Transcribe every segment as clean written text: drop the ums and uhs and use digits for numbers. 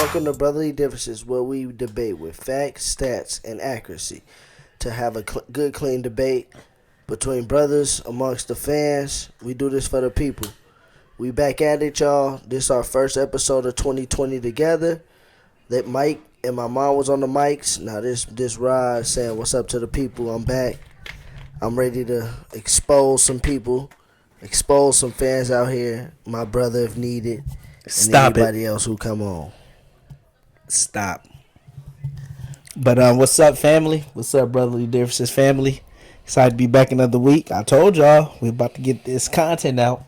Welcome to Brotherly Differences, where we debate with facts, stats, and accuracy to have a good, clean debate between brothers amongst the fans. We do this for the people. We back at it, y'all. This is our first episode of 2020 together. That Mike and my mom was on the mics. Now this Rod saying what's up to the people. I'm back. I'm ready to expose some people, expose some fans out here. My brother if needed, and Stop anybody it. else who come on. Stop. But what's up, family? What's up, Brotherly Differences family? Excited to be back another week. I told y'all we about to get this content out.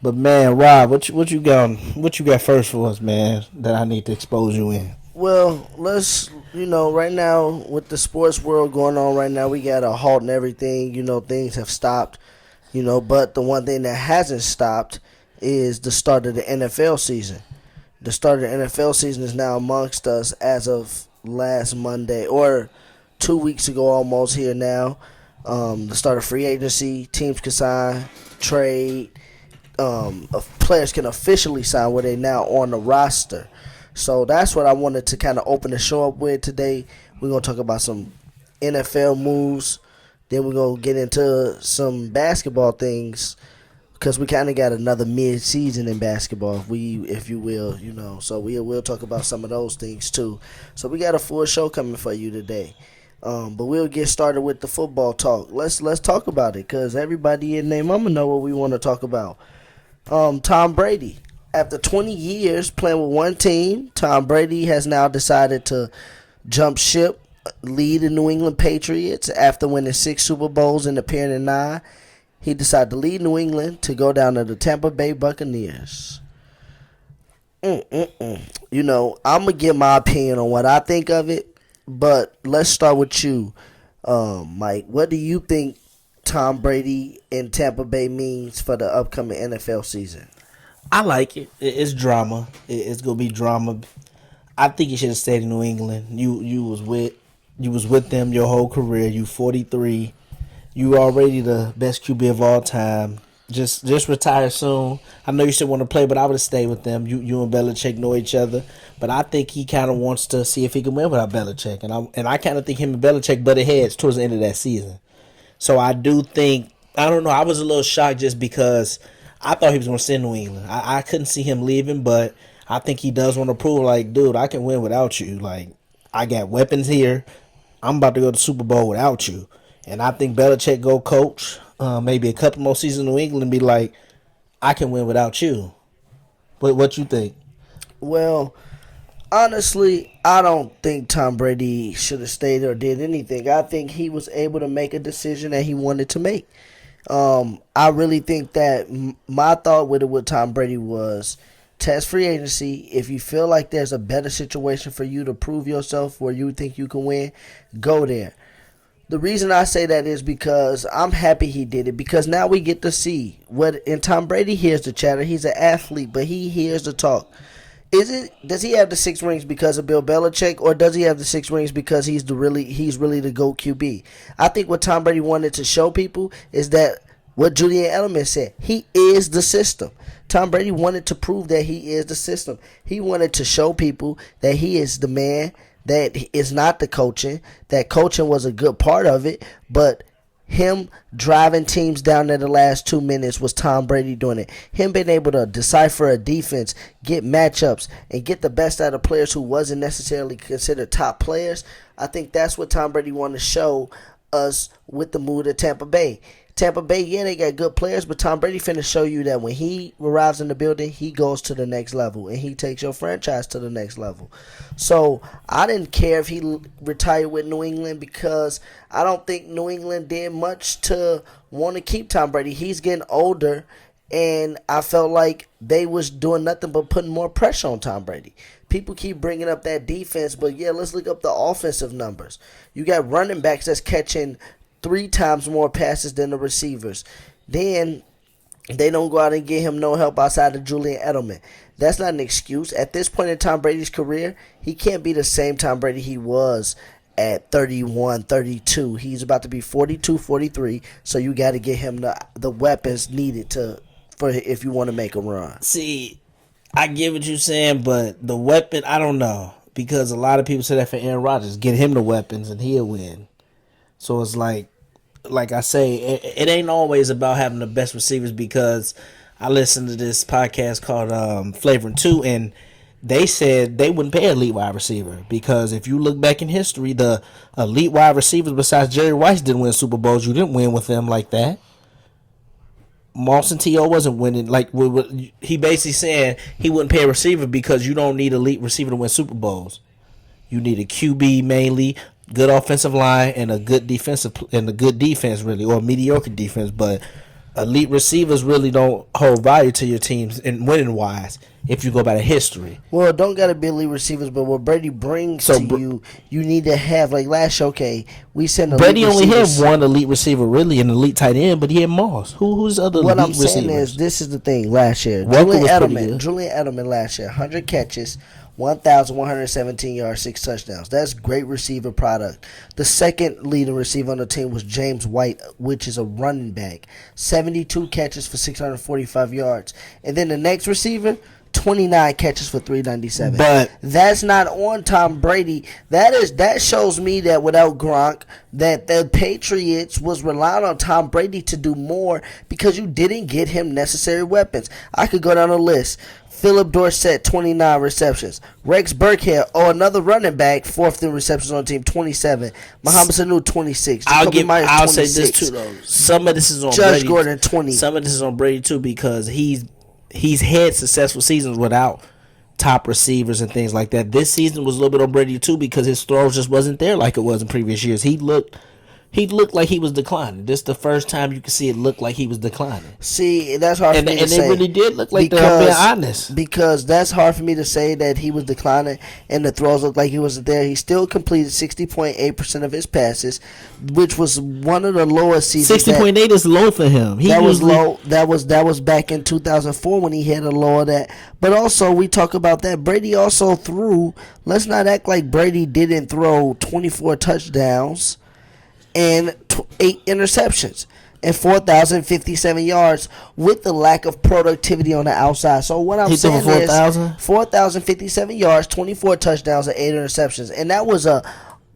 But man, Rob, what you got? What you got first for us, man? That I need to expose you in. Well, let's, right now with the sports world going on right now, we got a halt and everything. Things have stopped, but the one thing that hasn't stopped is the start of the NFL season. The start of the NFL season is now amongst us as of last Monday, or 2 weeks ago almost here now. The start of free agency, teams can sign, trade, players can officially sign where they now on the roster. So that's what I wanted to kind of open the show up with today. We're going to talk about some NFL moves. Then we're going to get into some basketball things because we kind of got another mid-season in basketball, if you will, So we'll talk about some of those things too. So we got a full show coming for you today. But we'll get started with the football talk. Let's talk about it because everybody in their mama know what we want to talk about. Tom Brady. After 20 years playing with one team, Tom Brady has now decided to jump ship, lead the New England Patriots after winning 6 Super Bowls and appearing in 9. He decided to lead New England to go down to the Tampa Bay Buccaneers. I'm going to give my opinion on what I think of it, but let's start with you, Mike. What do you think Tom Brady in Tampa Bay means for the upcoming NFL season? I like it. It's drama. It's gonna be drama. I think you should have stayed in New England. You was with them your whole career. You 43. You already the best QB of all time. Just retire soon. I know you still want to play, but I would have stayed with them. You and Belichick know each other, but I think he kind of wants to see if he can win without Belichick, and I kind of think him and Belichick butted heads towards the end of that season. So I do think, I don't know. I was a little shocked just because I thought he was going to stay in New England. I couldn't see him leaving, but I think he does want to prove, like, dude, I can win without you. Like, I got weapons here. I'm about to go to the Super Bowl without you. And I think Belichick go coach maybe a couple more seasons in New England and be like, I can win without you. What you think? Well, honestly, I don't think Tom Brady should have stayed or did anything. I think he was able to make a decision that he wanted to make. I really think that my thought with Tom Brady was test free agency. If you feel like there's a better situation for you to prove yourself where you think you can win, go there. The reason I say that is because I'm happy he did it, because now we get to see what, and Tom Brady hears the chatter. He's an athlete, but he hears the talk. Does he have the 6 rings because of Bill Belichick, or does he have the 6 rings because he's really the GOAT QB? I think what Tom Brady wanted to show people is that what Julian Edelman said, he is the system. Tom Brady wanted to prove that he is the system. He wanted to show people that he is the man, that is not the coaching, that coaching was a good part of it, but him driving teams down in the last 2 minutes was Tom Brady doing it. Him being able to decipher a defense, get matchups, and get the best out of players who wasn't necessarily considered top players. I think that's what Tom Brady wanted to show us with the move to Tampa Bay. Tampa Bay, yeah, they got good players, but Tom Brady finna show you that when he arrives in the building, he goes to the next level, and he takes your franchise to the next level. So I didn't care if he retired with New England, because I don't think New England did much to want to keep Tom Brady. He's getting older, and I felt like they was doing nothing but putting more pressure on Tom Brady. People keep bringing up that defense, but yeah, let's look up the offensive numbers. You got running backs that's catching 3 times more passes than the receivers. Then they don't go out and get him no help outside of Julian Edelman. That's not an excuse. At this point in Tom Brady's career, he can't be the same Tom Brady he was at 31, 32. He's about to be 42, 43, so you got to get him the weapons needed for if you want to make a run. See, I get what you're saying, but the weapon, I don't know. Because a lot of people say that for Aaron Rodgers. Get him the weapons and he'll win. So it's like I say, it ain't always about having the best receivers because I listened to this podcast called Flavor and Two, and they said they wouldn't pay an elite wide receiver because if you look back in history, the elite wide receivers besides Jerry Rice didn't win Super Bowls. You didn't win with them like that. Moss and T.O. wasn't winning. Like he basically saying he wouldn't pay a receiver because you don't need elite receiver to win Super Bowls. You need a QB mainly, good offensive line, and a good defense really, or a mediocre defense. But elite receivers really don't hold value to your teams in winning wise if you go by the history. Well, don't gotta be elite receivers, but what Brady brings to you, you need to have like last year. Okay, we sent elite Brady only receivers. had one elite receiver, really, an elite tight end, but he had Moss. Who's the other what elite I'm saying receivers? is, this is the thing. Last year, Welker was pretty good. Julian Edelman last year, 100 catches, 1,117 yards, 6 touchdowns. That's great receiver product. The second leading receiver on the team was James White, which is a running back, 72 catches for 645 yards, and then the next receiver, 29 catches for 397. But that's not on Tom Brady. That shows me that without Gronk, that the Patriots was relying on Tom Brady to do more because you didn't get him necessary weapons. I could go down the list. Philip Dorsett, 29 receptions. Rex Burkhead, another running back, fourth in receptions on the team, 27. Muhammad Sanu, 26. I'll say this too though. Some of this is on Josh Brady. Gordon, 20. Some of this is on Brady too because he's had successful seasons without top receivers and things like that. This season was a little bit on Brady too because his throws just wasn't there like it was in previous years. He looked like he was declining. This is the first time you can see it look like he was declining. See, that's hard for me to say. And they really did look like they're being honest. Because that's hard for me to say that he was declining and the throws looked like he wasn't there. He still completed 60.8% of his passes, which was one of the lowest seasons. 60.8 is low for him. That was low. That was back in 2004 when he had a low of that. But also, we talk about that. Brady also threw. Let's not act like Brady didn't throw 24 touchdowns and 8 interceptions and 4,057 yards with the lack of productivity on the outside. So what I'm saying is 4,057 yards, 24 touchdowns, and 8 interceptions. And that was a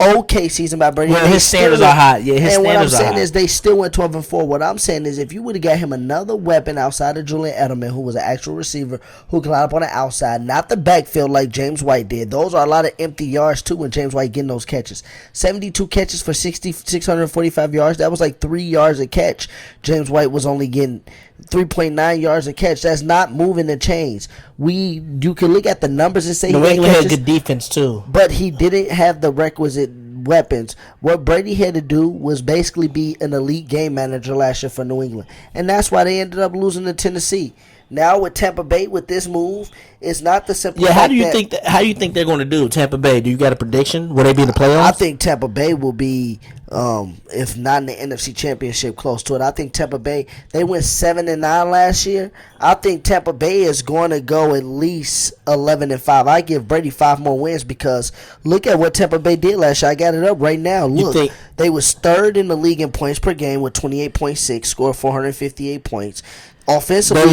okay season by Brady. Well, his standards are high. Yeah, his standards are high. And what I'm saying is they still went 12-4. What I'm saying is if you would have got him another weapon outside of Julian Edelman, who was an actual receiver who could line up on the outside, not the backfield like James White did. Those are a lot of empty yards too when James White getting those catches. 72 catches for 645 yards. That was like 3 yards a catch. James White was only getting 3.9 yards a catch. That's not moving the chains. You can look at the numbers and say New England had good defense too, but he didn't have the requisite weapons. What Brady had to do was basically be an elite game manager last year for New England, and that's why they ended up losing to Tennessee. Now with Tampa Bay, with this move, it's not the simple. Yeah, how do you think they're going to do Tampa Bay? Do you got a prediction? Will they be in the playoffs? I think Tampa Bay will be, if not in the NFC Championship, close to it. I think Tampa Bay, they went 7-9 last year. I think Tampa Bay is going to go at least 11-5. I give Brady 5 more wins because look at what Tampa Bay did last year. I got it up right now. Look, they was third in the league in points per game with 28.6, scored 458 points. Offensively,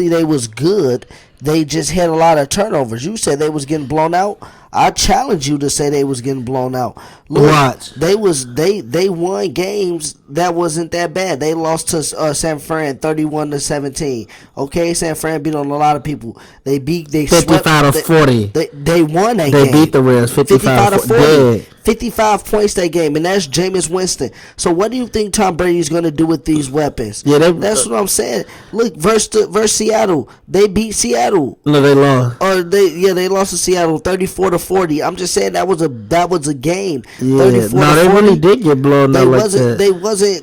they was good. They just had a lot of turnovers. You said they was getting blown out. I challenge you to say they was getting blown out. Look, Watch. They won games that wasn't that bad. They lost to San Fran 31-17. Okay, San Fran beat on a lot of people. They 55-40. They won that game. They beat the Rams 55-40. 55 points that game, and that's Jameis Winston. So what do you think Tom Brady's going to do with these weapons? Yeah, that's what I'm saying. Look, versus Seattle, they beat Seattle. No, they lost. Or they lost to Seattle 34-40. I'm just saying that was a game. Yeah, no, they really did get blown out like that.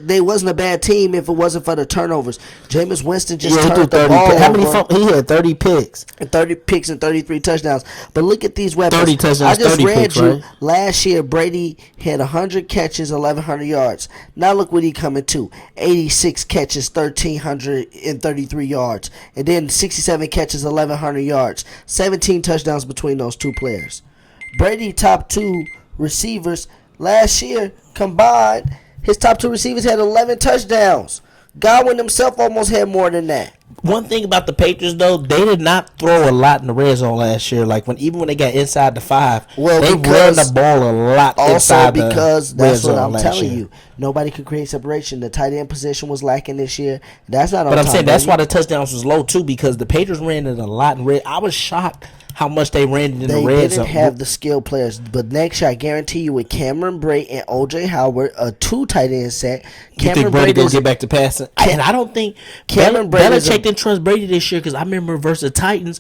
They wasn't a bad team if it wasn't for the turnovers. Jameis Winston just turned the ball over. How many? He had 30 picks. 30 picks and 33 touchdowns. But look at these weapons. 30 touchdowns, I just 30 read picks, you right? last year. Brady had 100 catches, 1,100 yards. Now look what he coming to: 86 catches, 1,333 yards, and then 67 catches, 1,100 yards, 17 touchdowns between those two players. Brady top 2 receivers last year combined. His top 2 receivers had 11 touchdowns. Godwin himself almost had more than that. One thing about the Patriots, though, they did not throw a lot in the red zone last year. Like even when they got inside the 5, Well, they ran because the ball a lot also inside because the red that's what zone I'm last telling year. you. Nobody could create separation. The tight end position was lacking this year. That's not on But I'm Tom saying that's Brady. why the touchdowns was low too, because the Patriots ran it a lot in red. I was shocked how much they ran it in They the red didn't zone. have the skilled players, but next year I guarantee you, with Cameron Brate and OJ Howard, a 2 tight end set. You think Brady gonna get back to passing? And I don't think Cameron Brate is Belichick didn't trust Brady this year, because I remember versus the Titans,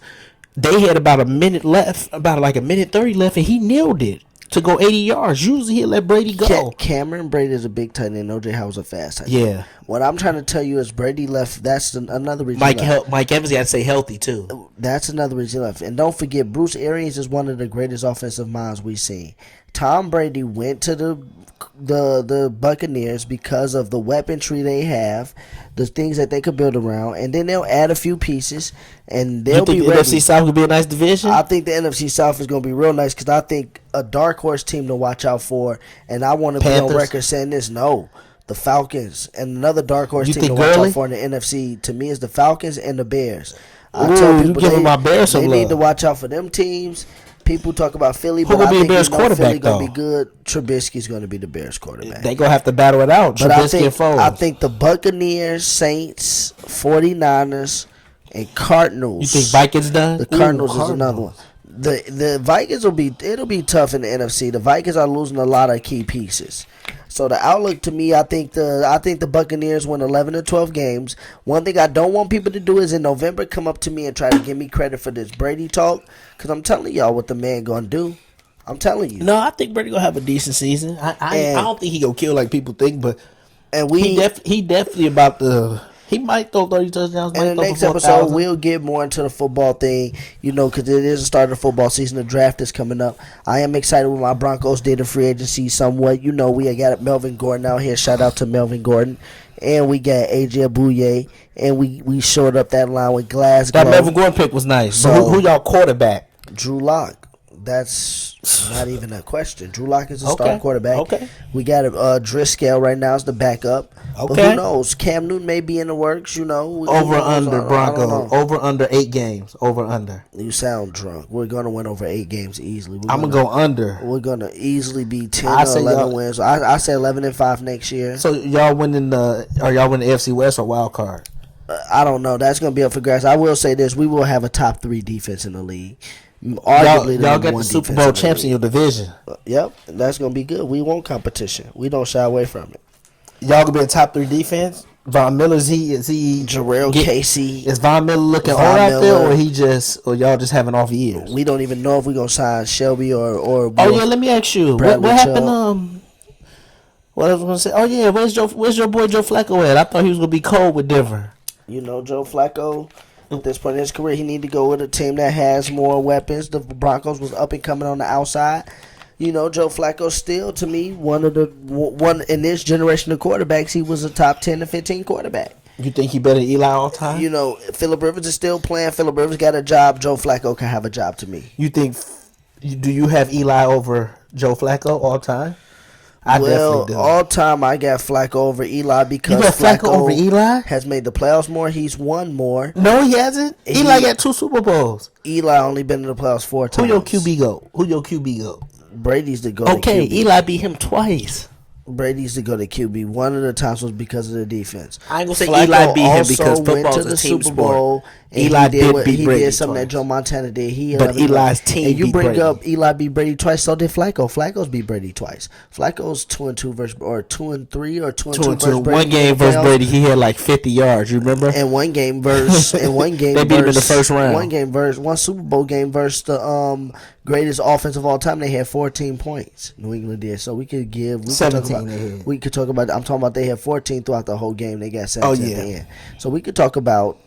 they had about a minute left, about like a minute 30 left, and he nailed it to go 80 yards. Usually he'll let Brady go. Cameron Brate is a big tight end. OJ Howard's a fast tight end. Yeah. What I'm trying to tell you is Brady left. That's another reason. he left. Mike Evans got to stay healthy too. That's another reason he left. And don't forget, Bruce Arians is one of the greatest offensive minds we've seen. Tom Brady went to the Buccaneers because of the weaponry they have, the things that they could build around, and then they'll add a few pieces, and they'll You think be the ready. NFC South would be a nice division? I think the NFC South is going to be real nice because I think a dark horse team to watch out for, and I want to be on Panthers? record saying this. No, the Falcons, and another dark horse You team to think watch Gurley? out for in the NFC to me is the Falcons and the Bears. Ooh, you giving my Bears some they love. need to watch out for them teams. People talk about Philly, Who but gonna I be the think Bears quarterback, Philly going to though? be good. Trubisky's going to be the Bears quarterback. They gonna have to battle it out. But Trubisky and Foles. I think the Buccaneers, Saints, 49ers, and Cardinals. You think Vikings done? The Cardinals is another one. The Vikings it'll be tough in the NFC. The Vikings are losing a lot of key pieces. So the outlook to me, I think the Buccaneers win 11 or 12 games. One thing I don't want people to do is in November come up to me and try to give me credit for this Brady talk, because I'm telling y'all what the man gonna do. I'm telling you. No, I think Brady gonna have a decent season. I don't think he gonna kill like people think, but And he definitely about the. He might throw 30 touchdowns. in the Might next throw for episode, 4,000. we'll get more into the football thing, because it is the start of the football season. The draft is coming up. I am excited with my Broncos did a free agency somewhat. We got Melvin Gordon out here. Shout out to Melvin Gordon. And we got AJ Bouye. And we showed up that line with Glasgow. That Melvin Gordon pick was nice. So So- who y'all quarterback? Drew Lock. That's not even a question. Drew Lock is a Okay. starting quarterback. Okay. We got Driscoll right now as the backup. But Okay. who knows? Cam Newton may be in the works. Who Over knows? under I don't know. Broncos. Over under 8 games. Over under. You sound drunk. We're gonna win over 8 games easily. I'm gonna go under. We're gonna easily be 10 I or say 11 y'all- wins. I say 11-5 next year. So y'all winning the AFC West or wild card? I don't know. That's gonna be up for grabs. I will say this: we will have a top 3 defense in the league. Arguably, Y'all number got one the Super defense Bowl in the champs in league. your division. Yep, that's gonna be good. We want competition. We don't shy away from it. Y'all gonna be a top 3 defense. Von Miller is he Jarrell Casey. Is Von Miller looking Von on out there, Miller. or y'all just having off years? We don't even know if we're gonna sign Shelby or. Oh yeah, let me ask you. Bradley What happened? Chubb. What I was gonna say? Oh yeah, where's your boy Joe Flacco at? I thought he was gonna be cold with Denver. Joe Flacco. At this point in his career, he need to go with a team that has more weapons. The Broncos was up and coming on the outside. Joe Flacco still, to me, one in this generation of quarterbacks. He was a top 10 to 15 quarterback. You think he better than Eli all time? Phillip Rivers is still playing. Phillip Rivers got a job. Joe Flacco can have a job to me. You think? Do you have Eli over Joe Flacco all time? I definitely do. All time I got Flacco over Eli because You got Flacco over Eli? has made the playoffs more. He's won more. No, he hasn't. Eli got 2 Super Bowls. Eli only been in the playoffs 4 times. Who your QB go? Brady's the go. Okay, to QB. Eli beat him twice. Brady's to go to QB. One of the times was because of the defense. I ain't gonna say Flacco Eli beat him also because went football to is a the team Super sport. Bowl. And Eli he did what, beat he Brady did something twice. that Joe Montana did. But Eli's team and you beat bring Brady. up Eli beat Brady twice. So did Flacco. Flacco's beat Brady twice. Flacco's 2-2 versus or 2-3 or 2-2 versus Brady. One game versus Brady, he had like 50 yards. You remember? And one game versus They beat him in the first round. One Super Bowl game versus the greatest offense of all time. They had 14 points. New England did. So we could 17 they had. we could talk about. I'm talking about they had 14 throughout the whole game. They got 17 Oh, yeah. at the end. So we could talk about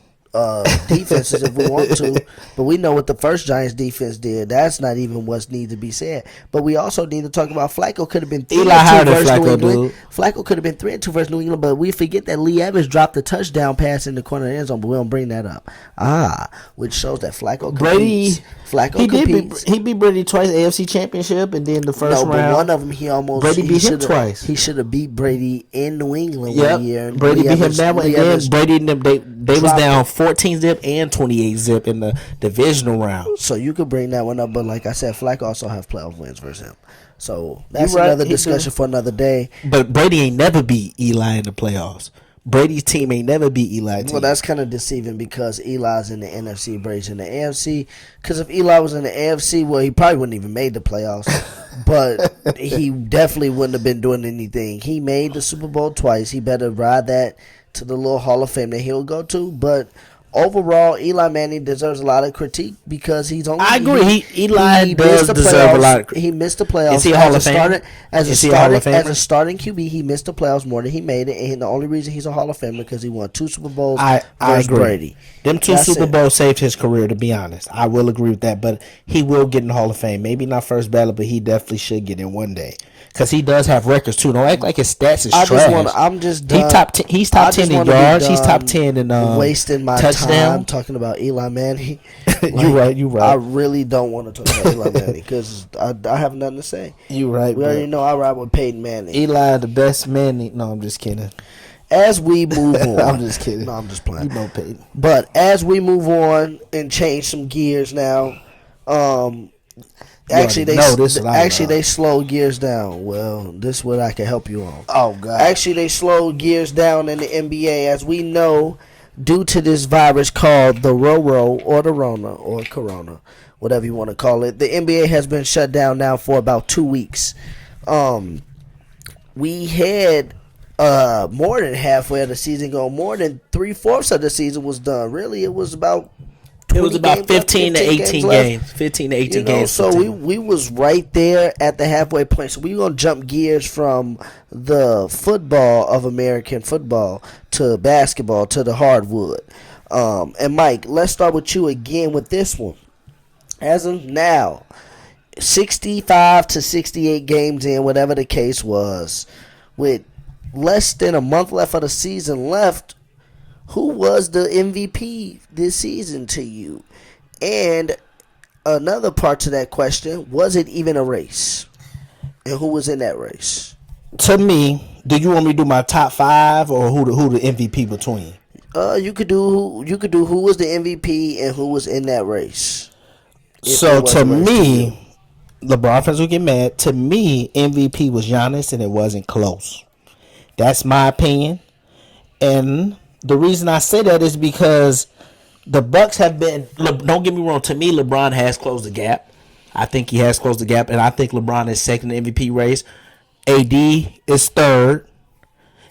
defenses if we want to, but we know what the first Giants defense did. That's not even what needs to be said. But we also need to talk about Flacco could have been 3-2 versus New England. Flacco could have been 3-2 versus New England, but we forget that Lee Evans dropped the touchdown pass in the corner of the end zone, but we don't bring that up. Which shows that Flacco competes. He beat Brady twice, AFC Championship, and then the first round. But one of them Brady beat him twice. He should have beat Brady in New England one year. Brady beat him that one, and then Brady and them They was down 14-0 and 28-0 in the divisional round. So you could bring that one up, but like I said, Flack also have playoff wins versus him. So that's right, another he discussion do. for another day. But Brady ain't never beat Eli in the playoffs. Brady's team ain't never beat Eli's team. Well, that's kind of deceiving because Eli's in the NFC, Brady's in the AFC. Because if Eli was in the AFC, well, he probably wouldn't even made the playoffs. But he definitely wouldn't have been doing anything. He made the Super Bowl twice. He better ride that to the little Hall of Fame that he'll go to. But overall, Eli Manning deserves a lot of critique because he's only. I agree. Eli he does missed the deserve a playoffs. lot of He missed the playoffs. Is he a Hall of Famer? As Is he a Hall of as Famer? a starting QB, he missed the playoffs more than he made it, and the only reason he's a Hall of Famer because he won 2 Super Bowls I versus agree. Brady. Them 2 That's Super it. Bowls saved his career, to be honest. I will agree with that, but he will get in the Hall of Fame. Maybe not first ballot, but he definitely should get in one day. Because he does have records, too. Don't act like his stats is trash. I'm just done. He's top I 10 just in wanna be yards. He's top done 10 in wasting my touchdown. time talking about Eli Manning. You right. I really don't want to talk about Eli Manning because I have nothing to say. You right, We bro. already know I ride with Peyton Manning. Eli, the best man. No, I'm just kidding. As we move on, I'm just kidding. No, I'm just playing. You know Peyton. But as we move on and change some gears now, actually they slowed gears down. Well, this is what I can help you on. Oh, God. Actually, they slowed gears down in the NBA, as we know, due to this virus called the Roro or the Rona or Corona, whatever you want to call it. The NBA has been shut down now for about 2 weeks. We had more than halfway of the season go. More than 3/4 of the season was done. Really, it was about 15 to 18 games. 15 to 18 games. So we was right there at the halfway point. So we're going to jump gears from the football of American football to basketball to the hardwood. And Mike, let's start with you again with this one. As of now, 65 to 68 games in, whatever the case was, with less than a month left of the season left, who was the MVP this season to you? And another part to that question, was it even a race? And who was in that race? To me, do you want me to do my top 5 or who the MVP between? You could do who was the MVP and who was in that race. So to me, LeBron fans will get mad. To me, MVP was Giannis, and it wasn't close. That's my opinion. And the reason I say that is because the Bucks have been. Don't get me wrong. To me, LeBron has closed the gap. I think he has closed the gap, and I think LeBron is second in the MVP race. AD is third.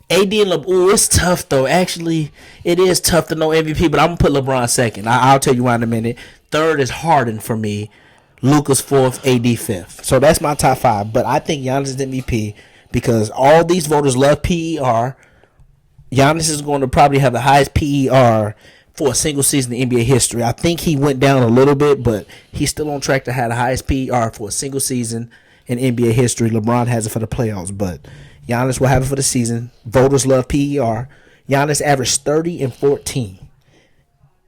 AD and LeBron. Ooh, it's tough though. Actually, it is tough to know MVP, but I'm gonna put LeBron second. I'll tell you why in a minute. Third is Harden for me. Luka's fourth. AD fifth. So that's my top 5. But I think Giannis is MVP because all these voters love PER. Giannis is going to probably have the highest PER for a single season in NBA history. I think he went down a little bit, but he's still on track to have the highest PER for a single season in NBA history. LeBron has it for the playoffs, but Giannis will have it for the season. Voters love PER. Giannis averaged 30 and 14.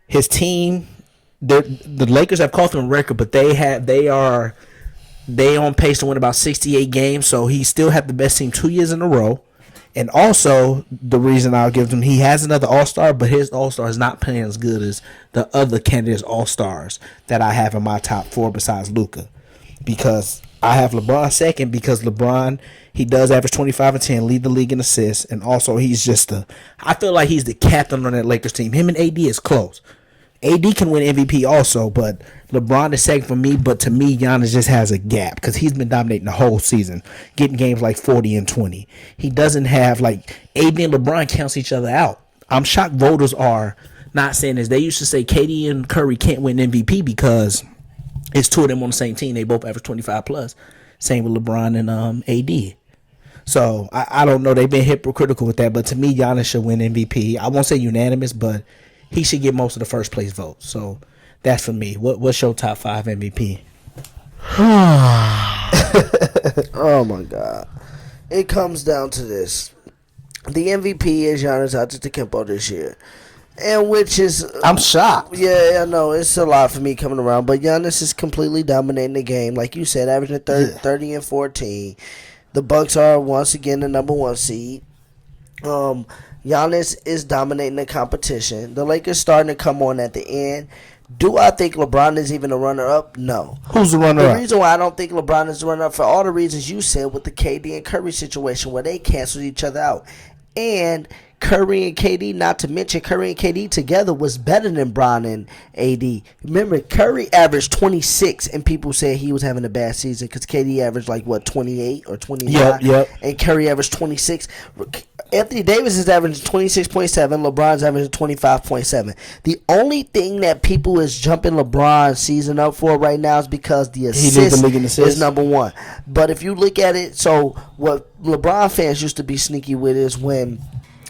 His team, the Lakers have caught them a record, but they on pace to win about 68 games, so he still had the best team 2 years in a row. And also, the reason I'll give him, he has another All-Star, but his All-Star is not playing as good as the other candidates' All-Stars that I have in my top 4 besides Luka. Because I have LeBron second because LeBron, he does average 25 and 10, lead the league in assists, and also he's I feel like he's the captain on that Lakers team. Him and AD is close. AD can win MVP also, but LeBron is second for me. But to me, Giannis just has a gap because he's been dominating the whole season, getting games like 40 and 20. He doesn't have, like, AD and LeBron cancel each other out. I'm shocked voters are not saying this. They used to say KD and Curry can't win MVP because it's 2 of them on the same team. They both average 25 plus. Same with LeBron and AD. So I don't know. They've been hypocritical with that. But to me, Giannis should win MVP. I won't say unanimous, but he should get most of the first place votes. So that's for me. What's your top 5 MVP? Oh my God. It comes down to this. The MVP is Giannis Antetokounmpo this year. And which is... I'm shocked. Yeah, I know. It's a lot for me coming around. But Giannis is completely dominating the game. Like you said, averaging 30 and 14. The Bucks are once again the number 1 seed. Giannis is dominating the competition. The Lakers starting to come on at the end. Do I think LeBron is even a runner-up? No. Who's the The runner-up? reason why I don't think LeBron is the runner-up for all the reasons you said with the KD and Curry situation where they canceled each other out. And Curry and KD, not to mention Curry and KD together was better than Bron and AD. Remember, Curry averaged 26, and people said he was having a bad season because KD averaged 28 or 29, Yep. and Curry averaged 26. Anthony Davis is averaging 26.7. LeBron's averaging 25.7. The only thing that people is jumping LeBron's season up for right now is because the assist is number one. But if you look at it, so what LeBron fans used to be sneaky with is when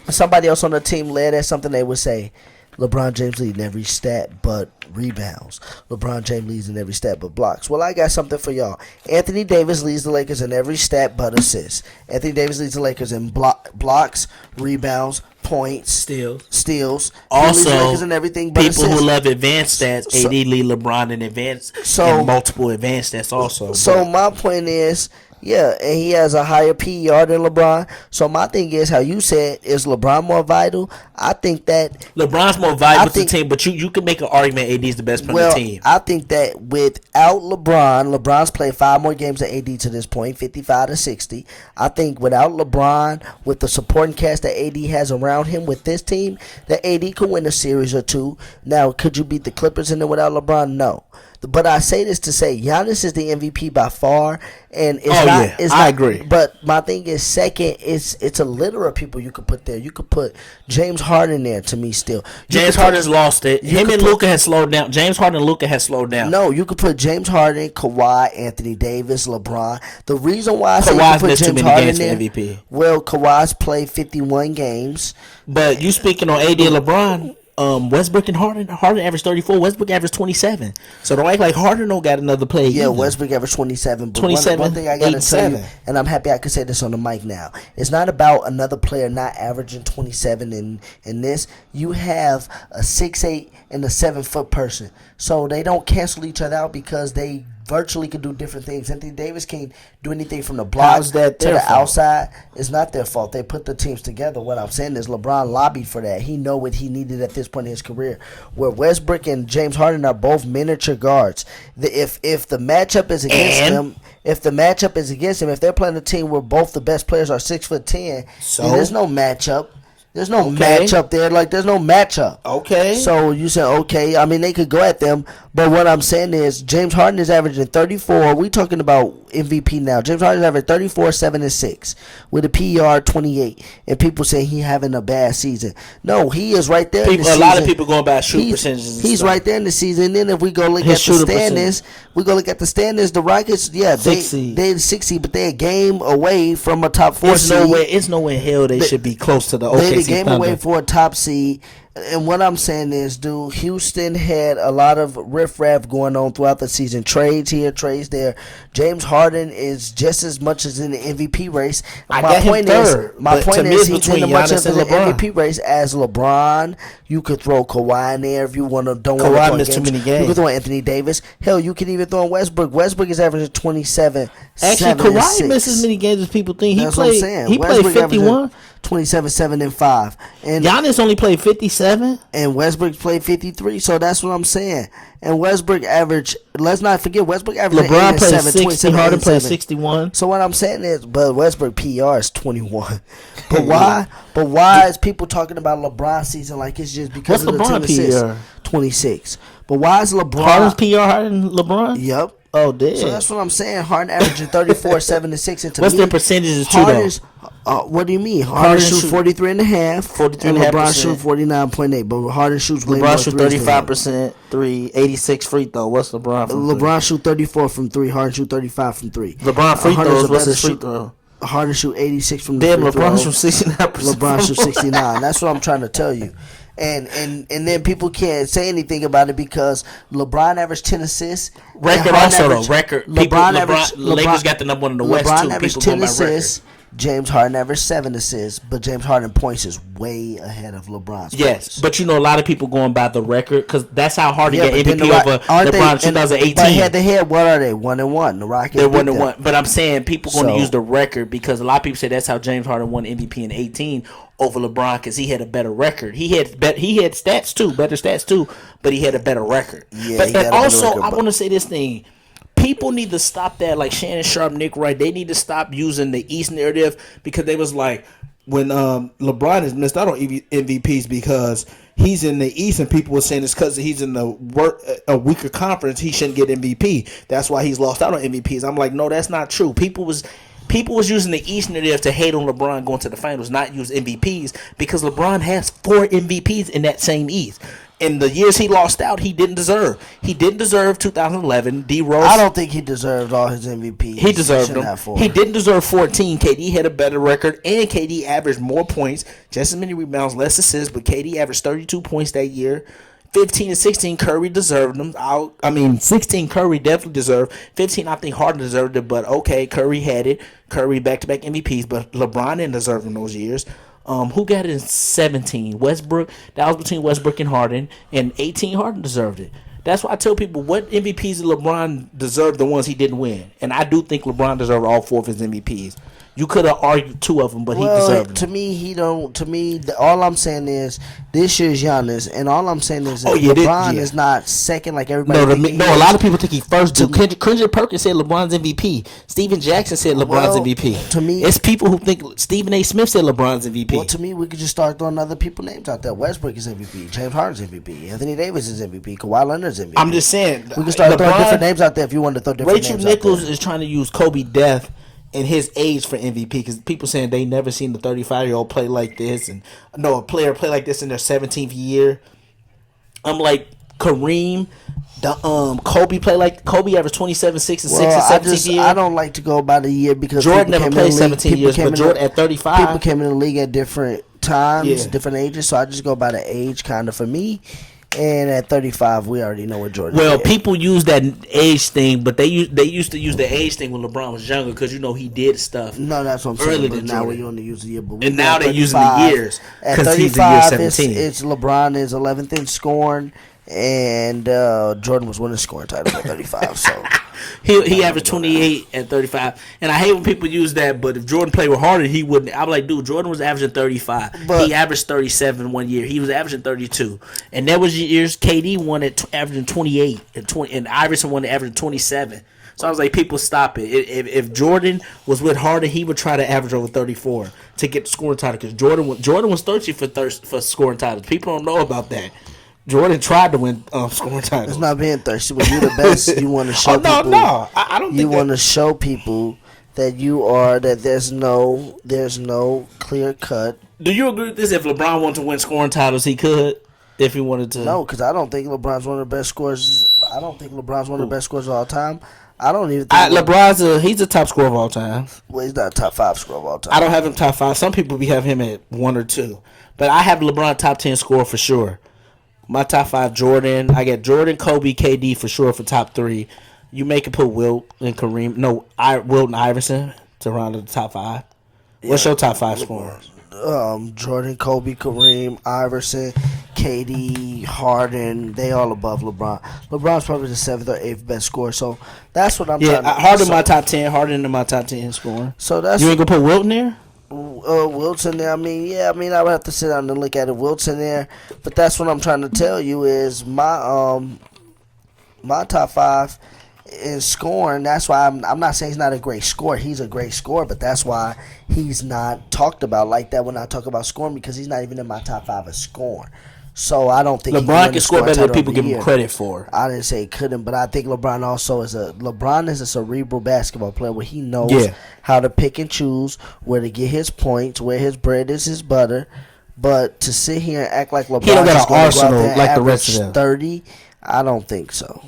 somebody else on the team led at something, they would say, LeBron James leads in every stat but rebounds. LeBron James leads in every stat but blocks. Well, I got something for y'all. Anthony Davis leads the Lakers in every stat but assists. Anthony Davis leads the Lakers in blocks, rebounds, points, steals. He leads the Lakers in everything but people assists. who love advanced stats, AD lead LeBron in in multiple advanced stats also. So my point is, yeah, and he has a higher PER than LeBron. So my thing is, how you said, is LeBron more vital? I think that LeBron's more valuable to the team, but you can make an argument AD is the best player on the team. I think that without LeBron's played 5 more games than AD to this point, 55 to 60. I think without LeBron, with the supporting cast that AD has around him with this team, that AD could win a series or two. Now, could you beat the Clippers in there without LeBron? No. But I say this to say Giannis is the MVP by far, and I agree. But my thing is, second, it's a litter of people you could put there. You could put James Harden there to me still. James Harden's lost it. Him and Luka has slowed down. James Harden and Luka has slowed down. No, you could put James Harden, Kawhi, Anthony Davis, LeBron. The reason why I say Kawhi's you put missed James too many Harden games there, for MVP. Well, Kawhi's played 51 games. But you speaking on AD and LeBron, Westbrook and Harden averaged 34. Westbrook averaged 27. So don't act like Harden don't got another play. Yeah, either. Westbrook averaged 27. But 27, one thing I got to tell 7. you, and I'm happy I can say this on the mic now, it's not about another player not averaging 27 in this. You have a 6'8" and a 7-foot person. So they don't cancel each other out because they virtually can do different things. Anthony Davis can't do anything from the block to the outside. It's not their fault. They put the teams together. What I'm saying is LeBron lobbied for that. He know what he needed at this point in his career. Where Westbrook and James Harden are both miniature guards. If the matchup is against them, if they're playing a team where both the best players are 6'10", then there's no matchup. There's no matchup there. There's no matchup. Okay. So you say, okay. I mean, they could go at them. But what I'm saying is James Harden is averaging 34. We talking about MVP now. James Harden is averaging 34, 7, and 6 with a PER 28. And people say he having a bad season. No, he is right there in the season. A lot of people going by shoot percentages. He's right there in the season. And then if we go look at the standings, the Rockets, they're 6 seed, but they're a game away from a top 4 seed. It's nowhere in hell they should be close to the OKC They're the game away for a top seed. And what I'm saying is, dude, Houston had a lot of riffraff going on throughout the season. Trades here, trades there. James Harden is just as much as in the MVP race. My point is he's in as much of the MVP race as LeBron. You could throw Kawhi in there if you want to. Kawhi missed too many games. You could throw Anthony Davis. Hell, you could even throw in Westbrook. Westbrook is averaging 27. Actually, Kawhi misses as many games as people think. That's what I'm saying. He played 51. 27, 7, and 5. And Giannis only played 57. And Westbrook played 53. So that's what I'm saying. And Westbrook averaged, let's not forget, Westbrook averaged LeBron 8 played and 7, 60. Harden played 61. So what I'm saying is, but Westbrook PR is 21. But why? But why is people talking about LeBron season like it's just because What's of the LeBron team assists? 26. But why is LeBron? Harden's PR higher than LeBron? Yep. Oh, damn. So that's what I'm saying. Harden averaging 34, 7, and 6. And what's their percentages too, though? What do you mean? Harden shoots 43.5. 43.5%. And LeBron shoots 49.8. But Harden shoots way more. LeBron shoots 35% 3, 86 free throw. What's LeBron from LeBron shoots 34 from 3. Harden shoots 35 from 3. LeBron free throws. What's his free throw? Harden shoots 86 from the free throw. LeBron shoots 69%. LeBron shoots 69. That's what I'm trying to tell you. And then people can't say anything about it because LeBron averaged 10 assists. Record also though. Record. LeBron Lakers got the number one in the West too. LeBron averaged 10 assists. James Harden averaged 7 assists, but James Harden points is way ahead of LeBron's Yes, points. but a lot of people going by the record because that's how Harden Yeah, got but then MVP over aren't LeBron they, 2018. But head to head, what are they? 1-1. The Rockets. They're beat 1 to them. 1, but I'm saying people going to So- use the record because a lot of people say that's how James Harden won MVP in 18 over LeBron because he had a better record. He had stats too, better stats too, but he had a better record. Yeah, but he had and a better also, record, I but- want to say this thing. People need to stop that, like Shannon Sharp, Nick Wright. They need to stop using the East narrative because they was like when LeBron is missed out on MVPs because he's in the East and people were saying it's because he's in a weaker conference he shouldn't get MVP. That's why he's lost out on MVPs. I'm like, no, that's not true. People was using the East narrative to hate on LeBron going to the finals, not use MVPs because LeBron has 4 MVPs in that same East. In the years he lost out, he didn't deserve. He didn't deserve 2011. D Rose. I don't think he deserved all his MVPs. He deserved shouldn't them. have 4. He didn't deserve 14. KD had a better record, and KD averaged more points, just as many rebounds, less assists, but KD averaged 32 points that year. 15 and 16, Curry deserved them. 16, Curry definitely deserved. 15, I think Harden deserved it, but okay, Curry had it. Curry back-to-back MVPs, but LeBron didn't deserve them those years. Who got it in 17? Westbrook. That was between Westbrook and Harden. And 18, Harden deserved it. That's why I tell people what MVPs did LeBron deserve the ones he didn't win. And I do think LeBron deserved all 4 of his MVPs. You could have argued 2 of them, but he deserved To them. me, he don't. To me, all I'm saying is this year's Giannis, and all I'm saying is that Oh, yeah, LeBron yeah. is not second like everybody. No, think he a is. lot of people think he first. Kendrick Perkins said LeBron's MVP. Steven Jackson said LeBron's Well, MVP. to me- it's people who think Stephen A. Smith said LeBron's MVP. Well, to me, we could just start throwing other people names out there. Westbrook is MVP. James Harden's MVP. Anthony Davis is MVP. Kawhi Leonard's MVP. I'm just saying. we can start throwing LeBron- different names out there if you want to throw different Rachel names Nichols out there. is trying to use Kobe Death and his age for MVP because people saying they never seen the 35-year-old play like this and a player play like this in their 17th year. I'm like Kareem, Kobe averaged 27, 6, and 6 in Well, 17th year. I don't like to go by the year because Jordan people never came in played the league- 17 people years, came but in Jordan the- at 35. People came in the league at different times, Yeah. different ages, so I just go by the age kind of for me. And at 35, we already know what Jordan Well, did. people use that age thing, but they used to use the age thing when LeBron was younger because he did stuff. No, that's what I'm earlier saying. But than now Jordan. we only use the year. But we And go now at they're using the 35. years At 'cause he's the 35, year 17. it's LeBron is 11th in scoring, and Jordan was winning scoring title at 35. So He averaged 28 at 35, and I hate when people use that. But if Jordan played with Harden, he wouldn't. I'm like, dude, Jordan was averaging 35. But- He averaged 37 one year. He was averaging 32, and there was years KD won at averaging 28 and Iverson won at averaging 27. So I was like, people stop it. If Jordan was with Harden, he would try to average over 34 to get the scoring title because Jordan was thirsty for scoring titles. People don't know about that. Jordan tried to win scoring titles. it's not being thirsty. When you're the best, you want to show Oh, no, people. no. I don't You think want to show people that you are that there's no clear cut. Do you agree with this? If LeBron wanted to win scoring titles, he could. If he wanted to. No, because I don't think LeBron's one of the best scorers. I don't think LeBron's one of the best scorers of all time. I don't even think He's a top scorer of all time. well, he's not a top 5 scorer of all time. I don't have him top 5. Some people have him at 1 or 2. But I have LeBron top 10 scorer for sure. My top 5, Jordan. I get Jordan, Kobe, KD for sure for top 3. You make it put Wilt and Kareem. No, Wilt and Iverson to round out the top 5. What's your top 5 scorers? Jordan, Kobe, Kareem, Iverson, KD, Harden, they all above LeBron. LeBron's probably the 7th or 8th best scorer. So that's what I'm Yeah, trying to Harden so, my top 10. Harden in my top 10 scoring. So that's You ain't gonna put Wilt in there? Wilson there. I mean, I would have to sit down and look at it. Wilson there, but that's what I'm trying to tell you is my top 5 is scoring. That's why I'm not saying he's not a great scorer. He's a great scorer, but that's why he's not talked about like that when I talk about scoring because he's not even in my top 5 of scoring. So I don't think he LeBron win can the score scoring better than title people every give him year. credit for. I didn't say he couldn't, but I think LeBron also is a cerebral basketball player where he knows Yeah. how to pick and choose where to get his points, where his bread is his butter. But to sit here and act like LeBron don't got is an going to go out arsenal there and like the average rest of them. 30, I don't think so.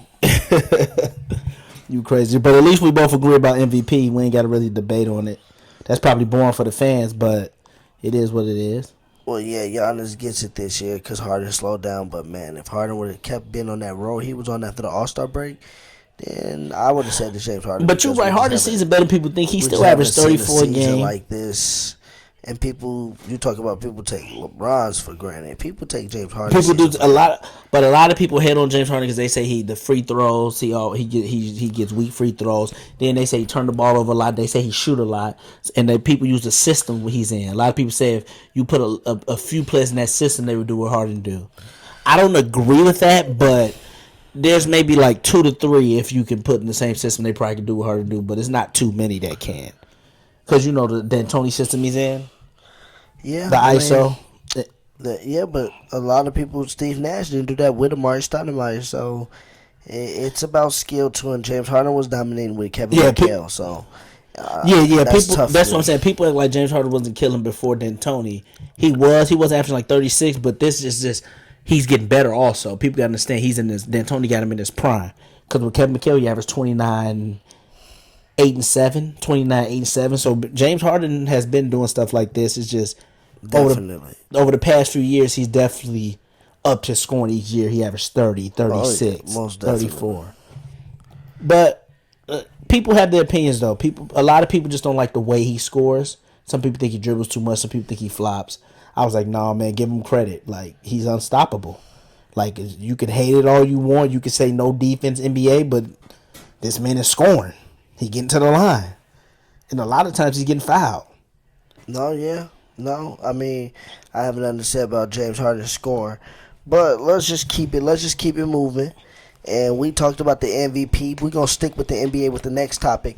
You crazy. But at least we both agree about MVP. We ain't got to really debate on it. That's probably boring for the fans, but it is what it is. Well, yeah, Giannis gets it this year because Harden slowed down. But, man, if Harden would have kept being on that road he was on after the All-Star break, then I would have said the James Harden. But you're because right. we just Harden haven't- season better than people think. He we still just haven't averaged seen a 34 a season game. like this. And people, you talk about people take LeBron's for granted. People take James Harden. People do a lot, but a lot of people hate on James Harden because they say the free throws. He gets weak free throws. Then they say he turned the ball over a lot. They say he shoot a lot, and then people use the system he's in. A lot of people say if you put a few players in that system, they would do what Harden do. I don't agree with that, but there's maybe like 2 to 3 if you can put in the same system, they probably can do what Harden do. But it's not too many that can, because you know the D'Antoni system he's in. Yeah, The ISO. Yeah, but a lot of people, Steve Nash didn't do that with Amari Stoudemire, so it's about skill too. And James Harden was dominating with Kevin McHale, so yeah. that's People, tough. that's what I'm saying. People act like James Harden wasn't killing before D'Antoni. He was averaging like 36, but this is just he's getting better. Also, people got to understand he's in this. D'Antoni got him in his prime because with Kevin McHale, he averaged 29, 8 and 7, 29, 8 and 7. So James Harden has been doing stuff like this. It's just. Definitely. Over the past few years, he's definitely upped his scoring each year. He averaged 30, 36, most 34. But people have their opinions, though. A lot of people just don't like the way he scores. Some people think he dribbles too much. Some people think he flops. I was like, nah, man, give him credit. Like, he's unstoppable. Like, you can hate it all you want. You can say no defense NBA, but this man is scoring. He getting to the line. And a lot of times he's getting fouled. No, I mean, I have nothing to say about James Harden scoring, but let's just keep it moving. And we talked about the MVP. We're gonna stick with the NBA with the next topic.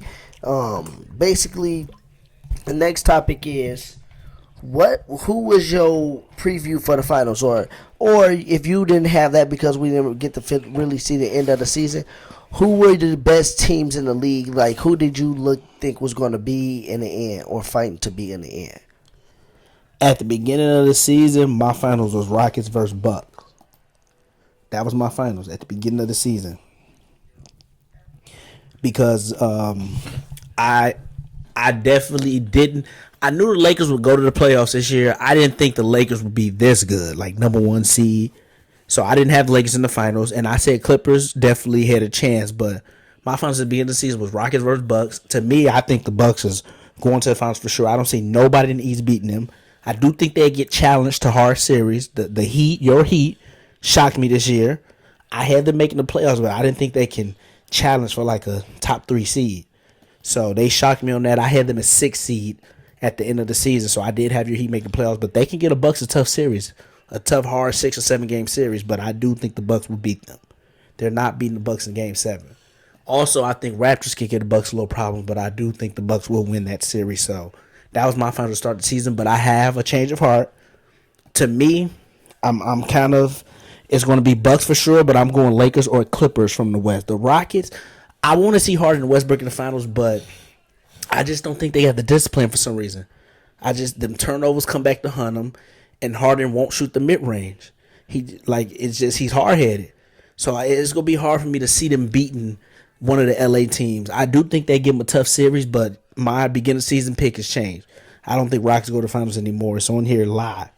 Basically, the next topic is who was your preview for the finals, or if you didn't have that because we didn't get to really see the end of the season, who were the best teams in the league? Like, who did you think was going to be in the end or fighting to be in the end? At the beginning of the season, my finals was Rockets versus Bucks. That was my finals at the beginning of the season. Because I definitely didn't. I knew the Lakers would go to the playoffs this year. I didn't think the Lakers would be this good, like number 1 seed. So I didn't have the Lakers in the finals. And I said Clippers definitely had a chance. But my finals at the beginning of the season was Rockets versus Bucks. To me, I think the Bucks is going to the finals for sure. I don't see nobody in the East beating them. I do think they get challenged to hard series. The Heat, your Heat, shocked me this year. I had them making the playoffs, but I didn't think they can challenge for like a top 3 seed. So they shocked me on that. I had them as 6 seed at the end of the season. So I did have your Heat make the playoffs, but they can get a Bucks a tough series, a tough, hard 6 or 7 game series. But I do think the Bucks will beat them. They're not beating the Bucks in Game 7. Also, I think Raptors can get the Bucks a little problem, but I do think the Bucks will win that series. So. That was my final to start the season, but I have a change of heart. To me, I'm kind of it's going to be Bucks for sure, but I'm going Lakers or Clippers from the West. The Rockets, I want to see Harden and Westbrook in the finals, but I just don't think they have the discipline for some reason. Them turnovers come back to hunt them, and Harden won't shoot the mid range. He's hard headed, so it's going to be hard for me to see them beating one of the LA teams. I do think they give them a tough series, but my beginning season pick has changed. I don't think Rockets go to the finals anymore. It's on here live.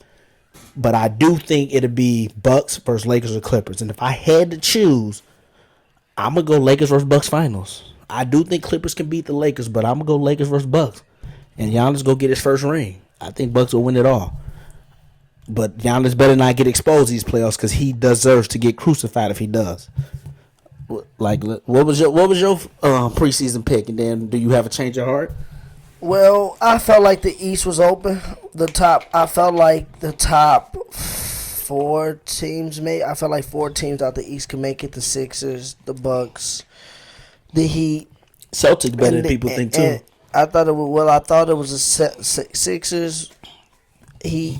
But I do think it'll be Bucks versus Lakers or Clippers. And if I had to choose, I'm going to go Lakers versus Bucks finals. I do think Clippers can beat the Lakers, but I'm going to go Lakers versus Bucks. And Giannis go get his first ring. I think Bucks will win it all. But Giannis better not get exposed these playoffs because he deserves to get crucified if he does. Like, what was your preseason pick, and then do you have a change of heart? Well, I felt like the East was open. I felt like the top 4 teams I felt like 4 teams out the East could make it: the Sixers, the Bucks, the Heat. Celtics better than people think too. I thought it was the Sixers, Heat,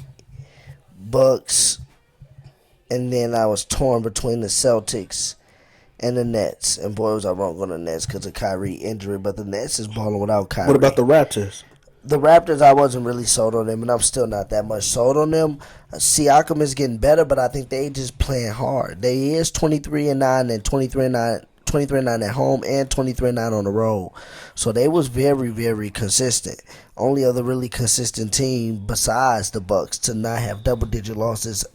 Bucks, and then I was torn between the Celtics and the Nets. And boy, was I wrong on the Nets because of Kyrie injury. But the Nets is balling without Kyrie. What about the Raptors? The Raptors, I wasn't really sold on them, and I'm still not that much sold on them. Siakam is getting better, but I think they just playing hard. They is 23-9 and 23-9 at home and 23-9 on the road. So they was very, very consistent. Only other really consistent team besides the Bucks to not have double-digit losses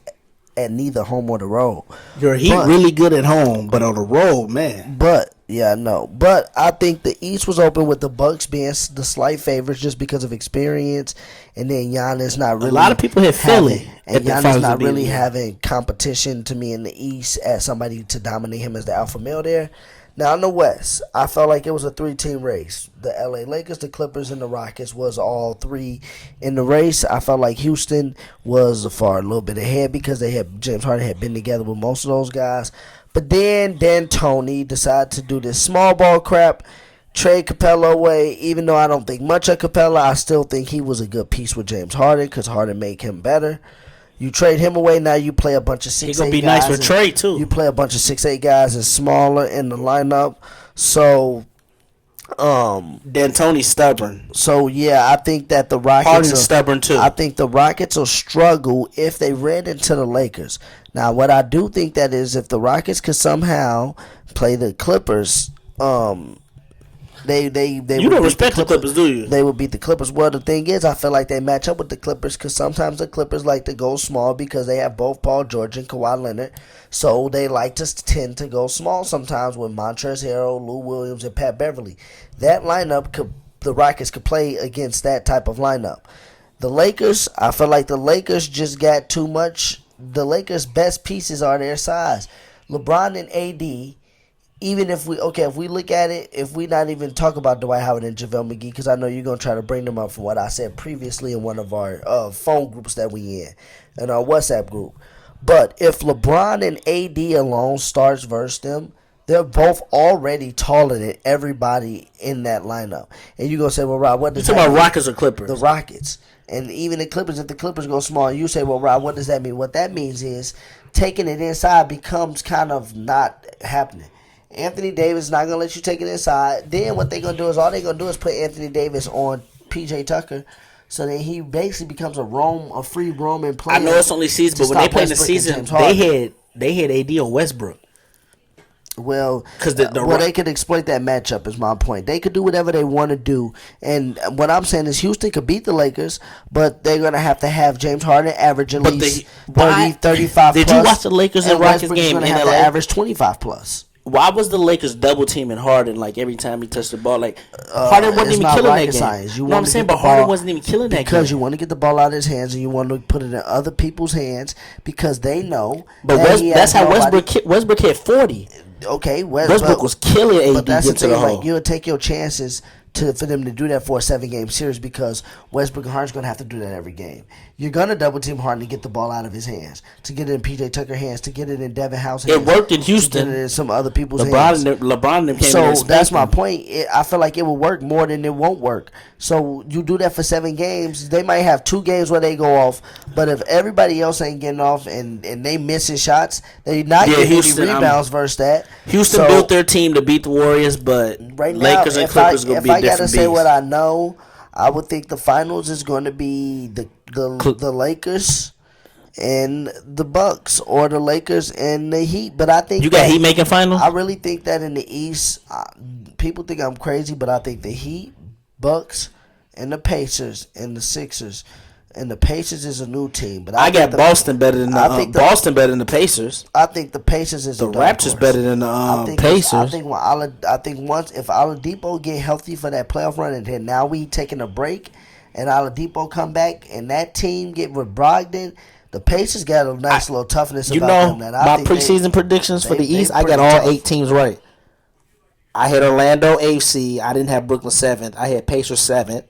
at neither home or the road. Your Heat really good at home, but on the road, man. But Yeah, no, but I think the East was open with the Bucks being the slight favorites just because of experience, and then Giannis not really. A lot of people hit Philly, and Giannis not really having competition to me in the East as somebody to dominate him as the alpha male there. Now in the West, I felt like it was a 3-team race. The LA Lakers, the Clippers, and the Rockets was all three in the race. I felt like Houston was far a little bit ahead because James Harden had been together with most of those guys. But then D'Antoni decided to do this small ball crap, trade Capella away. Even though I don't think much of Capella, I still think he was a good piece with James Harden because Harden made him better. You trade him away, now you play a bunch of 6'8" guys. He's going to be nice for trade, too. You play a bunch of 6'8" guys and smaller in the lineup. So, D'Antoni's stubborn. So, yeah, I think that the Rockets Harden's stubborn, too. I think the Rockets will struggle if they ran into the Lakers. Now, what I do think that is if the Rockets could somehow play the Clippers, They you don't respect the Clippers, do you? They would beat the Clippers. Well, the thing is, I feel like they match up with the Clippers because sometimes the Clippers like to go small because they have both Paul George and Kawhi Leonard. So they like to tend to go small sometimes with Montrezl Harrell, Lou Williams, and Pat Beverly. That lineup, the Rockets could play against that type of lineup. The Lakers, I feel like the Lakers just got too much. The Lakers' best pieces are their size. LeBron and AD. Even if we look at it, if we not even talk about Dwight Howard and JaVale McGee, because I know you're going to try to bring them up for what I said previously in one of our phone groups that we in our WhatsApp group. But if LeBron and AD alone starts versus them, they're both already taller than everybody in that lineup. And you're going to say, well, Rob, what does that mean? You talking about Rockets or Clippers? The Rockets. And even the Clippers, if the Clippers go small, you say, well, Rob, what does that mean? What that means is taking it inside becomes kind of not happening. Anthony Davis is not going to let you take it inside. Then what they're going to do is all they're going to do is put Anthony Davis on P.J. Tucker. So then he basically becomes a free roaming player. I know it's only season, but when they play in the season, they had AD on Westbrook. Well, they could exploit that matchup is my point. They could do whatever they want to do. And what I'm saying is Houston could beat the Lakers, but they're going to have James Harden average at least 30, 35 Did plus. you watch the Lakers and Rockets game in LA? Average 25 plus. Why was the Lakers double teaming Harden like every time he touched the ball? Like Harden wasn't even killing that game. Science. You know what I'm saying? But Harden wasn't even killing that game. Because you want to get the ball out of his hands and you want to put it in other people's hands because they know. But that's how Westbrook hit 40. Okay, Westbrook was killing AD. But that's the thing. Like you'll take your chances for them to do that for a 7-game series because Westbrook and Harden's going to have to do that every game. You're going to double team Harden to get the ball out of his hands, to get it in P.J. Tucker's hands, to get it in Devin House's hands. It worked in Houston. To get it in some other people's hands. LeBron came so that's my point. I feel like it will work more than it won't work. So you do that for 7 games. They might have 2 games where they go off, but if everybody else ain't getting off and they missing shots, they not getting any rebounds versus that. Houston built their team to beat the Warriors, but right now, Lakers and Clippers going to be different beasts. If I got to say what I know, I would think the finals is going to be the Lakers and the Bucks, or the Lakers and the Heat. But I think you got Heat making finals. I really think that in the East, people think I'm crazy, but I think the Heat, Bucks, and the Pacers and the Sixers. And the Pacers is a new team, but I got Boston better than Boston better than the Pacers. I think the Pacers is the Raptors better than the Pacers. I think once if Oladipo get healthy for that playoff run, and then now we taking a break, and Oladipo come back, and that team get with Brogdon, the Pacers got a nice little toughness about them. That my preseason predictions for the East, I got all 8 teams right. I had Orlando 8th seed. I didn't have Brooklyn 7th. I had Pacers 7th.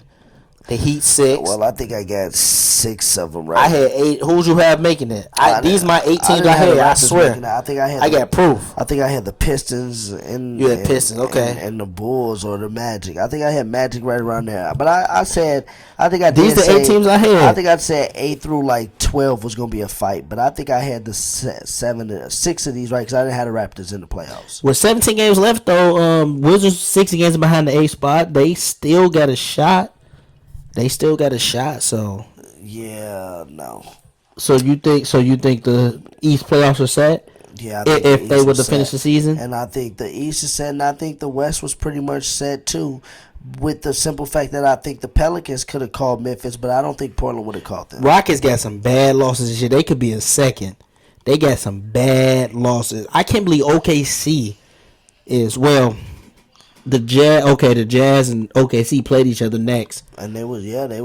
The Heat 6th. Well, I think I got 6 of them right. I had 8. Who'd you have making it? These my 8 teams I had. I swear. I got proof. I think I had the Pistons and you had Pistons, okay, and the Bulls or the Magic. I think I had Magic right around there. But I said these the 8 teams I had. I think I said 8 through like 12 was gonna be a fight. But I think I had the 6 of these right because I didn't have the Raptors in the playoffs. With 17 games left though, Wizards 6 games behind the 8th spot. They still got a shot. So yeah, no. So you think the East playoffs are set? Yeah, if they were to finish the season, and I think the East is set, and I think the West was pretty much set too. With the simple fact that I think the Pelicans could have called Memphis, but I don't think Portland would have called them. Rockets got some bad losses this year. They could be in second. They got some bad losses. I can't believe OKC is the Jazz and OKC played each other next. And they was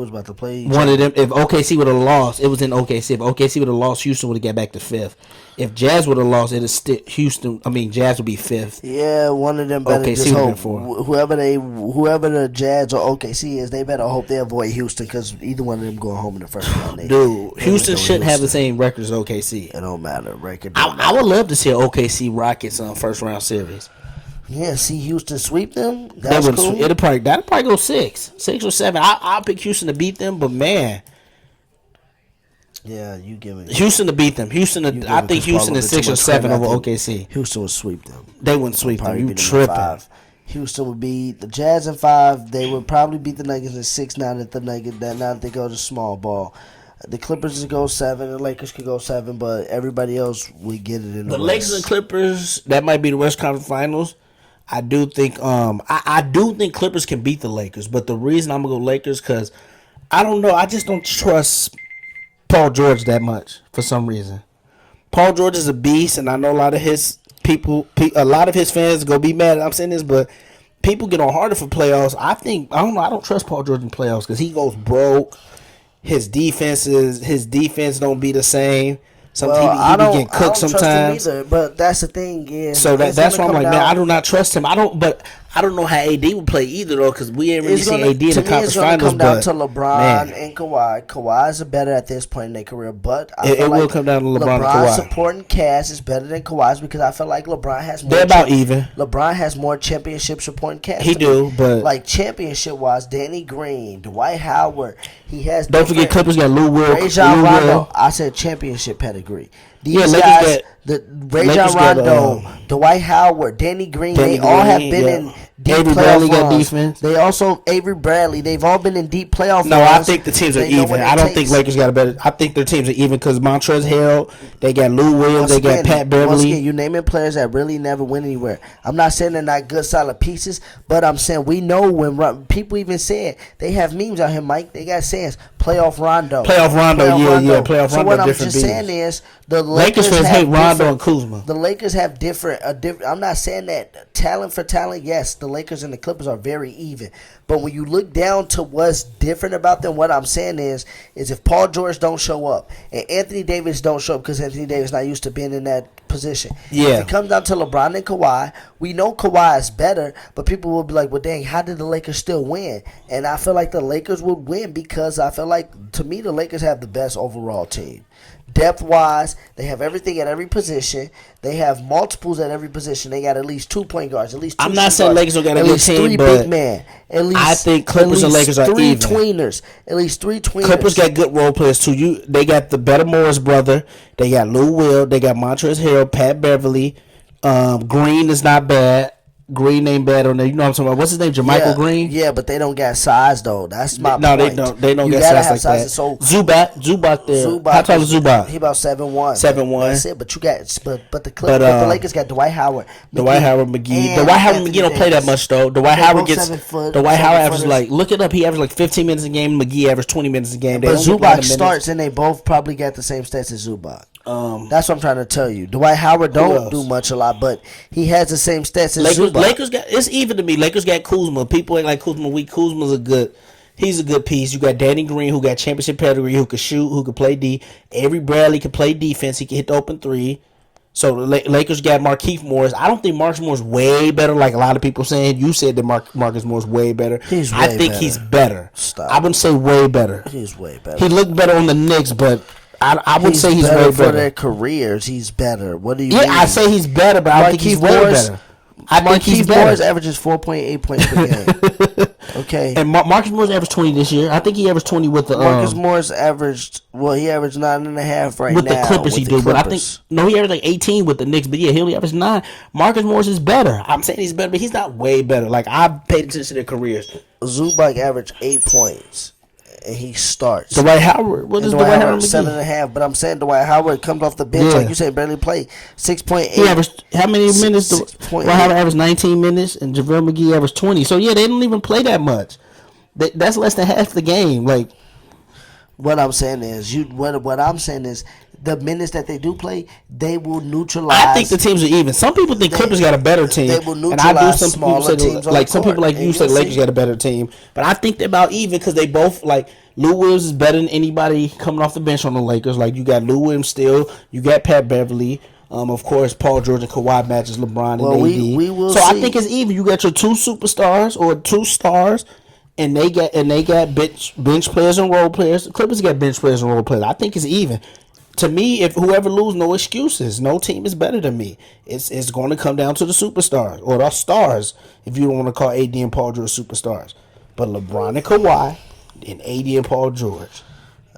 about to play One of them, if OKC would have lost, it was in OKC. If OKC would have lost, Houston would have got back to fifth. If Jazz would have lost, it is still Jazz would be fifth. Yeah, one of them better OKC just hope four. whoever the Jazz or OKC is, they better hope they avoid Houston because either one of them going home in the first round. Dude, Houston shouldn't have the same record as OKC. It don't matter. Record. I would love to see an OKC Rockets first round series. Yeah, see Houston sweep them. That's cool. That'll probably go 6 or 7. I'll pick Houston to beat them, but man, yeah, you give me Houston to beat them. I think Houston is 6 or 7 over OKC. Houston would sweep them. They wouldn't sweep them. You Beat them in tripping? 5. Houston would beat the Jazz in 5. They would probably beat the Nuggets in 6. Now that the Nuggets they go to small ball. The Clippers could go 7. The Lakers could go 7, but everybody else would get it in the Lakers and Clippers. That might be the West Conference Finals. I do think I do think Clippers can beat the Lakers, but the reason I'm gonna go Lakers because I don't know. I just don't trust Paul George that much for some reason. Paul George is a beast, and I know a lot of his a lot of his fans gonna be mad. I'm saying this, but people get on harder for playoffs. I don't trust Paul George in playoffs because he goes broke. His defense don't be the same. Sometimes he be getting cooked sometimes. Trust him either, but that's the thing. Yeah. So that's why I'm like, man, I do not trust him. I don't know how AD would play either though, because we ain't really seen AD in the conference finals. Come down to LeBron and Kawhi. Kawhi's better at this point in their career, but it will come down to LeBron and Kawhi. LeBron's supporting cast is better than Kawhi's because I feel like LeBron has more. They're about even. LeBron has more championship supporting cast. He do, but like championship wise, Danny Green, Dwight Howard, he has. Don't forget Clippers got Lou Will. Rajon Rondo. I said championship pedigree. These Lakers guys, Rajon Rondo, Dwight Howard, Danny Green, they all have been in deep Avery playoff Bradley got runs. defense. They also Avery Bradley. They've all been in deep playoff runs. No, I think the teams are even. I don't think Lakers got a better. I think their teams are even because Montrezl Harrell, they got Lou Williams, they got Pat Beverly. Once again, you naming players that really never went anywhere. I'm not saying they're not good, solid pieces, but I'm saying we know when people even said they have memes out here, Mike. They got sayings. Playoff Rondo. Playoff Rondo. So what I'm just saying is the Lakers fans hate Rondo and Kuzma. The Lakers have different. I'm not saying that talent for talent. Yes, the Lakers and the Clippers are very even. But when you look down to what's different about them, what I'm saying is if Paul George don't show up and Anthony Davis don't show up because Anthony Davis not used to being in that position. Yeah. If it comes down to LeBron and Kawhi, we know Kawhi is better, but people will be like, well, dang, how did the Lakers still win? And I feel like the Lakers would win because I feel like, to me, the Lakers have the best overall team. Depth-wise, they have everything at every position. They have multiples at every position. They got at least 2 point guards, at least 2 I'm not saying guards, Lakers don't got a at good least team, 3 but big men. At least I think Clippers and Lakers are three even. tweeners. At least 3 tweeners. Clippers got good role players too. They got the better Morris brother. They got Lou Will. They got Montrezl Harrell, Pat Beverly. Green is not bad. Green ain't bad on there. You know what I'm talking about? What's his name? Jermichael Green? Yeah, but they don't got size though. That's my point. No, they don't. They don't You get gotta size have like that. So Zubac there. How tall is Zubac? He about 7'1". 7'1". That's it. But you got but the Lakers got Dwight Howard. Dwight Howard McGee. Dwight Howard McGee don't play that much though. Dwight Howard averages like, look it up. He averages like 15 minutes a game. McGee averages 20 minutes a game. But Zubac starts and they both probably got the same stats as Zubac. That's what I'm trying to tell you. Dwight Howard don't do much a lot, but he has the same stats as Zubac. Lakers got, it's even to me. Lakers got Kuzma. People ain't like Kuzma weak. Kuzma's he's a good piece. You got Danny Green, who got championship pedigree, who could shoot, who could play D. Avery Bradley can play defense. He can hit the open three. So the Lakers got Markieff Morris. I don't think Marcus Morris way better, like a lot of people saying. You said that Marcus Morris way better. I think he's better. Stop. I wouldn't say way better. He's way better. He looked better on the Knicks, but I would say he's way better. For their careers, he's better. What do you mean? Yeah, I say he's better, but I think he's way better. I think he's better. Morris averages 4.8 points per game. Okay. And Marcus Morris averaged 20 this year. I think he averaged 20 with the Marcus Morris averaged 9.5 right now. With the Clippers he did, but I think he averaged like 18 with the Knicks, but yeah, he only averaged 9. Marcus Morris is better. I'm saying he's better, but he's not way better. Like, I've paid attention to their careers. Zubac averaged 8 points. And he starts. Dwight Howard. What is Dwight Howard? 7.5. But I'm saying Dwight Howard comes off the bench, like you said, barely played. 6.8. He averaged how many minutes? Dwight Howard averaged 19 minutes, and JaVale McGee averaged 20. So yeah, they don't even play that much. That's less than half the game. Like, what I'm saying is, what I'm saying is, the minutes that they do play, they will neutralize. I think the teams are even. Some people think Clippers got a better team, they will and I do. neutralize Some people smaller say teams on like the some people court, like you and say you'll Lakers see. got a better team, but I think they're about even because they both like Lou Williams is better than anybody coming off the bench on the Lakers. Like you got Lou Williams still, you got Pat Beverly. Of course, Paul George and Kawhi matches LeBron and AD. We will so see. I think it's even. You got your two superstars or two stars, and they got bench players and role players. The Clippers got bench players and role players. I think it's even. To me, if whoever lose, no excuses. No team is better than me. It's going to come down to the superstars or the stars. If you don't want to call AD and Paul George superstars, but LeBron and Kawhi, and AD and Paul George.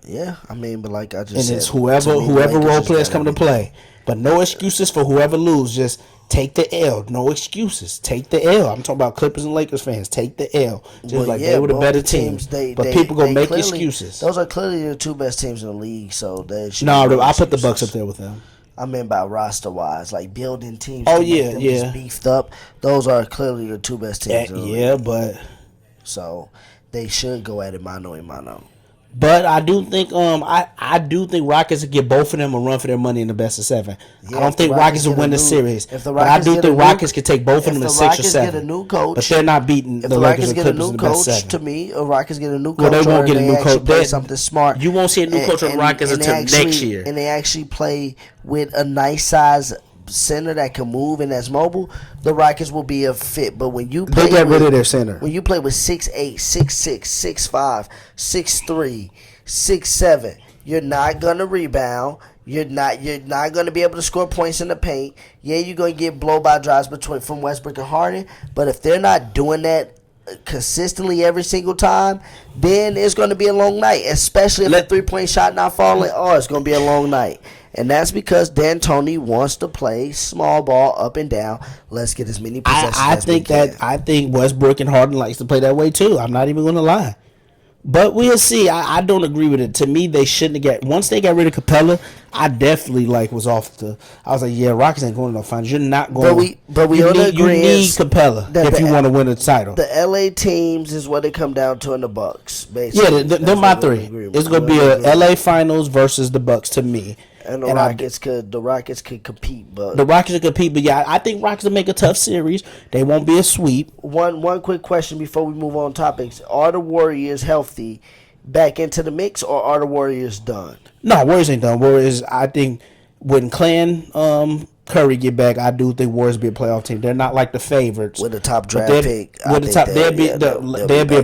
Yeah, I mean, but like I just And said, it's whoever to me, the role Lakers players is come to better play. But no excuses for whoever lose. Just take the L. No excuses. Take the L. I'm talking about Clippers and Lakers fans. Take the L. Just Well, like yeah, they were the both better teams, team. But people gonna make clearly, excuses. Those are clearly the two best teams in the league. So they should No, be no I put the excuses. Bucks up there with them. I mean, by roster wise, like building teams. Oh, to make yeah, them yeah. just beefed up. Those are clearly the two best teams. In the Yeah, league. but So they should go at it mano a mano. I do think I do think Rockets will get both of them a run for their money in the best of seven. Yeah, I don't if the think Rockets will get a win the new- series. if the But I Rockets do get a think new- Rockets can take both of them If in the 6 or Rockets 7. get a new coach, but they're not beating if the the Lakers Rockets or get a Clippers new in the best coach, 7. to me, or Rockets get a new coach, Well, they won't or get a they new actually coach. play They- something smart. You won't see a new coach on the Rockets and they until actually- next year. And they actually play with a nice size center that can move and that's mobile. The Rockets will be a fit. But when you play They got with, rid of their center. when you play with 6'8", 6'6", 6'5", 6'3", 6'7", you're not gonna rebound. You're not gonna be able to score points in the paint. Yeah, you're gonna get blow by drives from Westbrook and Harden. But if they're not doing that consistently every single time, then it's going to be a long night, especially if the 3-point shot not falling. Oh, it's going to be a long night. And that's because D'Antoni wants to play small ball up and down. Let's get as many possessions as we can. I think Westbrook and Harden likes to play that way too. I'm not even going to lie. But we'll see. I don't agree with it. To me, they shouldn't have once they got rid of Capella, I definitely was off the. I was like, yeah, Rockets ain't going to no finals. You're not going. But we you on the need, you need Capella that if you want to win a title. The LA teams is what it come down to in the Bucks. Basically, Yeah, they're my three. It's going to be a LA Finals versus the Bucks to me. And the Rockets could compete, but the Rockets will compete. But yeah, I think Rockets will make a tough series. They won't be a sweep. One quick question before we move on topics: are the Warriors healthy back into the mix, or are the Warriors done? No, Warriors ain't done. Warriors, I think when Clan Curry get back, I do think Warriors be a playoff team. They're not like the favorites With the top draft pick, With the top, they'll be a back in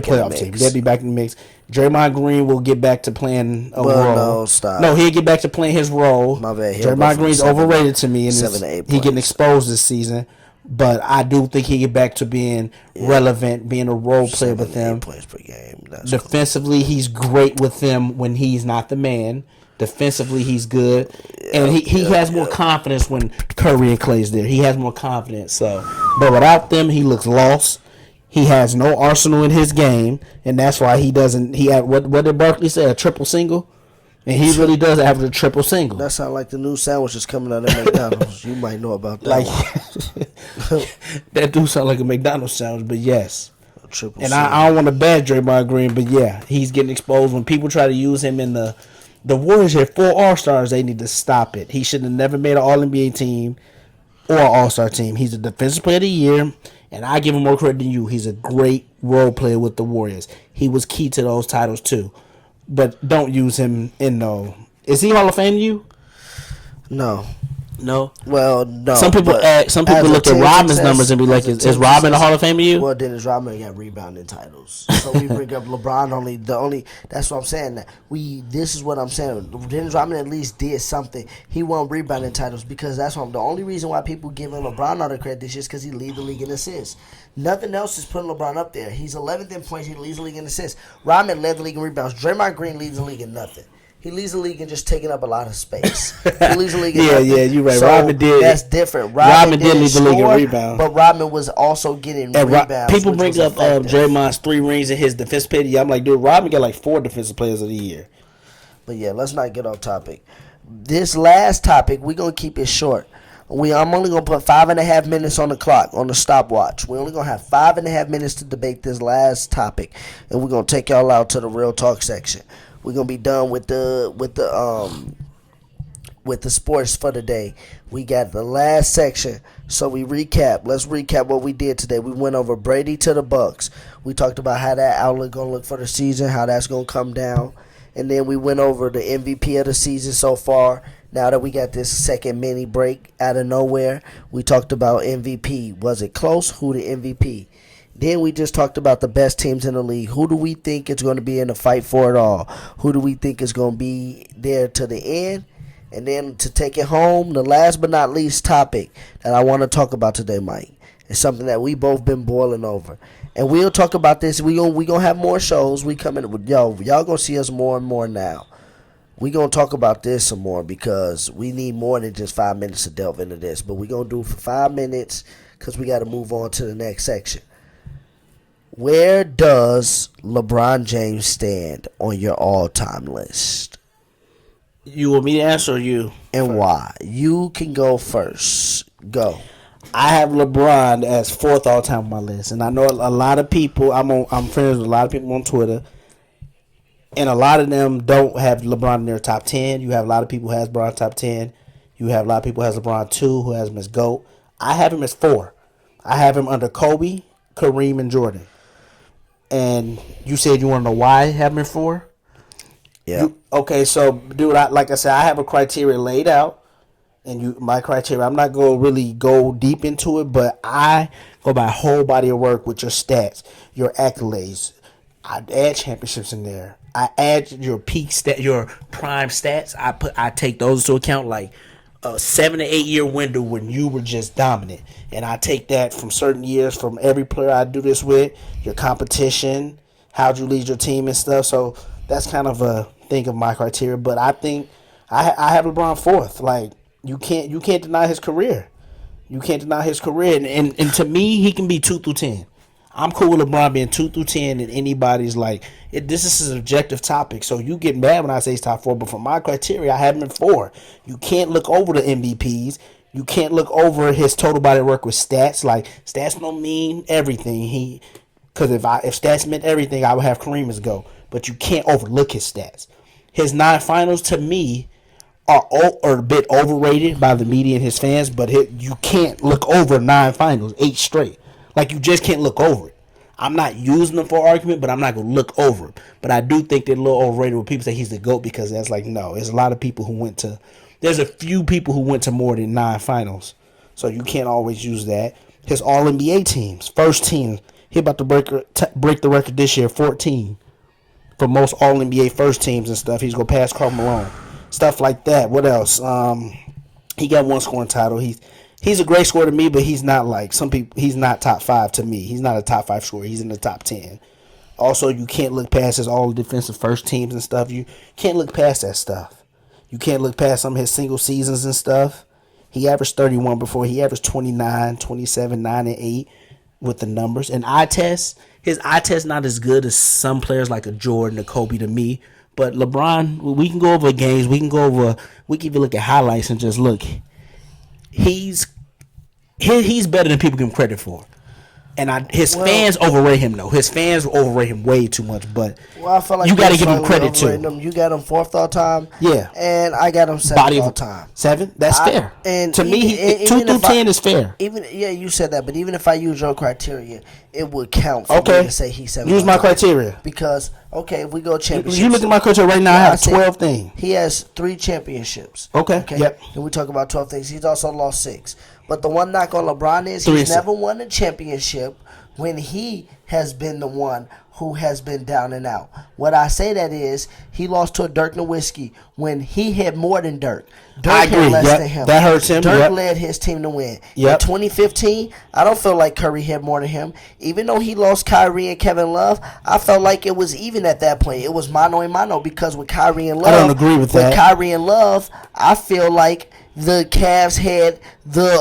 playoff the team. mix. They'll be back in the mix. Draymond Green will get back to playing a Well, role. no, stop. No, he'll get back to playing his role. My bad. He'll go Draymond from Green's 7 overrated to me, and 7 to 8 he getting points. exposed this season. But I do think he get back to being relevant, being a role player 7 with to 8 them. points per game. That's cool. Defensively, he's great with them when he's not the man. Defensively, he's good, and he has more confidence when Curry and Clay's there. He has more confidence. So, but without them, he looks lost. He has no arsenal in his game, and that's why he doesn't. He had what did Barkley say? A triple single, and he really does have a triple single. That sounds like the new sandwiches coming out of McDonald's. You might know about that. Like one. that do sound like a McDonald's sandwich, but yes. A triple And single. I don't want to bad Draymond Green, but yeah, he's getting exposed when people try to use him in the Warriors have 4 All-Stars. They need to stop it. He should have never made an All-NBA team or an All-Star team. He's a Defensive Player of the Year, and I give him more credit than you. He's a great role player with the Warriors. He was key to those titles too. But don't use him in no. Is he Hall of Fame to you? No. No. Well, no. Some people but look at team Rodman's success- numbers and be like, as a "Is team Rodman a success- Hall of Fame to you?" Well, Dennis Rodman got rebounding titles. So we bring up LeBron only. That's what I'm saying. This is what I'm saying. Dennis Rodman at least did something. He won rebounding titles because that's the only reason why people giving LeBron all the credit this year is because he lead the league in assists. Nothing else is putting LeBron up there. He's 11th in points. He leads the league in assists. Rodman led the league in rebounds. Draymond Green leads the league in nothing. He leads the league in just taking up a lot of space. He leads the league in nothing. Yeah, you're right. So Rodman did. That's different. Rodman did didn't lead the league in score, rebound. but Rodman was also getting And rebounds. people which bring was up effective. Draymond's 3 rings in his defense player of the year. I'm like, dude, Rodman got like 4 defensive players of the year. But yeah, let's not get off topic. This last topic, we're gonna keep it short. I'm only gonna put 5.5 minutes on the clock on the stopwatch. We're only gonna have 5.5 minutes to debate this last topic, and we're gonna take y'all out to the real talk section. We're gonna be done with the with the sports for the day. We got the last section, so we recap. Let's recap what we did today. We went over Brady to the Bucks. We talked about how that outlook gonna look for the season, how that's gonna come down, and then we went over the MVP of the season so far. Now that we got this second mini break out of nowhere, we talked about MVP. Was it close? Who the MVP? Then we just talked about the best teams in the league. Who do we think is going to be in the fight for it all? Who do we think is going to be there to the end? And then to take it home, the last but not least topic that I want to talk about today, Mike, is something that we both been boiling over. And we'll talk about this. We gonna have more shows. We coming with y'all gonna see us more and more now. We gonna talk about this some more because we need more than just 5 minutes to delve into this. But we gonna do it for 5 minutes because we got to move on to the next section. Where does LeBron James stand on your all-time list? You want me to answer or you? And why? You can go first. Go. I have LeBron as fourth all time on my list, and I know a lot of people. I'm friends with a lot of people on Twitter, and a lot of them don't have LeBron in their top 10. You have a lot of people who has LeBron top 10. You have a lot of people who has LeBron 2, who has him as GOAT. I have him as 4. I have him under Kobe, Kareem, and Jordan. And you said you want to know why I have him in 4? Yeah. Okay, so dude, like I said, I have a criteria laid out, and my criteria. I'm not going to really go deep into it, but I go by a whole body of work with your stats, your accolades. I add championships in there. I add your peak stat, your prime stats. I take those into account, like a 7 to 8 year window when you were just dominant, and I take that from certain years from every player I do this with. Your competition, how'd you lead your team and stuff. So that's kind of a thing of my criteria. But I think I have LeBron fourth. Like you can't deny his career. You can't deny his career, and to me, he can be 2 through 10. I'm cool with LeBron being 2 through 10, and anybody's like, this is an objective topic, so you get mad when I say he's top 4, but for my criteria, I have him in 4. You can't look over the MVPs. You can't look over his total body of work with stats. Like, stats don't mean everything. Because if stats meant everything, I would have Kareem as GOAT. But you can't overlook his stats. His 9 finals, to me, are a bit overrated by the media and his fans, but you can't look over 9 finals, 8 straight. Like, you just can't look over it. I'm not using them for argument, but I'm not going to look over it. But I do think they're a little overrated when people say he's the GOAT, because that's like, no. There's a lot of people who there's a few people who went to more than 9 finals. So you can't always use that. His All-NBA teams, first team, he about to break the record this year, 14. For most All-NBA first teams and stuff. He's going to pass Karl Malone. Stuff like that. What else? He got 1 scoring title. He's a great scorer to me, but he's not like some people. He's not top 5 to me. He's not a top 5 scorer. He's in the top 10. Also, you can't look past his all defensive first teams and stuff. You can't look past that stuff. You can't look past some of his single seasons and stuff. He averaged 31 before. He averaged 29, 27, 9, and 8 with the numbers. And his eye test not as good as some players like a Jordan, a Kobe to me. But LeBron, we can go over games. We can even look at highlights and just look. He's better than people give him credit for. And his fans overrate him, though. His fans overrate him way too much. But I feel like you got to give him credit, too. You got him 4th all time. Yeah. And I got him 7th all time. 7? That's fair. And to me, 2 through 10 is fair. You said that. But even if I use your criteria, it would count for me to say he's 7th. Use my criteria. Because, if we go championships. You look at my criteria right now, I have 12 things. He has 3 championships. Okay. Yep. And we talk about 12 things. He's also lost 6. But the one knock on LeBron is he's never won a championship when he has been the one who has been down and out. What I say that is he lost to a Dirk Nowitzki when he had more than Dirk. Dirk had less than him. That hurts him. Dirk led his team to win. In 2015, I don't feel like Curry had more than him. Even though he lost Kyrie and Kevin Love, I felt like it was even at that point. It was mano a mano because with Kyrie and Love, I don't agree with that. With Kyrie and Love, I feel like the Cavs had the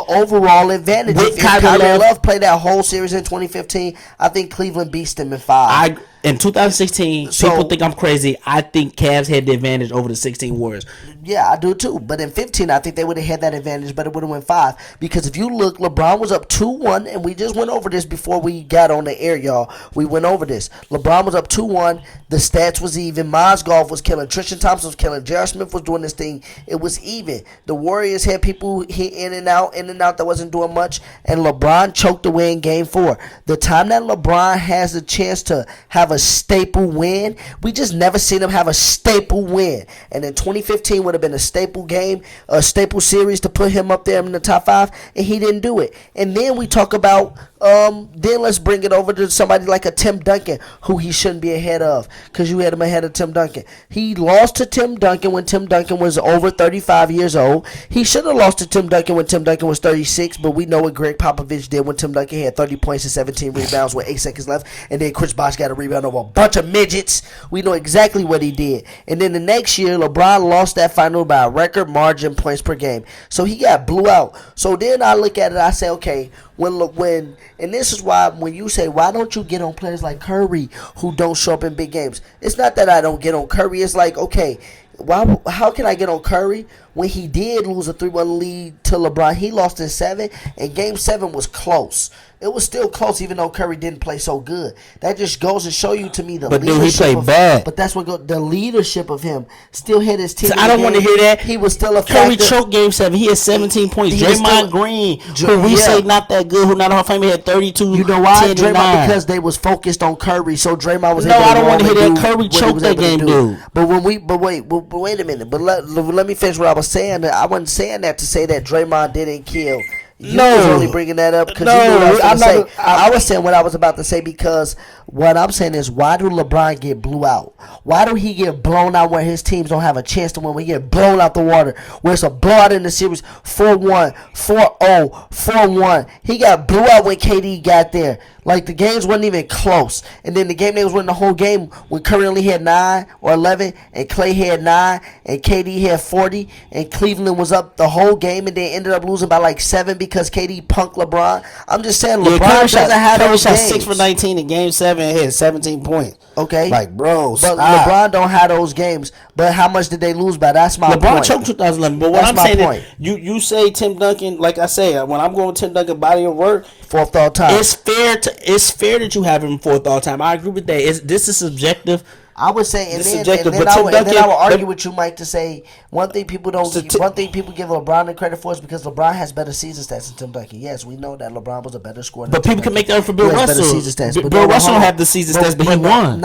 overall advantage. If Kyrie Love played that whole series in 2015, I think Cleveland beats them in 5. in 2016, So- people think I'm crazy. I think Cavs had the advantage over the 16 Warriors. Yeah, I do too. But in 15, I think they would have had that advantage, but it would have went 5. Because if you look, LeBron was up 2-1, and we just went over this before we got on the air, y'all. We went over this. LeBron was up 2-1. The stats was even. Mozgov was killing. Tristan Thompson was killing. J.R. Smith was doing this thing. It was even. The Warriors had people hit in and out that wasn't doing much, and LeBron choked away in Game 4. The time that LeBron has a chance to have a staple win, we just never seen him have a staple win. And in 2015 would have been a staple game, a staple series to put him up there in the top 5, and he didn't do it. And then we talk about, then let's bring it over to somebody like a Tim Duncan, who he shouldn't be ahead of, because you had him ahead of Tim Duncan. He lost to Tim Duncan when Tim Duncan was over 35 years old. He should have lost to Tim Duncan when Tim Duncan was 36, but we know what Greg Popovich did when Tim Duncan had 30 points and 17 rebounds with 8 seconds left, and then Chris Bosh got a rebound over a bunch of midgets. We know exactly what he did. And then the next year, LeBron lost that final by a record margin points per game. So he got blew out. So then I look at it, I say, okay, when and this is why when you say, why don't you get on players like Curry who don't show up in big games? It's not that I don't get on Curry. It's like, okay, how can I get on Curry when he did lose a 3-1 lead to LeBron? He lost in 7, and Game 7 was close. It was still close, even though Curry didn't play so good. That just goes to show you to me the But leadership. dude, he played bad. But that's what the leadership of him still hit his team. So I don't want to hear that. He was still a Curry factor. choked Game 7. He had 17 points. He was Draymond still- Green, who we yeah. say not that good, who not a Hall of Famer, had 32. You know why? 10 and Draymond, 9. because they was focused on Curry, so Draymond was No, able to I don't wanna roam hear and that. do Curry what he choked was that able to game, do. dude. But wait a minute. But let me finish what I was saying. I wasn't saying that to say that Draymond didn't kill. You No. was only bringing that up because No, you knew what I was I'm going to not- say. I was saying what I was about to say because what I'm saying is, why do LeBron get blew out? Why do he get blown out where his teams don't have a chance to win? We get blown out the water where it's a blowout in the series, 4-1, 4-0, 4-1. He got blew out when KD got there. Like, the games wasn't even close. And then the game they was winning the whole game when Curry only had 9 or 11 and Clay had 9 and KD had 40 and Cleveland was up the whole game and they ended up losing by like 7 because KD punked LeBron. I'm just saying LeBron doesn't have Curry those shot games. 6 for 19 in Game 7 and had 17 points. Okay. Like, bro, But stop. LeBron don't have those games. But how much did they lose by? That's my LeBron point. choked 2011. But what That's I'm my saying point. is, you say Tim Duncan, like I say, when I'm going Tim Duncan body of work, Fourth all time. it's fair that you have him fourth all time. I agree with that. This is subjective. I would say, and It's then, subjective, and then, but I Tim would, and then I Duncan- would argue but- with you, Mike, to say one thing people don't. So one thing people give LeBron the credit for is because LeBron has better season stats than Tim Duncan. Yes, we know that LeBron was a better scorer. But than people Tim can make Duncan. that up for Bill He has better Russell. season stats. Bill But no, Russell hold don't on. have the season stats, but he won.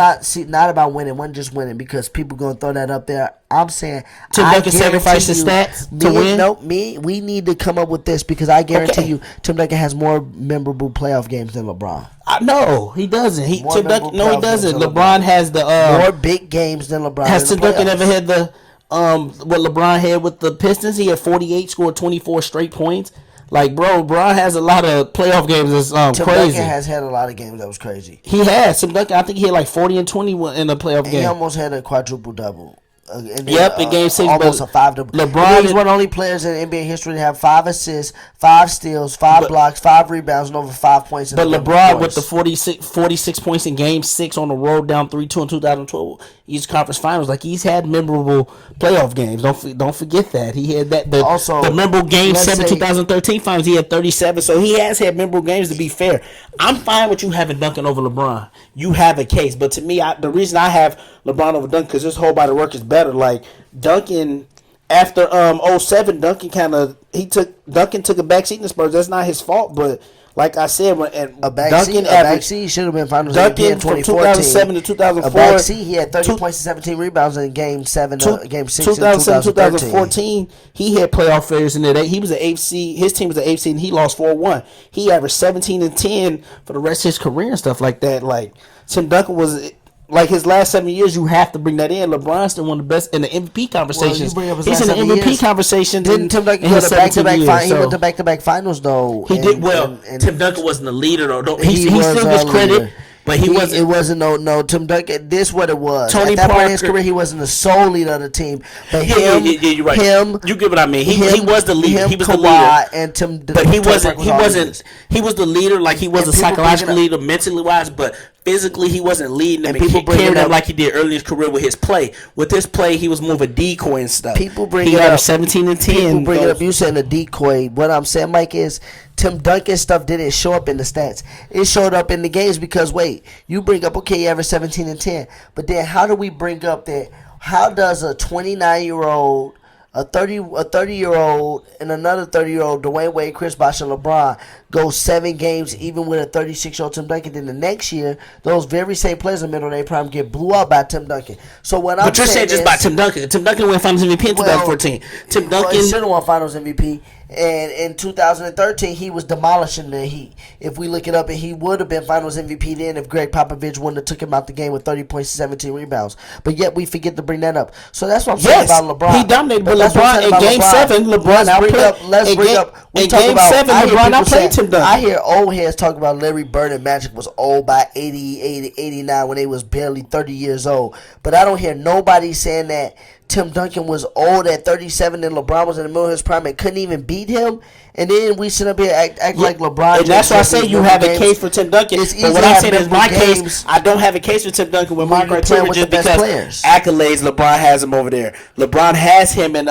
Not about winning. Wasn't just winning because people gonna throw that up there. I'm saying Tim I Duncan sacrificed his guarantee stats to me- win? No, we need to come up with this because I guarantee Okay. you, Tim Duncan has more memorable playoff games than LeBron. No, he doesn't. More Tim Duncan, memorable no, he playoff doesn't. games than LeBron has the More big games than LeBron. Has in Tim the Duncan playoffs. ever had the what LeBron had with the Pistons? He had 48, scored 24 straight points. Like, bro, LeBron has a lot of playoff games that's Tim crazy. Duncan has had a lot of games that was crazy. He has. Tim Duncan, I think he had like 40 and 20 in a playoff He game. almost had a quadruple double. Yep, in Game 6, almost but a 5 double. LeBron He's one of the only players in NBA history to have 5 assists, 5 steals, 5 blocks, 5 rebounds, and over 5 points. But LeBron with the 46 points in Game 6 on the road down 3-2 in 2012 East Conference Finals. Like, he's had memorable playoff games. Don't forget that. He had that. Also, the memorable Game let's 7 say- 2013 Finals, he had 37. So he has had memorable games, to be fair. I'm fine with you having Duncan over LeBron. You have a case. But to me, the reason I have LeBron over Duncan, because this whole body of work is better. Like, Duncan, after 07, Duncan took a back seat in the Spurs. That's not his fault, but like I said, a backseat should have been finals MVP Duncan in from 2014. 2007 to 2004. A backseat, he had 30 points and 17 rebounds in Game 7, Game 6 in 2007, 2013. 2014, he had playoff failures in there. He was an 8th seed. His team was an 8th seed, and he lost 4-1. He averaged 17 and 10 for the rest of his career and stuff like that. Like, Tim Duncan was... Like, his last 7 years, you have to bring that in. LeBron's still one of the best in the MVP conversations. Well, you bring up his He's last in the 7 MVP years. conversations. Didn't Tim Duncan in go his to back-to-back 17 finals? years, He went so- to back-to-back finals, though. He did well. and Tim Duncan wasn't the leader, though. He was still a gets credit, leader. but he wasn't. It wasn't no Tim Duncan. This what it was. Tony At that point in his Parker- career, he wasn't the sole leader of the team. But Yeah, him, you're right. Him, You get what I mean. He was the leader. Him, He was the Kawhi, leader. and Tim. But he Tony wasn't. Parker He all wasn't. leaders. He was the leader. Like, he was And a people psychological bring it leader, mentally wise, but physically he wasn't leading them And people and bring carrying it them up- like he did early in his career with his play. With his play, he was more of a decoy and stuff. People bring he it averaged up. 17 and 10. People bring it those- up. You saying a decoy. What I'm saying, Mike, is Tim Duncan stuff didn't show up in the stats. It showed up in the games because, wait, you bring up, okay, you average 17 and 10. But then how do we bring up that? How does a 29-year-old, a 30-year-old, and another 30-year-old, Dwayne Wade, Chris Bosh, and LeBron, go 7 games even with a 36-year-old Tim Duncan? Then the next year, those very same players in the middle of their prime get blew up by Tim Duncan. So what I'm But you're saying just is, by Tim Duncan. Tim Duncan won Finals MVP in 2014. Tim well, he Duncan. should have won Finals MVP. And in 2013, he was demolishing the Heat. If we look it up, and he would have been Finals MVP then if Greg Popovich wouldn't have took him out the game with 30 points, 17 rebounds. But yet we forget to bring that up. So that's what I'm saying Yes, about LeBron. he dominated, but that's what I'm LeBron saying in about Game 7, LeBron outplayed. Let's in bring game- up. We in talk Game about, 7, I hear LeBron people outplayed say- Tim Duncan. I hear old heads talk about Larry Bird and Magic was old by 80, 89 when they was barely 30 years old. But I don't hear nobody saying that Tim Duncan was old at 37 and LeBron was in the middle of his prime and couldn't even beat him. And then we sit up here act like LeBron. And that's why I say just you have a case for Tim Duncan. It's But easy what to I'm have saying is memorable my games case, I don't have a case for Tim Duncan with my when you criteria play with just the best because players. accolades LeBron has him over there. LeBron has him in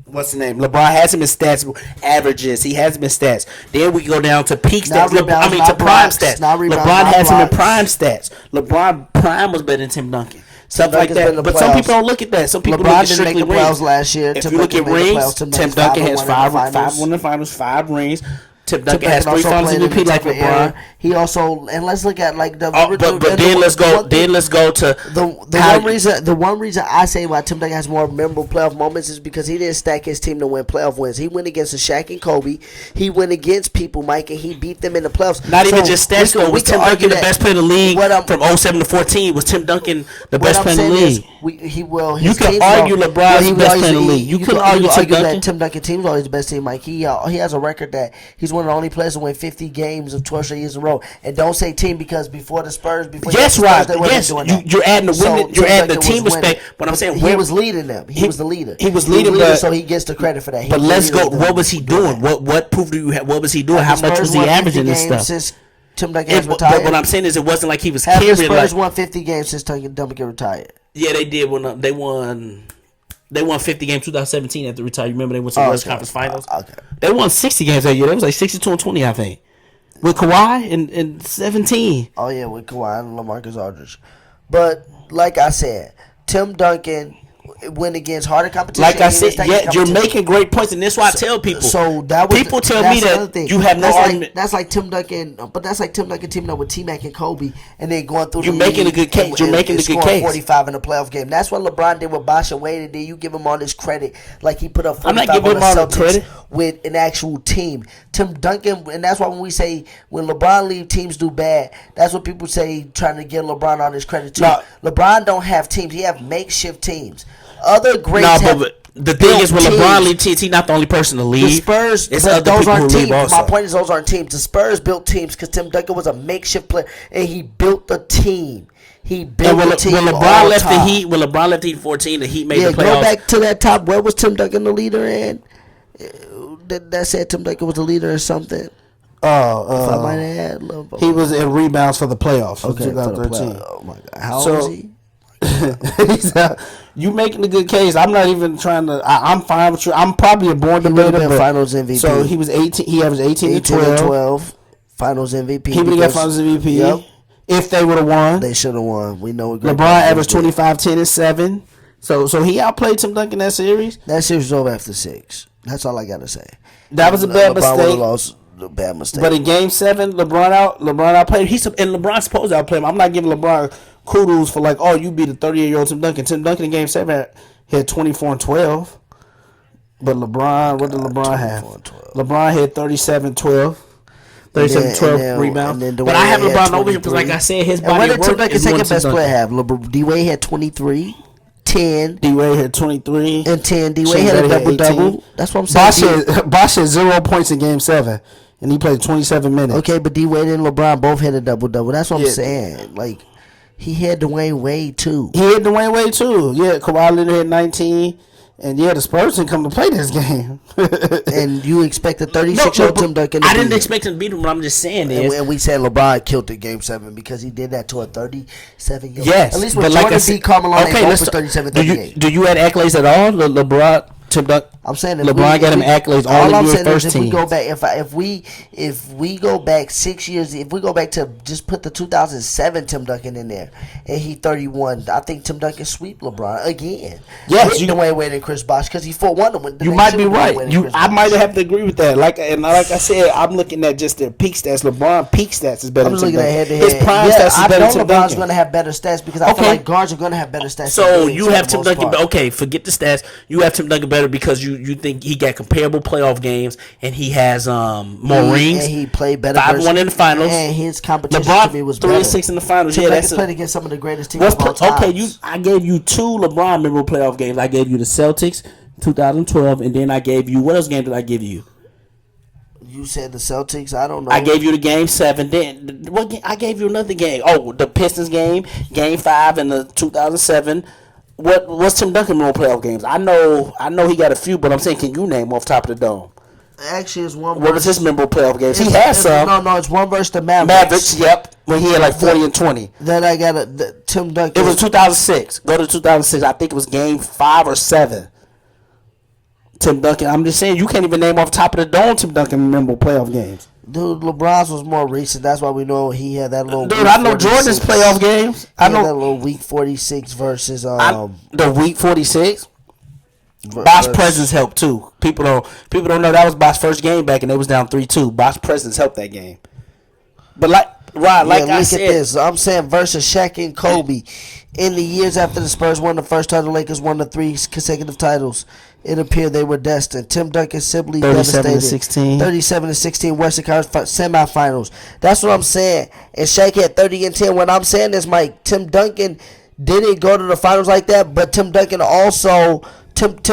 what's the name? LeBron has him in stats averages. He has him in stats. Then we go down to peak Not stats. rebounds, I mean not to prime blocks. stats. Not rebounds, LeBron not has him in blocks. prime stats. LeBron prime was better than Tim Duncan. Stuff like Duncan's been in that. the But some playoffs. people don't look at that. Some people LeBron look at didn't make strictly the playoffs rings. last year. If Tim you look Duncan at made the rings, playoffs. Tim Tim Duncan's Duncan has 5-1 in the five finals. won the finals, 5 rings. Tim Tim Duncan has 3 also finals played in MVP the like different LeBron. era. He also, and let's look at like the. Oh, but then let's go. Then let's go to The one reason I say why Tim Duncan has more memorable playoff moments is because he didn't stack his team to win playoff wins. He went against the Shaq and Kobe. He went against people, Mike, and he beat them in the playoffs. Not even So just stats though. Was Tim Duncan the best player in the league from 07 to 14? Was Tim Duncan the best player in the league? You can argue LeBron's the best player in the league. You couldn't argue Tim Duncan. that Tim Duncan team's always the best team, Mike. He has a record that he's one of the only players to win 50 games of 12 straight years in a row. And don't say team because before the Spurs, Yes, the Spurs, Rob. they wasn't Yes, doing that. you're adding the So women. You're Tim adding the Duncan team was respect. winning. But I'm saying he was leading them. He was the leader. He was leading, but so he gets the credit for that. He But was let's the go. leader. What was he doing? What proof do you have? What was he doing? Have How the much Spurs was he won 50 averaging and games stuff? Since Tim Duncan has But retired. what I'm saying is, it wasn't like he was Have the carrying. Spurs Like, won 50 games since Duncan retired. yeah, they did. When they won. They won 50 games 2017 after retired. Remember they went to the West Conference Finals. Okay. They won 60 games that year. They was like 62 and 20, I think, with Kawhi in 17. Oh yeah, with Kawhi and LaMarcus Aldridge. But like I said, Tim Duncan went against harder competition. Like I and he said, was taking yeah, you're competition. making great points, and that's why I tell people. So that was people tell that's me another that thing. you have no that's argument. Like, that's like Tim Duncan, but that's like Tim Duncan teaming up with T-Mac and Kobe, and then going through. You're the making league a good case. and- You're and- making and a good scoring case. 45 in the playoff game. That's what LeBron did with Bosh and Wade, and then you give him all this credit, like he put up 45 I'm not giving on him all the Celtics credit. with an actual team. Tim Duncan, and that's why when we say when LeBron leave, teams do bad. That's what people say, trying to give LeBron all this credit too. No. LeBron don't have teams; he have makeshift teams. Other greats No, have but the thing built is, when teams. LeBron leaves teams, he's not the only person to leave. The Spurs, it's but other those people who aren't leave teams. also. My point is, those aren't teams. The Spurs built teams because Tim Duncan was a makeshift player, and he built the team. He built And when, the team. when all LeBron left the time. Heat, when LeBron left the Heat 14, the Heat made Yeah, the go playoffs. back to that top. Where was Tim Duncan the leader in? That said Tim Duncan was the leader in something. If I might have had, He was in rebounds for the playoffs for okay, for the 2013. play. Oh my God, how old So- is he? You making a good case. I'm not even trying to. I'm fine with you. I'm probably a born He would have debater. been but- Finals MVP. So he was 18. He averaged 18 and 18 12. and 12. Finals MVP. He would have got because- Finals MVP Yep, if they would have won. they should have won. We know LeBron averaged 25, 10, and 7. So he outplayed Tim Duncan that series. That series was over after 6. That's all I gotta say. That was a bad LeBron would've mistake. lost a bad mistake. But in Game 7, LeBron outplayed. And LeBron's supposed to outplay him. I'm not giving LeBron kudos for like, oh, you beat a 38-year-old Tim Duncan. Tim Duncan in Game 7 had 24 and 12. But LeBron, what did LeBron have? 24 and 12. LeBron had 37, 12. And 37, then- 12 and then- rebounds. and then But I have Dwayne had LeBron over here because, like 23. I said, his And body what of did Tim work Duncan is second more than best Tim player Duncan. have? D-Wade had 23, 10, D-Wade had 23. and 10. D-Wade Shane had a Battier had double-double. 18. That's what I'm saying. Bosh had 0 points in Game 7, and he played 27 minutes. Okay, but D-Wade and LeBron both had a double-double. That's what Yeah. I'm saying. Like, he had Dwayne Wade, too. He had Dwayne Wade too. Yeah, Kawhi Leonard had 19, And yeah, the Spurs didn't come to play this game. And you expect a 36-year-old Tim Duncan to I be didn't here. expect him to beat him. What I'm just saying is, And we said LeBron killed it Game 7 because he did that to a 37-year-old. yes. At least when but Jordan like I said, beat Carmelo, they both let's for talk- 37, do you 38. do you add accolades at all? LeBron, Tim Duncan. I'm saying LeBron got him accolades all only I'm doing saying first is if we team. go back, if we go back 6 years, if we go back to just put the 2007 Tim Duncan in there, and he 31, I think Tim Duncan sweep LeBron again. Yes, with you- Dwayne Wade and Chris Bosh because he 4-1 to win. You might be right. I might have to agree with that. Like I said, I'm looking at just the peak stats. LeBron peak stats is better I'm than just Tim looking at Duncan. head-to-head. His prime Yeah, stats is I better know than Tim LeBron's Duncan. going to have better stats because I feel Okay. like guards are going to have better stats. So than you bigs have for the Tim most Duncan. part. Okay, forget the stats. You have Tim Duncan better because you think he got comparable playoff games and he has more rings. And he played better. 5-1 in the finals. And his competition to me LeBron was 3-6 better. in the finals. Tim Yeah, Duncan that's played against some of the greatest teams of all time. okay. I gave you 2 LeBron memorable playoff games. I gave you the Celtics 2012, and then I gave you what else game did I give you? You said the Celtics. I don't know. I gave you the game 7. Then I gave you another game. Oh, the Pistons game 5 in the 2007. What's Tim Duncan memorable playoff games? I know he got a few, but I'm saying, can you name off top of the dome? Actually, it's one. What was his memorable playoff games? He It's- has some. No, it's one versus the Mavericks, yep. When he had like 40 and 20. Then I got Tim Duncan. It was 2006. Go to 2006. I think it was game 5 or 7. Tim Duncan. I'm just saying, you can't even name off top of the dome Tim Duncan memorable playoff games. Dude, LeBron's was more recent. That's why we know he had that little. Dude, week I know 46. Jordan's playoff games. He I had that know little week 46 versus the week 46. Bosh presence helped too. People don't know that was Bosh's first game back, and they was down 3-2. Bosh presence helped that game. But like I look said, at this. I'm saying versus Shaq and Kobe. In the years after the Spurs won the first title, Lakers won the 3 consecutive titles. It appeared they were destined. Tim Duncan simply 37-16. 37-16 Western Conference semifinals. That's what I'm saying. And Shaq had 30-10. When I'm saying this, Mike, Tim Duncan didn't go to the finals like that, but Tim Duncan also played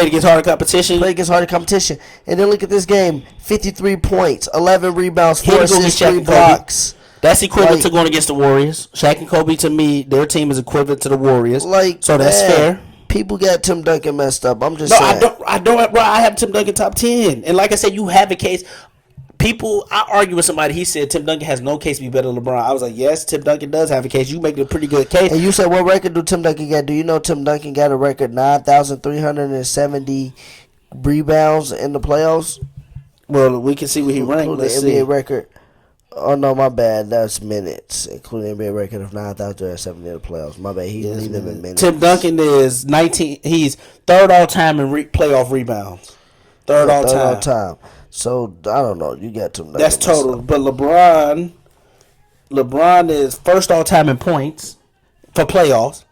against harder competition. Played against harder competition. And then look at this game: 53 points, 11 rebounds, 4 Here we go assists, with Shaq 3 and Kobe. blocks. That's equivalent Like- to going against the Warriors. Shaq and Kobe, to me, their team is equivalent to the Warriors. So that's man, fair. People got Tim Duncan messed up. I'm just No, saying. I don't. Bro, I have Tim Duncan top 10, and like I said, you have a case. I argue with somebody. He said Tim Duncan has no case to be better than LeBron. I was like, yes, Tim Duncan does have a case. You make a pretty good case. And you said, what record do Tim Duncan get? Do you know Tim Duncan got a record 9,370 rebounds in the playoffs? Well, we can see what he ranked. Including Let's the NBA see. record. Oh no, my bad. That's minutes, including NBA record of 9,370 in the playoffs. My bad. He lead them in minutes. Tim Duncan is 19. He's third all time in playoff rebounds. Third all time. So I don't know. You got Tim Duncan. That's total. But LeBron is first all time in points for playoffs.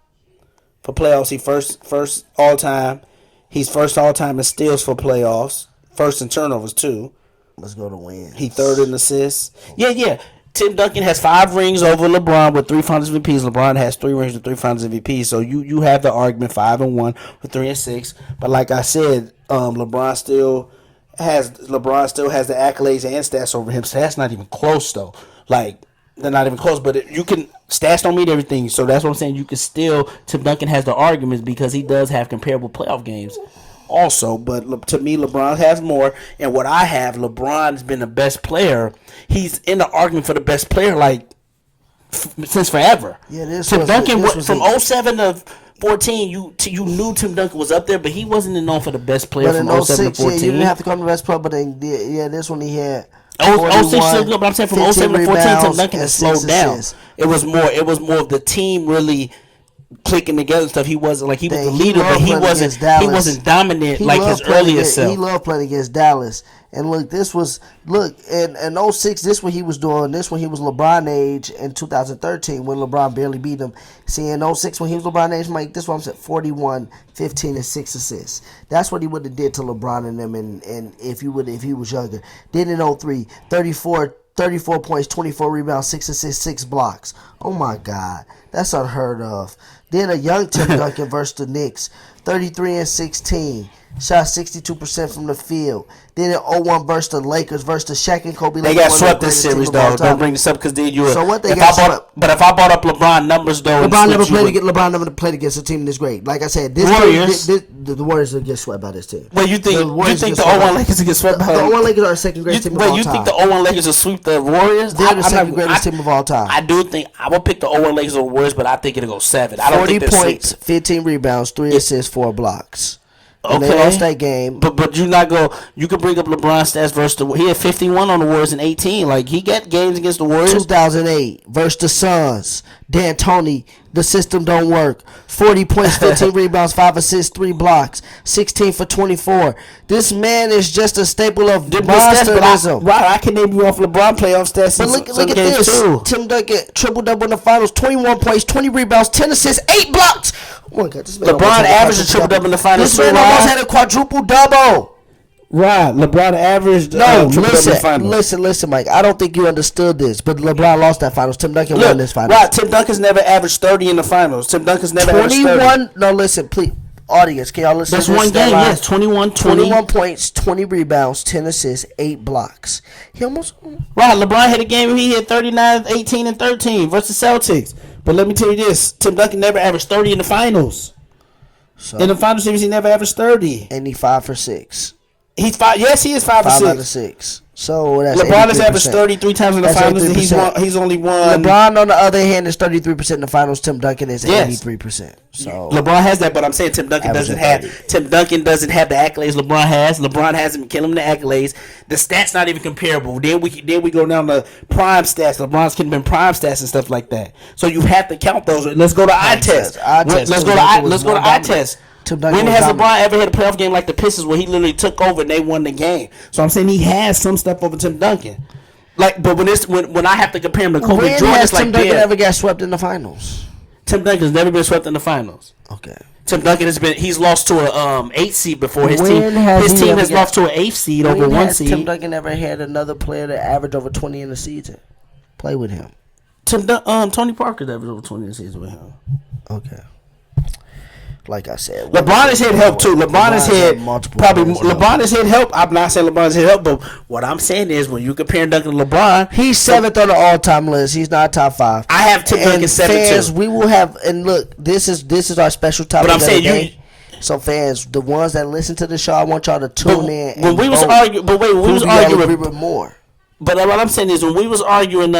For playoffs, he first all time. He's first all time in steals for playoffs. First in turnovers too. Let's go to win. He third in assists. Yeah. Tim Duncan has 5 rings over LeBron with 3 Finals MVPs. LeBron has 3 rings with 3 Finals MVPs. So you have the argument 5-1 with 3 and 6. But like I said, LeBron still has the accolades and stats over him. So that's not even close though. Like they're not even close. But stats don't mean everything. So that's what I'm saying. You can still Tim Duncan has the arguments because he does have comparable playoff games. Also, but to me, LeBron has more. And what I have, LeBron's been the best player. He's in the argument for the best player since forever. Yeah, this Tim was- Duncan this was from it. 07 to 14. You knew Tim Duncan was up there, but he wasn't known for the best player But from in 07 06, to 14. you didn't have to come to the best player, but this one he had. 06 still good, but I'm saying from 07 to 14, Tim Duncan has slowed 6 down. assists. It was more of the team really clicking together and stuff. He wasn't like he was the He leader, but loved he playing wasn't against Dallas. he wasn't dominant He like loved his playing earlier against- self. He loved playing against Dallas. And look, in 06, this what he was doing. This when he was LeBron age in 2013 when LeBron barely beat him. See, in 06 when he was LeBron age, Mike, this one I'm at 41, 15, and 6 assists. That's what he would have did to LeBron and them and if he was younger. Then in 03, 34 points, 24 rebounds, 6 assists, 6 blocks. Oh my God. That's unheard of. Then a young Tim Duncan versus the Knicks, 33 and 16. shot 62% from the field. Then in 0-1 versus the Lakers versus the Shaq and Kobe. They got swept this series, though. Don't bring this up because then you. So what they got swept? But if I brought up LeBron numbers, though, LeBron never played against a team this great. Like I said, this Warriors. The Warriors will get swept by this team. Well, you think the 0-1 Lakers will get swept by the 0-1 Lakers are the second greatest team of all time. You think the 0-1 Lakers will sweep the Warriors? They're the second greatest team of all time. I do think I will pick the 0-1 Lakers over Warriors, but I think it'll go 7. I don't 40 think points, 15 rebounds, 3 assists, 4 blocks. And Okay, they lost that game. But you not go. You could bring up LeBron stats versus the. He had 51 on the Warriors in 18. Like he got games against the Warriors. 2008 versus the Suns. D'Antoni, the system don't work. 40 points, 15 rebounds, 5 assists, 3 blocks, 16 for 24. This man is just a staple of monsterism. Right, I can name you off LeBron playoff stats. But look at this. Too. Tim Duncan triple-double in the finals, 21 points, 20 rebounds, 10 assists, 8 blocks. Oh my God, this man LeBron averaged a triple-double in the finals. This man almost had a quadruple-double. Right, LeBron averaged. No, listen, Mike. I don't think you understood this, but LeBron lost that finals. Tim Duncan won this finals. Right, Tim Duncan's never averaged 30 in the finals. Tim Duncan's never averaged 30. 21. No, listen, please, audience, can y'all listen? That's to this one game. Yes, 21, 20. 21 points, 20 rebounds, 10 assists, 8 blocks. He almost. Right, LeBron had a game where he had 39, 18, and 13 versus Celtics. But let me tell you this: Tim Duncan never averaged 30 in the finals. So, in the final series, he never averaged 30. And he 5 for 6. He's 5. Yes, he is 5 for 6. 5 out of 6. So that's LeBron has averaged 33 times in the finals, and he's only won. LeBron, on the other hand, is 33% in the finals. Tim Duncan is 83%. So LeBron has that, but I'm saying Tim Duncan doesn't have the accolades LeBron has. LeBron hasn't killing him the accolades. The stats not even comparable. Then we go down to prime stats. LeBron's can have been prime stats and stuff like that. So you have to count those. Let's go to eye test. Let's go to eye test. When has LeBron ever had a playoff game like the Pistons where he literally took over and they won the game? So I'm saying he has some stuff over Tim Duncan. Like, but when I have to compare him to Kobe Jordan, it's like Tim Duncan ever got swept in the finals? Tim Duncan's never been swept in the finals. Okay. Tim Duncan he's lost to a 8 seed before. His team has lost to an 8th seed over 1 seed. Tim Duncan never had another player that averaged over 20 in the season play with him? Tony Parker averaged over 20 in the season with him. Okay. Like I said, LeBron has had help too. LeBron has had help. I'm not saying LeBron has had help, but what I'm saying is when you compare Duncan to LeBron, he's 7th on the all-time list. He's not top 5. I have Tim Duncan 7 too. We will have, and look, this is our special topic. But I'm saying so fans, the ones that listen to the show, I want y'all to tune in. When we was arguing, more. But what I'm saying is when we was arguing,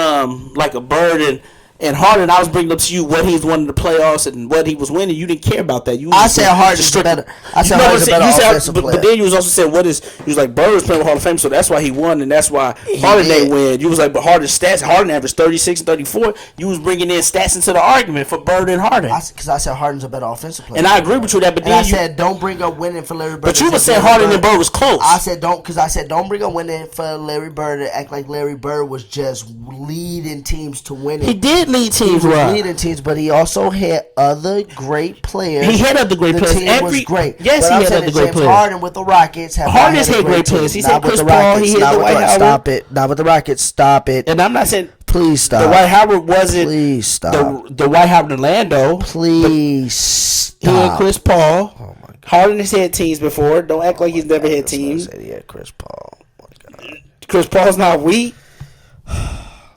like a Bird and Harden, I was bringing up to you what he's won in the playoffs and what he was winning. You didn't care about that. I said Harden's better. I said Harden's a better offensive player. But then you was also saying you was like Bird was playing with Hall of Fame, so that's why he won and that's why Harden didn't win. You was like, but Harden's stats, Harden averaged 36 and 34. You was bringing in stats into the argument for Bird and Harden. Because I said Harden's a better offensive player. And I agree with you that. But then I said don't bring up winning for Larry Bird. But you were saying Harden and Bird was close. I said don't bring up winning for Larry Bird and act like Larry Bird was just leading teams to winning. He did lead teams, right? Leading teams, but he also had other great players. He had other great players. The team was great. Yes, but he had other great players. Harden with the Rockets. Harden's had great players. He's had Chris Paul. He had Dwight Howard. Stop it. Not with the Rockets. Stop it. And I'm not saying. Please stop. Dwight Howard wasn't. Please stop. The Dwight Howard in Orlando. Please stop. He and Chris Paul. Oh my God. Harden has had teams before. Don't act like he's never had teams. He had Chris Paul. Oh my God. Chris Paul's not weak.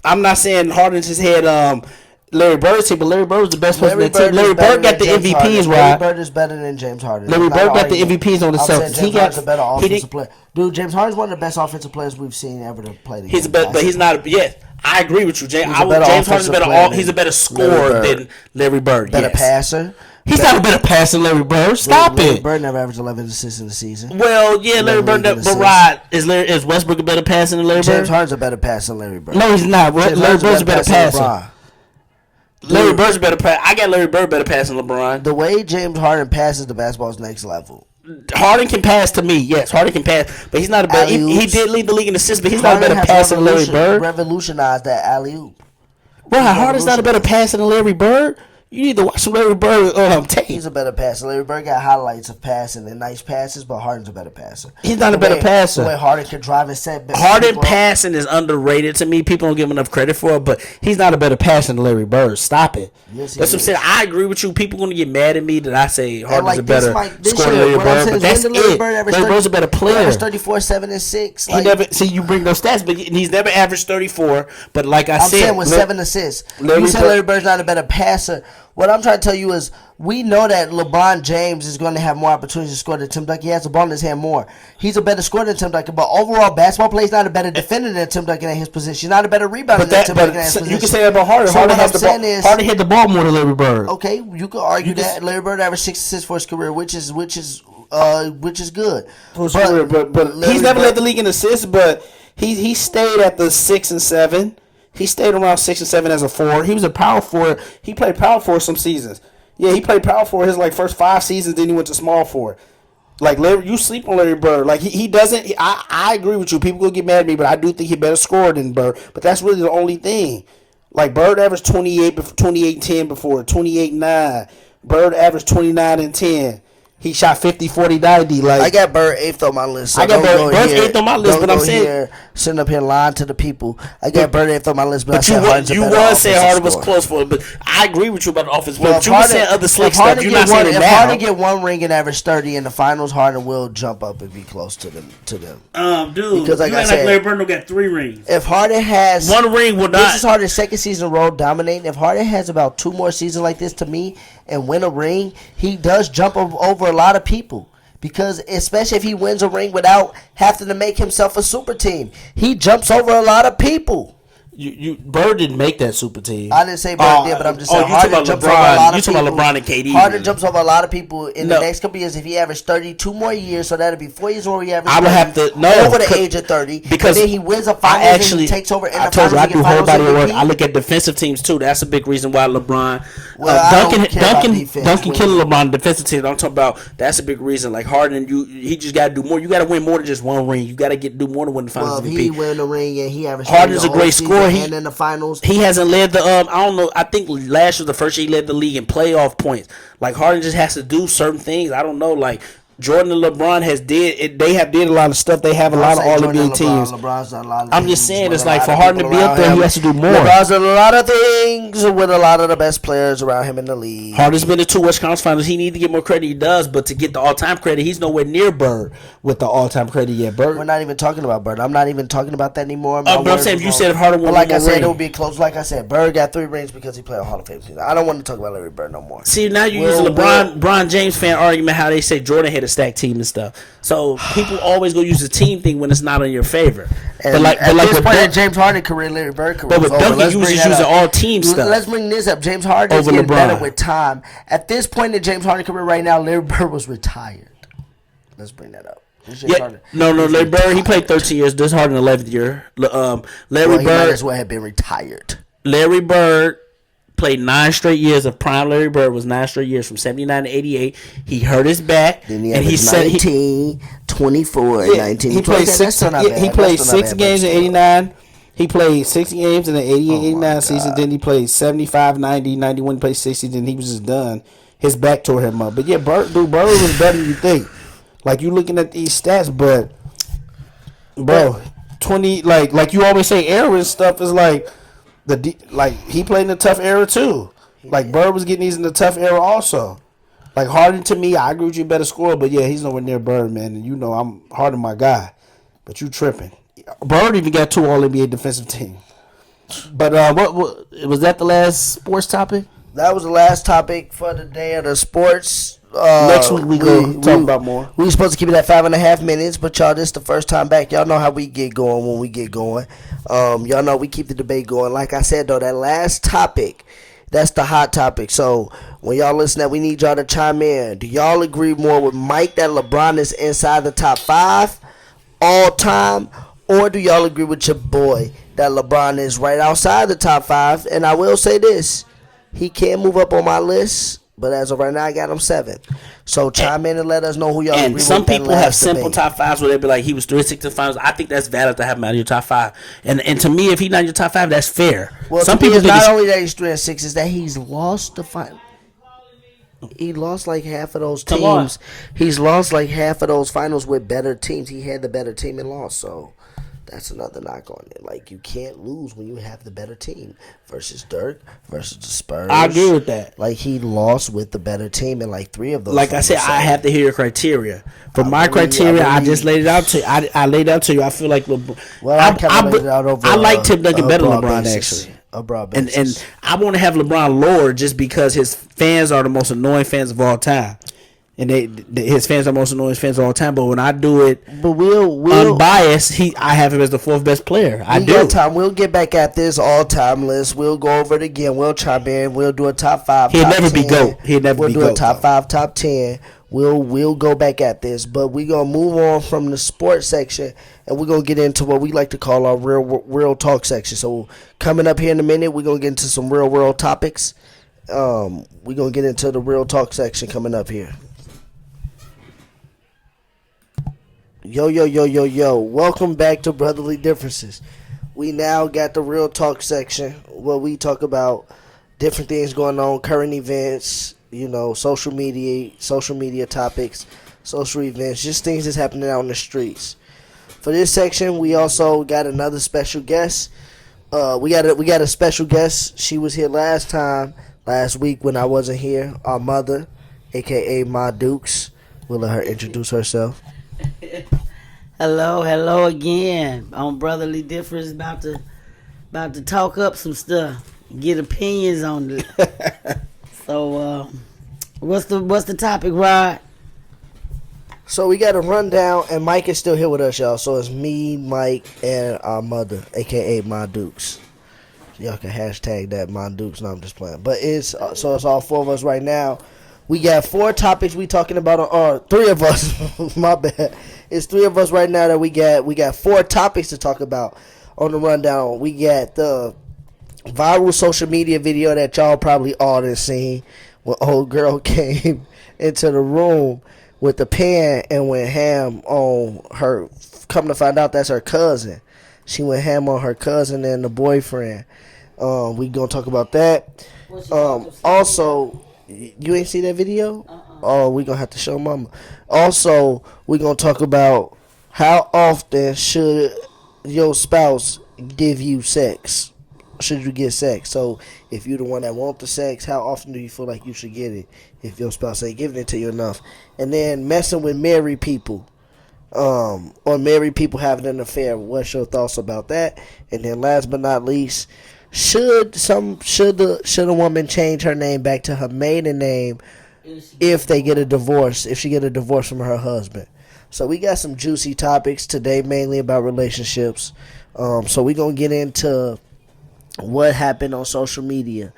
I'm not saying Harden just had Larry Bird's team, but Larry Bird was the best person on that team. Larry Bird got the MVPs, right? Larry Bird is better than James Harden. Larry Bird got the MVPs on the Celtics. He got a better offensive player. Dude, James Harden's one of the best offensive players we've seen ever to play the game. He's a better, but he's not. Yes, I agree with you, James. James Harden's better. He's a better scorer than Larry Bird. Better passer. He's not a better passer than Larry Bird. Stop it. Larry Bird never averaged 11 assists in the season. Well, yeah, Larry Bird. But Rod, is Westbrook a better passer than Larry Bird? James Harden's a better passer than Larry Bird. No, he's not. Larry Bird's a better passer. Larry Bird's a better pass. I got Larry Bird better pass than LeBron. The way James Harden passes the basketball is next level. Harden can pass to me, yes. Harden can pass, but he's not a better. He did lead the league in assists, but he's not a better passer than Larry Bird. Revolutionized that alley oop. Bro, Harden's not a better passer than Larry Bird. You need to watch some Larry Bird tape. He's a better passer. Larry Bird got highlights of passing and nice passes, but Harden's a better passer. He's not a better passer. The way Harden can drive and set. Harden passing is underrated to me. People don't give him enough credit for it, but he's not a better passer than Larry Bird. Stop it. Yes, That's what I'm saying. I agree with you. People going to get mad at me that I say Harden's like a better scorer than Larry Bird, but that's it. Larry Bird's a better player. 34, 7, and 6. He never see you bring those stats, but he's never averaged 34. But like I'm said, saying with 7 assists. You said Larry Bird's not a better passer. What I'm trying to tell you is we know that LeBron James is going to have more opportunities to score than Tim Duncan. He has the ball in his hand more. He's a better scorer than Tim Duncan, but overall basketball play, he's not a better defender than Tim Duncan at his position. He's not a better rebounder than Tim Duncan at his position. You can say that about Harden. So Harden hit the ball more than Larry Bird. Okay, you could argue that Larry Bird averaged 6 assists for his career, which is good. But he's never led the league in assists, but he stayed at the 6 and 7. He stayed around 6 and 7 as a forward. He was a power forward. He played power forward some seasons. Yeah, he played power forward his first 5 seasons. Then he went to small forward. Like Larry, you sleep on Larry Bird. Like he doesn't. I agree with you. People will get mad at me, but I do think he better score than Bird. But that's really the only thing. Like Bird averaged 28 and 10 before, 28 and 9. Bird averaged 29 and 10. He shot 50, 40, 90. Like I got Bird 8th on my list. So I got Bird 8th on my list, but I'm saying sitting up here lying to the people. I got Bird 8th on my list, but you was saying Harden was close for it. But I agree with you about the offense. But you were saying other slick stuff. You're not saying it now. If Harden get one ring and average 30 in the finals, Harden will jump up and be close to them. Dude, because like you I act said, like Larry Bird got 3 rings. If Harden has one ring, will not. This is Harden's second season in a row dominating. If Harden has about 2 more seasons like this, to me, and win a ring, he does jump over a lot of people. Because especially if he wins a ring without having to make himself a super team, he jumps over a lot of people. Bird didn't make that super team. I didn't say Bird did, but I'm just saying Harden jumps over a lot of people. You talking about LeBron and KD? Harden jumps over a lot of people in the next couple years. If he averaged 32 more years, so that'd be 4 years where he averaged. I would have to over the age of 30 because then he wins a finals and he takes over in the finals. I do whole body work. I look at defensive teams too. That's a big reason why LeBron, Duncan killing LeBron defensive teams. I'm talking about that's a big reason. Like Harden, he just got to do more. You got to win more than just one ring. You got to do more than win the finals. Well, if he win the ring and he averaged. Harden's a great scorer. And in the finals. He hasn't led the I don't know. I think last year was the first year he led the league in playoff points. Like Harden just has to do certain things. I don't know. Like Jordan and LeBron they have did a lot of stuff. They have a lot of All-NBA teams. LeBron's done a lot of I'm just saying it's like for Harden to be up there, he has to do more. LeBron's done a lot of things with a lot of the best players around him in the league. Harden's been to 2 West Conference Finals. He needs to get more credit. He does, but to get the all-time credit, he's nowhere near Bird with the all-time credit yet. Bird. We're not even talking about Bird. I'm not even talking about that anymore. But I'm saying if you said if Harden won, like I said, it would be close. Like I said, Bird got 3 rings because he played on Hall of Fame teams. I don't want to talk about Larry Bird no more. See, now you use the LeBron James fan argument how they say Jordan had a stacked team and stuff. So people always go use the team thing when it's not in your favor. And but at this point in James Harden career, Larry Bird career, but with Duncan using all team stuff. Let's bring this up. James Harden is getting better with time. At this point in James Harden career right now, Larry Bird was retired. Let's bring that up. No, Larry Bird, he played 13 years. This Harden 11th year. Larry Bird might as well have been retired. Larry Bird played 9 straight years of prime. Larry Bird was 9 straight years from 79 to 88. He hurt his back. Then he said 19, 24, 19. He played 6 games in 89. He played 60 games in the 88-89 season. Then he played 75, 90, 91. He played 60. Then he was just done. His back tore him up. But yeah, Bird was better than you think. Like you looking at these stats, but bro, 20 like you always say, era and stuff is like. He played in a tough era too. Like Bird was getting these in the tough era also. Like Harden to me, I agree with you, better scorer, but yeah, he's nowhere near Bird, man. And you know I'm Harden my guy, but you tripping. Bird even got 2 All-NBA defensive teams. But what was that the last sports topic? That was the last topic for the day of the sports. Next week we talk about more. We were supposed to keep it at 5.5 minutes, but y'all, this is the first time back. Y'all know how we get going when we get going. Y'all know we keep the debate going. Like I said, though, that last topic, that's the hot topic. So when y'all listen, that we need y'all to chime in. Do y'all agree more with Mike that LeBron is inside the top 5 all time, or do y'all agree with your boy that LeBron is right outside the top 5? And I will say this: he can move up on my list. But as of right now, I got him 7th. So chime in and let us know who y'all agree And with some that people have last simple debate. top fives where they be like, he was 3-6 in finals. I think that's valid to have him out of your top 5. And to me, if he's not in your top 5, that's fair. Well, Some to me, people it's think not it's, only that he's 3-6, is that he's lost the final. He lost like half of those Come on. teams. He's lost like half of those finals with better teams. He had the better team and lost. So that's another knock on it. Like, you can't lose when you have the better team versus Dirk versus the Spurs. I agree with that. Like, he lost with the better team in like 3 of those. Like I said, finals. I have to hear your criteria. For I my believe- criteria, I I believe- just laid it out to you. I laid out to you. I feel like Well, I kind of laid it out over. I like Tim Duncan better than broad LeBron, basis. actually. A broad And basis. I want to have LeBron lower just because his fans are the most annoying fans of all time. And his fans are the most annoying fans of all time. But when I do it But we'll unbiased, I have him as the 4th best player. I we do. got time. We'll get back at this all-time list. We'll go over it again. We'll chime in. We'll do a top 5. He'll top never be 10. GOAT. He'll never we'll be do a GOAT, top though. 5, top 10. We'll go back at this, but we're gonna move on from the sports section, and we're gonna get into what we like to call our real talk section. So coming up here in a minute, we're gonna get into some real world topics. We're gonna get into the real talk section coming up here. Yo. Welcome back to Brotherly Differences. We now got the real talk section where we talk about different things going on, current events, social media topics, social events, just things that's happening out in the streets. For this section, we also got another special guest. We got a special guest. She was here last week when I wasn't here. Our mother, aka Ma Dukes. We'll let her introduce herself. Hello again. On Brotherly Difference, about to talk up some stuff, get opinions on it. So, what's the topic, Rod? So we got a rundown, and Mike is still here with us, y'all. So it's me, Mike, and our mother, aka Ma Dukes. Y'all can hashtag that Ma Dukes. No, I'm just playing. But it's all 4 of us right now. We got 4 topics we talking about, or 3 of us. My bad. It's 3 of us right now that we got 4 topics to talk about on the rundown. We got the viral social media video that y'all probably all done seen when old girl came into the room with the pen and went ham on her. Come to find out, that's her cousin. She went ham on her cousin and the boyfriend. We gonna talk about that. Also, you ain't see that video? Oh, we gonna have to show mama. Also, we gonna talk about how often should your spouse give you sex. Should you get sex? So if you're the one that want the sex, how often do you feel like you should get it if your spouse ain't giving it to you enough? And then messing with married people, or married people having an affair. What's your thoughts about that? And then last but not least, should a woman change her name back to her maiden name if they get a divorce? If she get a divorce from her husband? So we got some juicy topics today, mainly about relationships. So we gonna get into what happened on social media,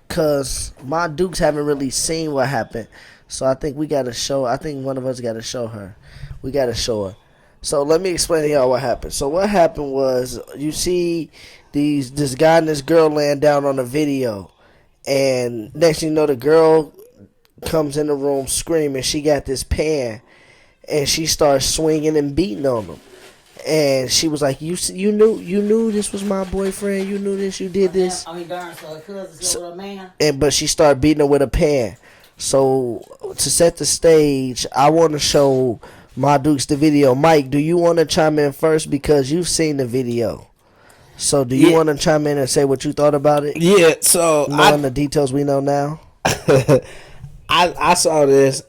cause my Dukes haven't really seen what happened, so I think we gotta show. I think one of us gotta show her. We gotta show her. So let me explain to y'all what happened. So what happened was, you see this guy and this girl laying down on the video, and next thing you know, the girl comes in the room screaming. She got this pan, and she starts swinging and beating on him. And she was like, you knew this was my boyfriend. You knew this. You did this. I mean, darn, so her cousin's with a man. But she started beating her with a pan. So to set the stage, I want to show my Dukes the video. Mike, do you want to chime in first because you've seen the video? So do you want to chime in and say what you thought about it? Yeah, so Knowing the details we know now. I saw this.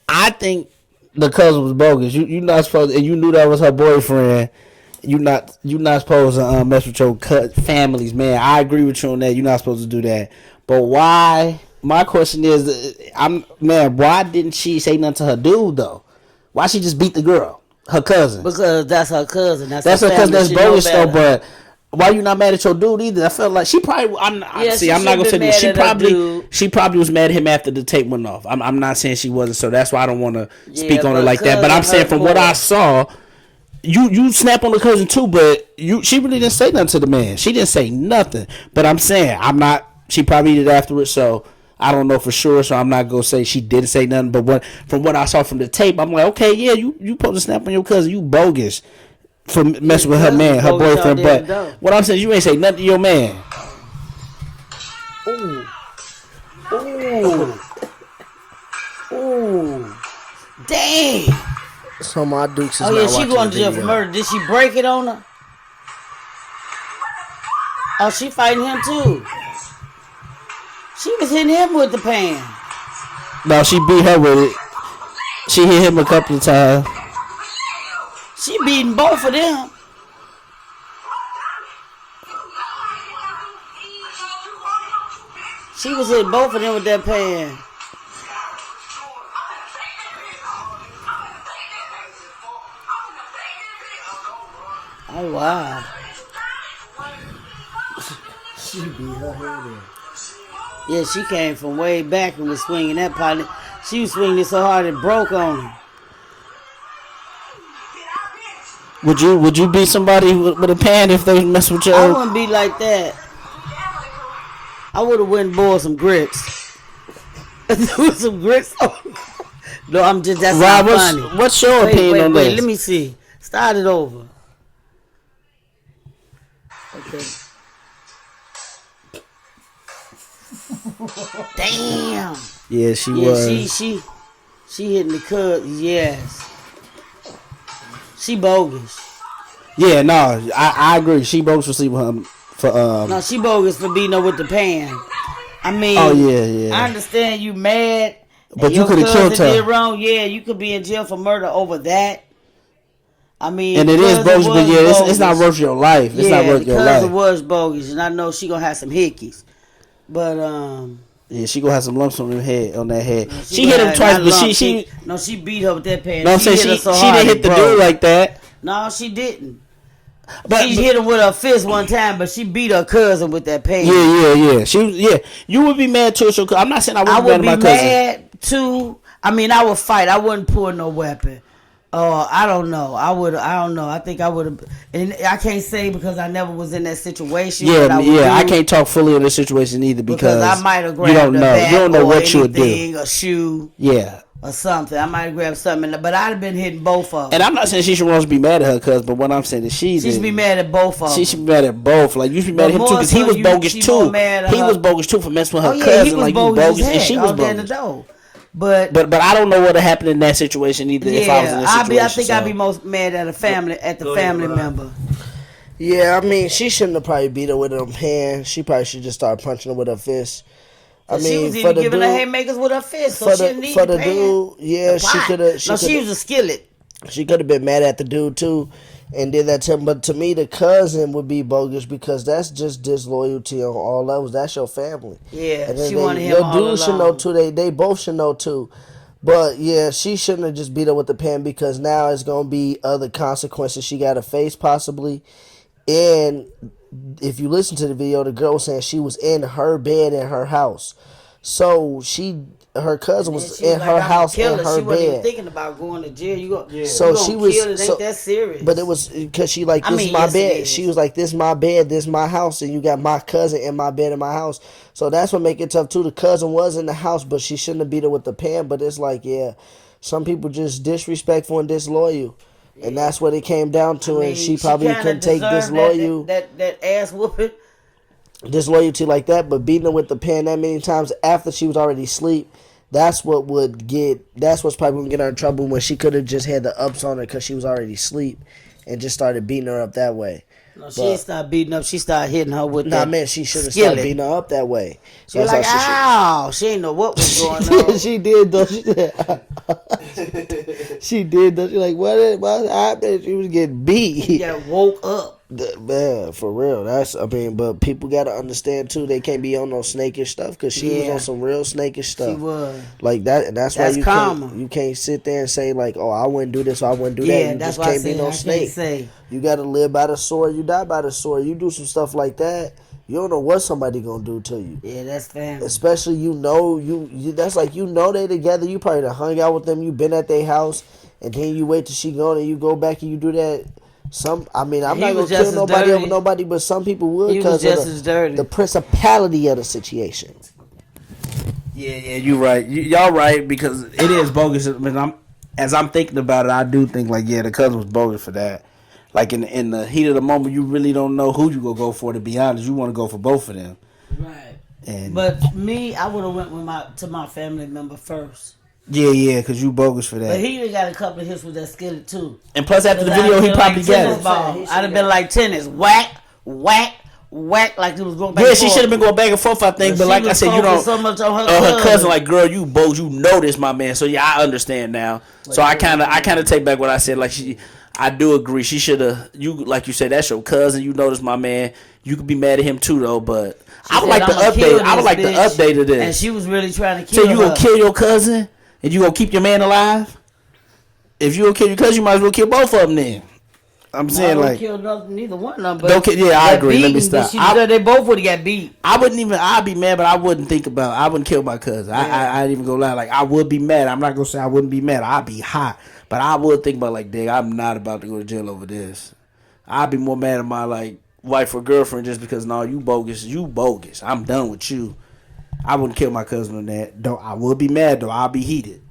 I think the cousin was bogus. You not supposed, and you knew that was her boyfriend. You not supposed to mess with your families, man. I agree with you on that. You're not supposed to do that. But why? My question is, why didn't she say nothing to her dude though? Why she just beat the girl, her cousin? Because that's her cousin. That's That's her her cousin. family. That's She know bogus though. better. But why you not mad at your dude either? I felt like she probably. I'm not she gonna shouldn't say been this. mad at her dude. She probably was mad at him after the tape went off. I'm not saying she wasn't. So that's why I don't want to speak on but it like that. But I'm cousin saying hurt from what more. I saw, you snap on the cousin too. But she really didn't say nothing to the man. She didn't say nothing. But I'm saying I'm not She probably did afterwards, so I don't know for sure. So I'm not gonna say she didn't say nothing. But from what I saw from the tape, I'm like, okay, yeah, you supposed to snap on your cousin. You bogus for messing with her man, her boyfriend. But what I'm saying, you ain't say nothing to your man. Ooh. Ooh. Ooh. Dang. So my Dukes is Oh yeah, not she watching going the to jail for video. murder. Did she break it on her? Oh, she fighting him too. She was hitting him with the pan. No, she beat her with it. She hit him a couple of times. She beating both of them. She was hitting both of them with that pan. Oh wow. She beat her head in. Yeah, she came from way back and was swinging that pot. She was swinging it so hard it broke on her. Would you beat somebody with a pan if they mess with your? I wouldn't be like that. I would have went and boiled some grits. Do some grits. No, I'm just that's Rob, not funny. what's your opinion on wait, this? let me see. Start it over. Okay. Damn. Yeah, she Yeah, was. she hitting the cut. Yes. She bogus. Yeah, no, I agree. She bogus for sleeping with him for No, she bogus for beating her with the pan. I mean, Oh yeah. I understand you mad, But and you your coulda cousin killed her. Did wrong. Yeah, you could be in jail for murder over that. I mean, And it is cousin bogus, but was yeah, it's bogus. not worth your life. It's Yeah, not worth the your cousin life. was bogus, and I know she gonna have some hickeys. But Yeah, she gonna have some lumps on her head, on that head. She gonna hit him have- twice, not but lumps, she. no, she beat her with that pan. No, I'm saying hit her she so she hard didn't it hit the broke. dude like that. No, she didn't. But She hit him with her fist one time, but she beat her cousin with that pan. yeah. You would be mad too. So I'm not saying I I wouldn't would be be mad at my cousin. mad too. I mean, I would fight. I wouldn't pull no weapon. I don't know. I don't know. I think I would have. And I can't say because I never was in that situation. what I would do, I can't talk fully in this situation either because I might have you grabbed don't a know. bat You don't know or what you would do. anything, a shoe Yeah. or something. I might have grabbed something, but I'd have been hitting both of them. And I'm not saying she should want to be mad at her cousin, but what I'm saying is She should be mad at both of them. She should be mad at both. Like you should be mad at him too, because he was bogus too. He was bogus too for messing with her cousin. he was like bogus, you bogus, as and heck, she was all day in the bogus. door. But I don't know what would happen in that situation either. If I was in that situation, I think I'd be most mad at the family member. Yeah, I mean, she shouldn't have probably beat her with her hand. She probably should just start punching her with her fist. I mean, She was for even the giving dude, her haymakers with her fist, so for she didn't the need for the the pan. dude, yeah, The she pot. could have. No, she was a skillet. She could have been mad at the dude too, and did that to him. But to me, the cousin would be bogus because that's just disloyalty on all levels. That's your family. Yeah, And then she wanted him your all dude should know along. too. They both should know too. But yeah, she shouldn't have just beat her with the pen because now it's gonna be other consequences she got to face possibly. And if you listen to the video, the girl was saying she was in her bed in her house. So her cousin was She in like, her "I'm house gonna kill in her." her She wasn't even bed. thinking about going to jail. You go, So she was kill it. Ain't that serious? But it was because she like, I this mean, is my yes, it bed. is. She was like, this is my bed, this is my house, and you got my cousin in my bed in my house. So that's what make it tough too. The cousin was in the house, but she shouldn't have beat her with the pan. But it's like, yeah, some people just disrespectful and disloyal, and that's what it came down to. I mean, and she probably kinda couldn't take deserved disloyal. that ass whooping. Disloyalty like that, but beating her with the pen that many times after she was already asleep, that's what's probably gonna get her in trouble when she could have just had the ups on her because she was already asleep and just started beating her up that way. No, she didn't start beating up. She started hitting her with Nah, that. man, she should have skillet. started beating her up that way. She was like, how ow. She didn't know what was going she on. she did though. She did. She did though. She like, what happened? She was getting beat. She got woke up. Man, for real. But people gotta understand too. They can't be on no snakish stuff because she was Yeah. on some real snakish stuff. She was. Like that, and that's why That's you karma. can't sit there and say like, oh, I wouldn't do this or I wouldn't do that. Yeah, You that's just why I can't be said no I snake. can't say. You gotta live by the sword. You die by the sword. You do some stuff like that, you don't know what somebody gonna do to you. Yeah, that's family. Especially you that's like they together. You probably done hung out with them. You been at their house, and then you wait till she gone and you go back and you do that. I mean, I'm He not gonna was just kill as nobody dirty. over nobody, but some people would He was because just of as dirty. the principality of the situation. Yeah, you're right. Y'all right because it is bogus. I mean, as I'm thinking about it, I do think like the cousin was bogus for that. Like in the heat of the moment, you really don't know who you gonna go for. To be honest, you want to go for both of them. Right. And But me, I would have went with to my family member first. yeah, because you bogus for that. But he done got a couple of hits with that skillet too. And plus, after the I'd video, have he been probably like got tennis it. ball. I'd have been like tennis, whack, whack, whack, like it was going back. Yeah, and she forth. should have been going back and forth, I think. But she like I was said, you focused know, so much on her cousin, like, girl, you both, you know this, my man. So yeah, I understand now. So I kind of take back what I said. Like I do agree. She should have. You like you said, that's your cousin. You know this, my man. You could be mad at him too, though. But I would like the update. I would like the update of this. And she was really trying to kill So you her. gonna kill your cousin and you gonna keep your man alive? If you gonna kill your cousin, you might as well kill both of them. Then I'm saying I like. killed neither one of them. But Don't kill, yeah, I that agree. Let me beating, stop. they both would have got beat. I wouldn't even. I'd be mad, but I wouldn't think about. I wouldn't kill my cousin. I ain't even gonna lie. Like I would be mad. I'm not gonna say I wouldn't be mad. I'd be hot, but I would think about like, dang, I'm not about to go to jail over this. I'd be more mad at my like wife or girlfriend just because no, you bogus. You bogus. I'm done with you. I wouldn't kill my cousin on that. Don't. I would be mad though. I'll be heated.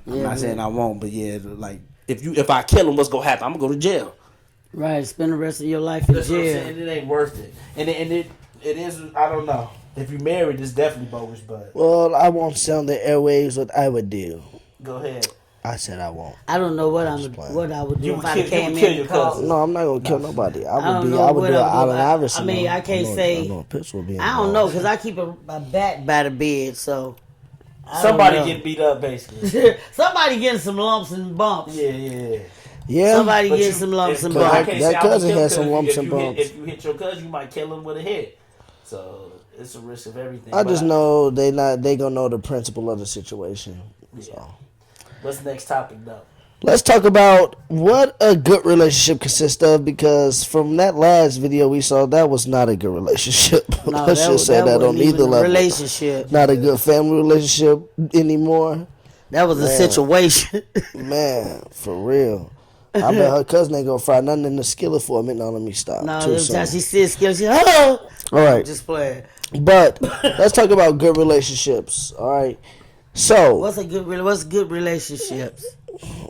I'm not saying I won't, but yeah, like if I kill him, what's gonna happen? I'm gonna go to jail. Right, spend the rest of your life in That's what I'm jail. saying. It ain't worth it. And it is. I don't know. If you married, it's definitely bogus. But Well, I won't say on the airwaves what I would do. go ahead. I said I won't. I don't know what I would do You if would I kill- you came would kill in your and called. cousin. No, I'm not gonna kill nobody. I don't I would know do what an I would do. Allen Iverson. I mean, I can't say- I know a pistol would be I don't know involved. because I keep a bat by the bed, so I Somebody don't know. getting beat up, basically. Somebody getting some lumps and bumps. Yeah. Yeah, Somebody But getting you- some lumps and but I bumps. can't That say I would cousin kill had some because lumps if and you hit- bumps. If you hit your cousin, you might kill him with a hit. So it's a risk of everything. I But just know they gonna know the principle of the situation. So What's the next topic, though? let's talk about what a good relationship consists of, because from that last video we saw, that was not a good relationship. No, Let's just say that on wasn't either even a level. relationship. Not a good family relationship anymore. That was a Man. situation. Man, for real. I bet her cousin ain't gonna fry nothing in the skillet for a minute. Now let me stop. No, Too every soon. time she said skill, she oh, All right, just playing. but let's talk about good relationships. All right, so What's good relationships?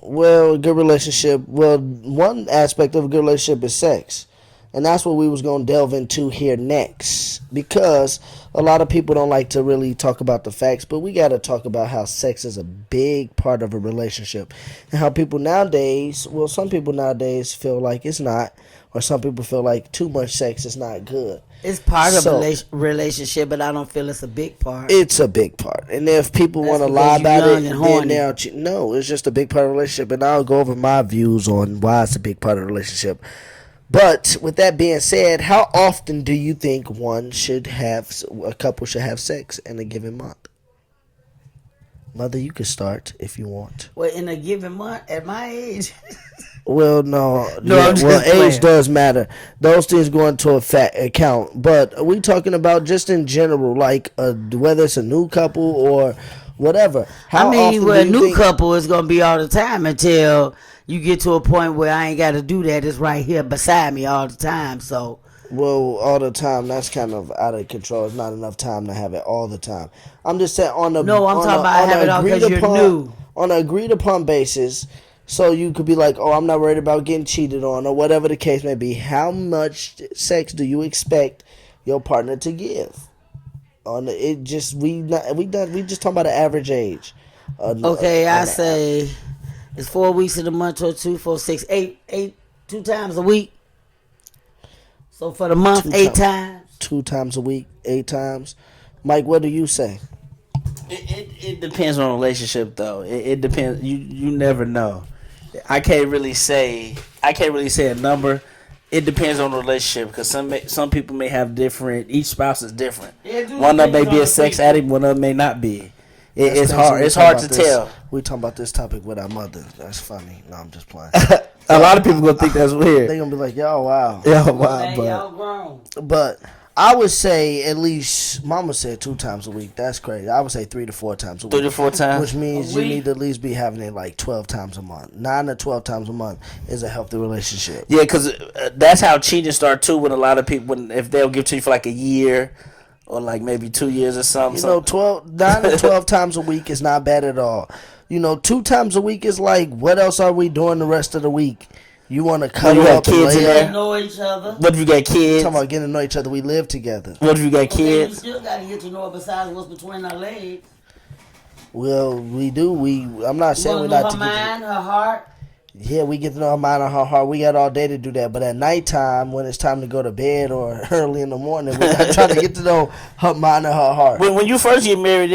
well, good relationship. Well, one aspect of a good relationship is sex, and that's what we was gonna delve into here next, because a lot of people don't like to really talk about the facts, but we gotta talk about how sex is a big part of a relationship, and how people nowadays, well, some people nowadays feel like it's not, or some people feel like too much sex is not good. It's part of So- a relationship, but I don't feel it's a big part. It's a big part, and if people That's want to because lie you about young it, and then horny. they're no. It's just a big part of the relationship, and I'll go over my views on why it's a big part of the relationship. But with that being said, how often do you think a couple should have sex in a given month? Mother, you can start if you want. Well, in a given month, at my age, Well, no, No, yeah, I'm just well, age playing. does matter. Those things go into account. But are we talking about just in general, like whether it's a new couple or whatever? How I mean, often well, do a you new think- couple is gonna be all the time until you get to a point where I ain't got to do that. It's right here beside me all the time. So Well, all the time, that's kind of out of control. It's not enough time to have it all the time. I'm just saying on the No, I'm talking about have it all 'cause you're new. On an agreed upon basis, so you could be like, oh, I'm not worried about getting cheated on, or whatever the case may be. How much sex do you expect your partner to give? We just talking about the average age. okay, I say it's 4 weeks in a month or 2, 4, 6, 8, 2 times a week. So for the month, 2 8 times. times. 2 times a week, 8 times. Mike, what do you say? It depends on the relationship, though. It depends. You never know. I can't really say a number. It depends on the relationship, because some people may have different. Each spouse is different. Yeah, it do One of them may depend be on a the sex people. addict. One of them may not be. That's It's crazy. hard. We It's talking hard about to this- tell. We talking about this topic with our mother. That's funny. No, I'm just playing. A lot of people gonna think that's They weird. gonna be like, "Yo, wow." Yeah, wow, Man, but y'all grown. But I would say at least. Mama said 2 times a week. That's crazy. I would say 3 to 4 times a week. 3 to 4 times. Which means A you week? need to at least be having it like 12 times a month. 9 to 12 times a month is a healthy relationship. Yeah, because that's how cheating start too. With a lot of people, if they'll give to you for like a year or like maybe 2 years or something. You know, 9 to 12 times a week is not bad at all. You know, 2 times a week is like, what else are we doing the rest of the week? You want to cuddle you got up and kids in lay there? up? Know each other. What if you got kids? Talking about getting to know each other. We live together. What if you got Okay, you kids? still got to get to know it besides what's between our legs. Well, we do. I'm not You saying we're want to know not her together. mind, her heart. Yeah, we get to know her mind and her heart. We got all day to do that. But at nighttime, when it's time to go to bed or early in the morning, we're not trying to get to know her mind and her heart. When you first get married,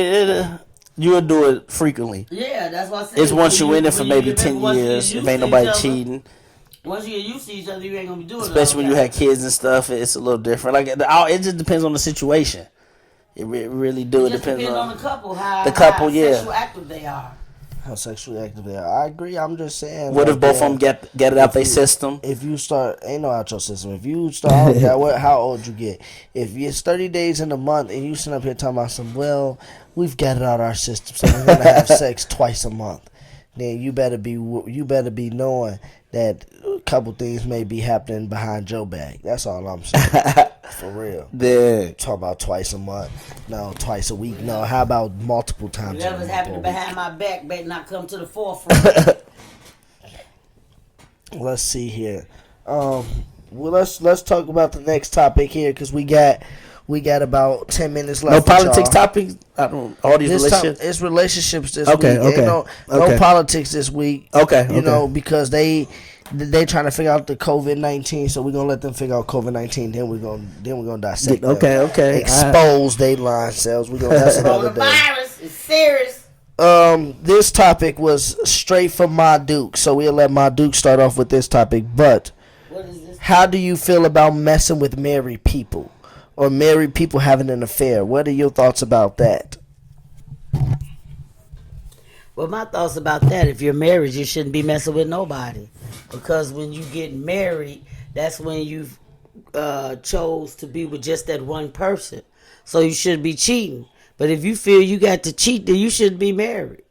you'll do it frequently. Yeah, that's what I said. It's once When you in it for when maybe you- 10 once you get years. used If ain't to nobody each other- cheating. Once you get used to each other, you ain't gonna be doing it. Especially when all you the have kids and stuff, it's a little different. Like it just depends on the situation. It really do. time. It Just depends depends on on the couple, how the couple, how yeah. sexual active they are. How sexually active they are. I agree. I'm just saying. what if like, both of them get it out their you- system. If you start, ain't no out your system. If you start, I don't care how old you get. If it's 30 days in a month and you sit up here talking about well, we've got it out our system, so we're gonna have sex twice a month. Then you better be knowing that a couple things may be happening behind your back. That's all I'm saying. For real. The Talk about twice a month. No, twice a week. No, how about multiple times a Whatever's month? happening or a behind my back better not come to the forefront. Let's see here. Well, let's talk about the next topic here because we got about 10 minutes left. no with politics y'all. topics. I don't. All these This relationships. it's relationships this Okay, week. Ain't okay, no okay. politics this week. Okay, You okay. know, because they trying to figure out the COVID-19, so we're gonna let them figure out COVID-19. Then we're gonna dissect. them. Okay. Expose they lying selves. We're gonna that's another day. Coronavirus is serious. This topic was straight from Ma Duke, so we'll let Ma Duke start off with this topic. But What is this? how do you feel about messing with married people or married people having an affair? What are your thoughts about that? Well, my thoughts about that, if you're married, you shouldn't be messing with nobody. Because when you get married, that's when you chose to be with just that one person. So you should be cheating. But if you feel you got to cheat, then you shouldn't be married.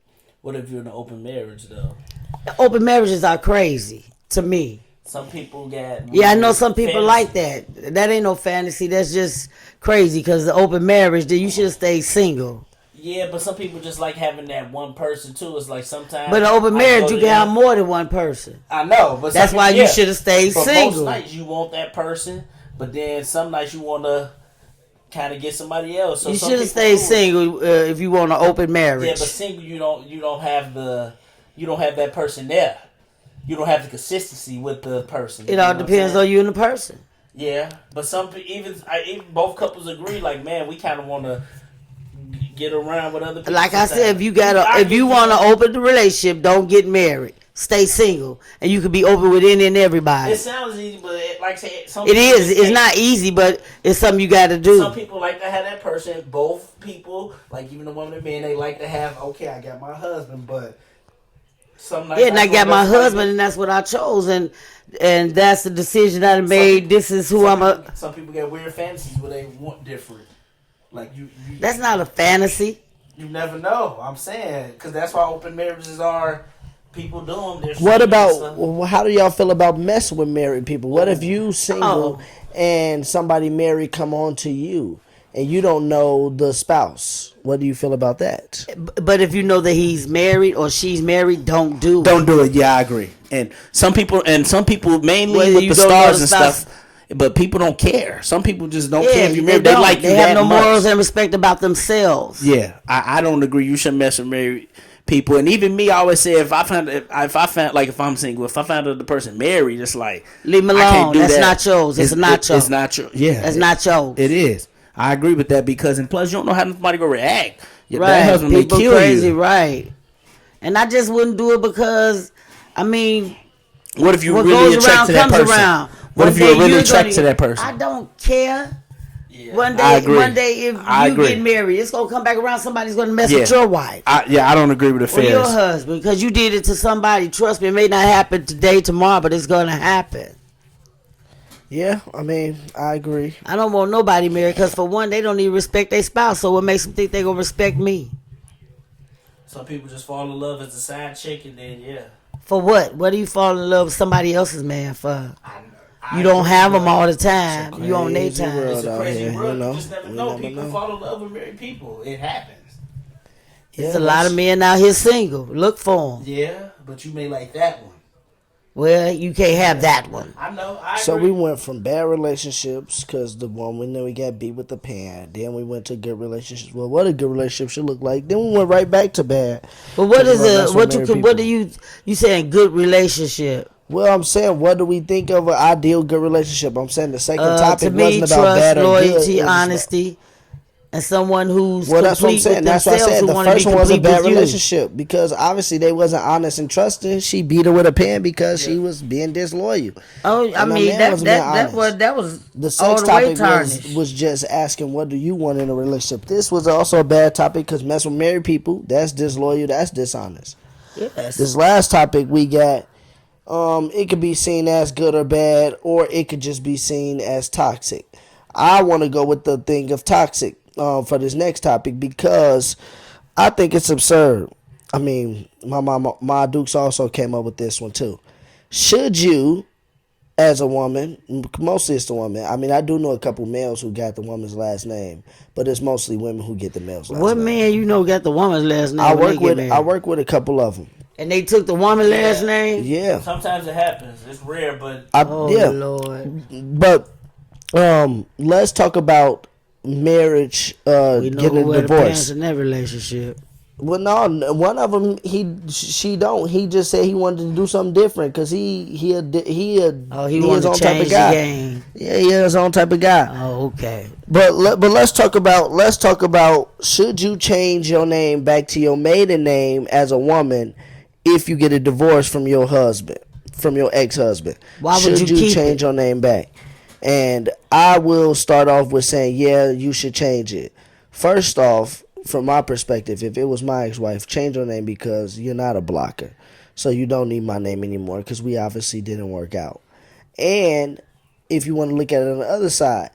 What if you're in an open marriage though? Open marriages are crazy to me. Some people get. Yeah, I know some people like that. That ain't no fantasy. That's just crazy because the open marriage, then you should stay single. Yeah, but some people just like having that one person too. It's like sometimes. But an open marriage, you can have more than one person. I know, but That's some why people- you should have stayed But single. most nights you want that person, but then some nights you want to kind of get somebody else. So You some should have people stayed do it. single if you want an open marriage. Yeah, but single you don't have that person there. You don't have the consistency with the person. It all depends on you and the person. Yeah, but even both couples agree. Like, man, we kind of want to get around with other people. Like I said, sometimes. if you want to open the relationship, don't get married. Stay single, and you can be open with any and everybody. It sounds easy, but like I said, some It people is. just It's can't- not easy, but it's something you got to do. Some people like to have that person. Both people, like even the woman and man, they like to have. Okay, I got my husband, but some nights Yeah, and I got my somebody- husband, and that's what I chose, and that's the decision I made. This is who I'm a. Some people get weird fantasies where they want different. Like you That's not a fantasy. you never know. I'm saying because that's why open marriages are. People do them. They're What straight and about stuff. how do y'all feel about messing with married people? What if you single and somebody married come on to you and you don't know the spouse? What do you feel about that? But if you know that he's married or she's married, don't do it. Don't do it. Yeah, I agree. And some people mainly Whether with you the don't know stars the and spouse. stuff. But people don't care. Some people just don't Yeah, care if you're they married. They don't. like you They that have no much. morals and respect about themselves. Yeah, I don't agree. You shouldn't mess with married people. And even me, I always say if I'm single, if I found out the person married, it's like Leave 'em I can't alone. do That's that. not yours. It's not yours. It's not your. Yeah, That's not yours. It is. I agree with that because and plus you don't know how somebody gonna react. That Right. husband may People kill crazy, you. right. And I just wouldn't do it because, I mean, What if you what really goes attracted around to that comes person? around. What One if you're day really you're attracted to gonna- that person? I don't care. Yeah. One I day, agree. if I you agree. get married, it's gonna come back around. Somebody's gonna mess Yeah. with your wife I don't agree with or your affairs. husband because you did it to somebody. Trust me, it may not happen today, tomorrow, but it's gonna happen. Yeah, I mean, I agree. I don't want nobody married because for one, they don't even respect their spouse. So what makes them think they gonna respect me? Some people just fall in love as a side chick, and then For what? What do you fall in love with somebody else's man for? I You don't have them all the It's a time. You on their crazy time. world. It's a out crazy here, world. you know? You just never You know. never People know. fall in love with married people. It happens. There's a lot of men out here single. Look for them. Yeah, but you may like that one. Well, you can't have that one. I know. I So agree. we went from bad relationships because the woman, then we got beat with the pan. Then we went to good relationships. Well, what a good relationship should look like. Then we went right back to bad. But what is That's a what what you married could what do people- you saying good relationship? Well, I'm saying, what do we think of an ideal good relationship? I'm saying the second To topic me, wasn't about bad trust, or good. loyalty, It was about- honesty, and someone who's Well, that's what I'm complete saying. with That's what I themselves said. who The want to be first one was a complete bad with you. relationship because obviously they wasn't honest and trusting. She beat her with a pen because she was being disloyal. Oh, I And my mean man that wasn't being that honest. that was The all sex the way topic tarnished. was just asking, what do you want in a relationship? This was also a bad topic because mess with married people, that's disloyal, that's dishonest. Yes. This last topic we got, it could be seen as good or bad, or it could just be seen as toxic. I want to go with the thing of toxic for this next topic because I think it's absurd. I mean, my Dukes also came up with this one too. Should you, as a woman, mostly it's the woman. I mean, I do know a couple males who got the woman's last name, but it's mostly women who get the male's last What name. man you know got the woman's last name? I when work they get with married? I work with a couple of them. And they took the woman's last name. Yeah, Sometimes it happens. It's rare, but Oh yeah. Lord, But let's talk about marriage. we know Getting who a were the parents divorce. in that relationship. Well, no, one of them she don't. He just said he wanted to do something different because he wanted his to own type change of the guy. game. Yeah, he his own type of guy. Oh, okay. But let's talk about should you change your name back to your maiden name as a woman if you get a divorce from your husband, from your ex-husband? Why would should you you keep change it? your name back? And I will start off with saying, yeah, you should change it. First off, from my perspective, if it was my ex-wife, change your name because you're not a blocker. So you don't need my name anymore because we obviously didn't work out. And if you want to look at it on the other side,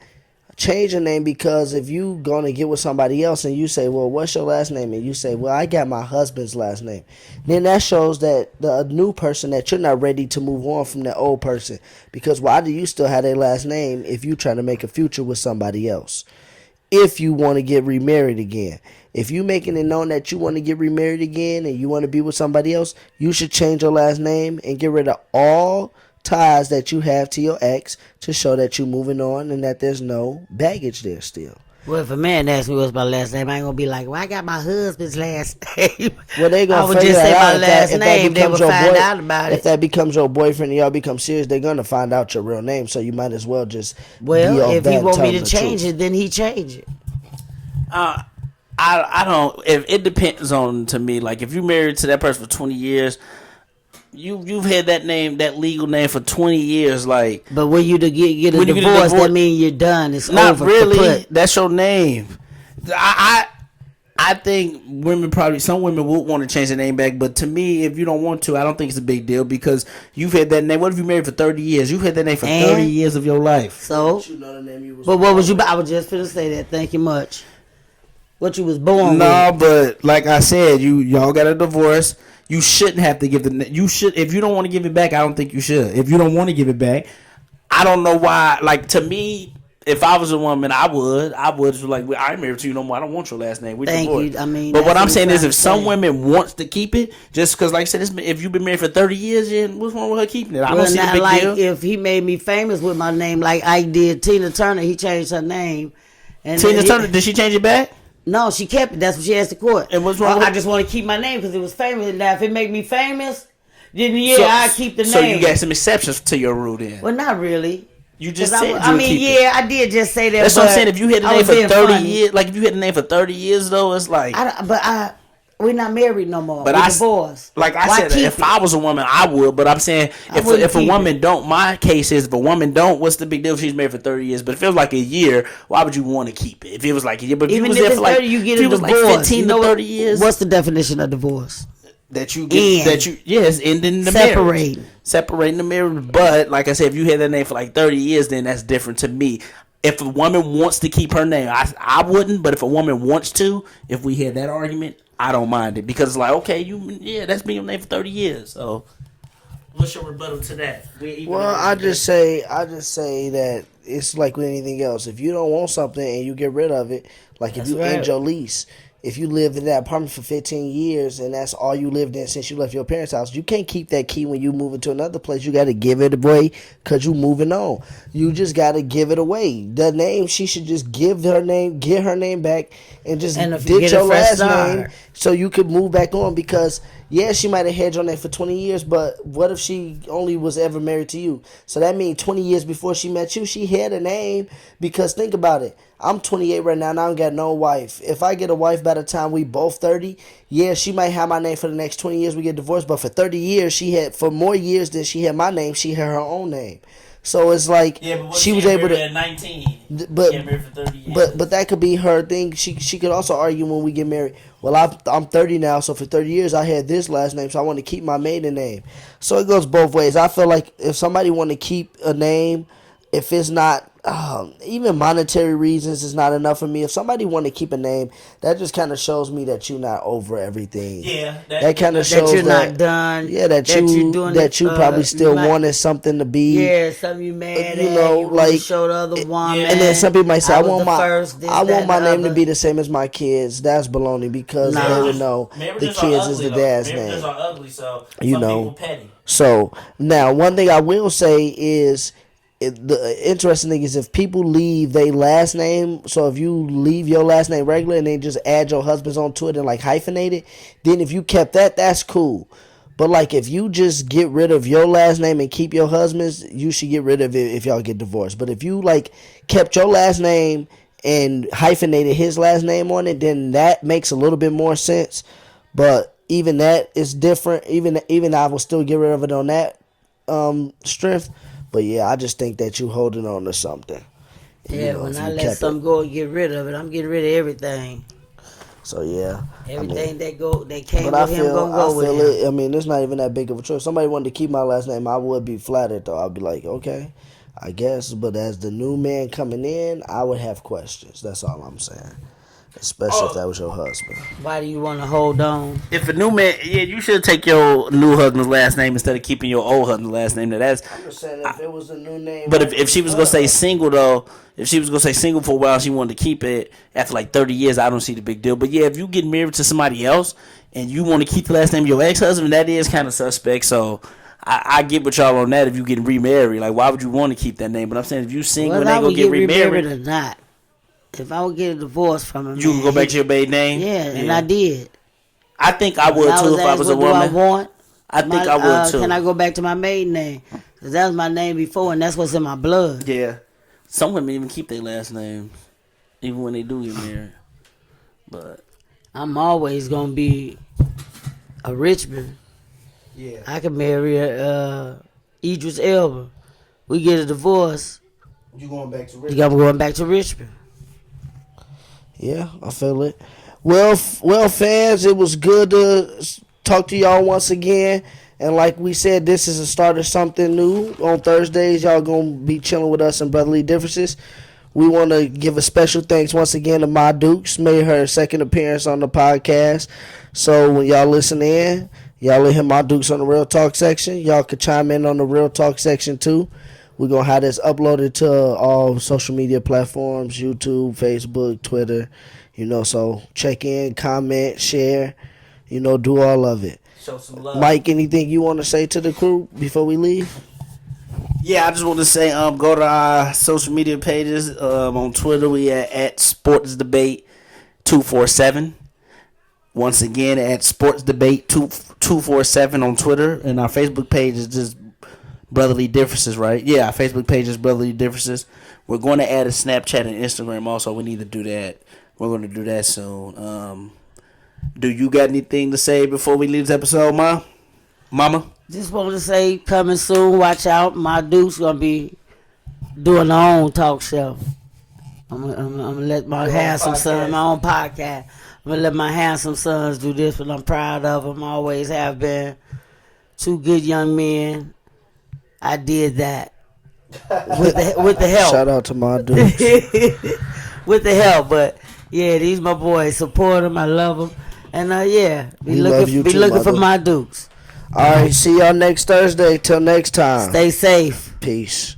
change your name because if you going to get with somebody else and you say, well, what's your last name? And you say, well, I got my husband's last name. Then that shows that the new person that you're not ready to move on from that old person. Because why do you still have their last name if you trying to make a future with somebody else? If you want to get remarried again. If you making it known that you want to get remarried again and you want to be with somebody else, you should change your last name and get rid of all ties that you have to your ex to show that you're moving on and that there's no baggage there still. Well, if a man asks me what's my last name, I ain't gonna be like, well, I got my husband's last name. Well, they I gonna would figure just say that my out. If last that name. They becomes would your find boy- out about If it. that becomes your boyfriend and y'all become serious, they're gonna find out your real name. So you might as well just be Well, off if that he and want tell me them to the change truth. it, then he change it. I don't. If it depends on, to me, like if you married to that person for 20 years, you've had that name, that legal name for 20 years. Like, But when you get a When you get a divorce, divorce- that means you're done. It's not over. really. kaput. That's your name. I think some women would want to change their name back, but to me, if you don't want to, I don't think it's a big deal because you've had that name. What if you married for 30 years? You've had that name for And? 30 years of your life. So, You know the name you was but what was you? I was just finna say that. Thank you much. What you was born No, with? but like I said, y'all got a divorce. You shouldn't have to give you should, if you don't want to give it back. I don't think you should. If you don't want to give it back, I don't know why. Like, to me, if I was a woman, I would just be like, well, I ain't married to you no more. I don't want your last name. We're Thank divorced. you. I mean, but that's what I'm what saying I'm is, trying if to some say. women wants to keep it, just because, like I said, if you've been married for 30 years, then what's wrong with her keeping it? I Well, don't see the not big like deal. if he made me famous with my name, like I did Tina Turner. He changed her name. And Tina then Turner, did she change it back? No, she kept it. That's what she asked the court. And what's wrong with- I just want to keep my name because it was famous. Now, if it make me famous, then yeah, So- I keep the So name. you got some exceptions to your rule then. Well, not really. You just 'Cause said I you mean, keep it. yeah, I did just say that. That's what I'm but saying. If you had the I name was for being 30 funny. years, like if you had the name for 30 years though, it's like. We're not married no more. But We're I divorced. like I Why said, keep if it? I was a woman, I would. But I'm saying I if wouldn't a keep woman it. don't, my case is if a woman don't, what's the big deal if she's married for 30 years? But if it was like a year, why would you want to keep it? If it was like a year, but if you Even was if there it's for like 30, you get if a you was divorce. like 15 You know to what- 30 years, What's the definition of divorce? that you get that you yes, ending the marriage. Separating the marriage. But like I said, if you had that name for like 30 years, then that's different to me. If a woman wants to keep her name, I wouldn't. But if a woman wants to, if we had that argument, I don't mind it because it's like, okay, that's been your name for 30 years. So, what's your rebuttal to that? Well, I just say that it's like with anything else. If you don't want something and you get rid of it, like if you end your lease, if you lived in that apartment for 15 years and that's all you lived in since you left your parents' house, you can't keep that key when you move into another place. You got to give it away because you moving on. You just got to give it away. The name, she should just give her name, get her name back, and just ditch your last name so you could move back on. Because, yeah, she might have had your name for 20 years, but what if she only was ever married to you? So that means 20 years before she met you, she had a name. Because think about it. I'm 28 right now and I don't got no wife. If I get a wife by the time we both 30, yeah, she might have my name for the next 20 years we get divorced. But for 30 years, for more years than she had my name, she had her own name. So it's like she was able to. At 19, but married for 30 years. but that could be her thing. She could also argue when we get married. Well, I'm 30 now, so for 30 years I had this last name, so I want to keep my maiden name. So it goes both ways. I feel like if somebody want to keep a name, if it's not even monetary reasons is not enough for me. If somebody want to keep a name, that just kind of shows me that you're not over everything. Yeah, that kind of shows that you're not done. Yeah, that you probably still wanted something to be. Yeah, something you mad at. You know, like show the other woman. And then some people might say, I want my name other. to be the same as my kids. That's baloney because they would know the kids is the dad's name. Marriages are ugly, so you know. People petty. So now, one thing I will say is. The interesting thing is if people leave their last name, so if you leave your last name regular and then just add your husband's onto it and like hyphenate it, then if you kept that, that's cool. But like if you just get rid of your last name and keep your husband's, you should get rid of it if y'all get divorced. But if you like kept your last name and hyphenated his last name on it, then that makes a little bit more sense. But even that is different. Even I will still get rid of it on that strength. But yeah, I just think that you holding on to something. Yeah, when I let something go and get rid of it, I'm getting rid of everything. So yeah, everything that came with him gonna go with him. I mean, it's not even that big of a choice. If somebody wanted to keep my last name, I would be flattered though. I'd be like, okay, I guess. But as the new man coming in, I would have questions. That's all I'm saying. Especially if that was your husband. Why do you want to hold on? If a new man, you should take your new husband's last name instead of keeping your old husband's last name. I'm just saying if it was a new name. But if she was gonna say single though, if she was gonna say single for a while, she wanted to keep it after like 30 years. I don't see the big deal. But yeah, if you get married to somebody else and you want to keep the last name of your ex-husband, that is kind of suspect. So I get with y'all on that. If you get remarried, like why would you want to keep that name? But I'm saying if you single and they go get remarried or not. If I would get a divorce from him, you would go back to your maiden name. Yeah, and I did. I think I would too if I was a woman. I think I would too. Can I go back to my maiden name? Because that was my name before, and that's what's in my blood. Yeah, some women even keep their last names even when they do get married. But I'm always gonna be a Richmond. Yeah, I could marry Idris Elba. We get a divorce. You going back to Richmond? You got going back to Richmond. Yeah, I feel it. Well, fans, it was good to talk to y'all once again. And like we said, this is a start of something new. On Thursdays, y'all going to be chilling with us in Brotherly Differences. We want to give a special thanks once again to Ma Dukes. Made her second appearance on the podcast. So when y'all listen in, y'all will hear Ma Dukes on the Real Talk section. Y'all could chime in on the Real Talk section too. We're going to have this uploaded to all social media platforms, YouTube, Facebook, Twitter, so check in, comment, share, do all of it. Show some love. Mike, anything you want to say to the crew before we leave? Yeah, I just want to say, go to our social media pages. On Twitter, we at SportsDebate247. Once again, at SportsDebate247 on Twitter. And our Facebook page is just Brotherly Differences, right? Yeah, our Facebook page is Brotherly Differences. We're going to add a Snapchat and Instagram also. We need to do that. We're going to do that soon. Do you got anything to say before we leave this episode, Mama? Just want to say, coming soon, watch out. My Duke's going to be doing her own talk show. I'm gonna let my have some son, my own podcast. I'm gonna let my handsome sons do this, but I'm proud of them. Always have been. 2 good young men. I did that with the help. Shout out to my dudes. With the help, but yeah, these my boys. Support them. I love them, and yeah, We love you too, looking for mother. my dukes. All right, see y'all next Thursday. Till next time. Stay safe. Peace.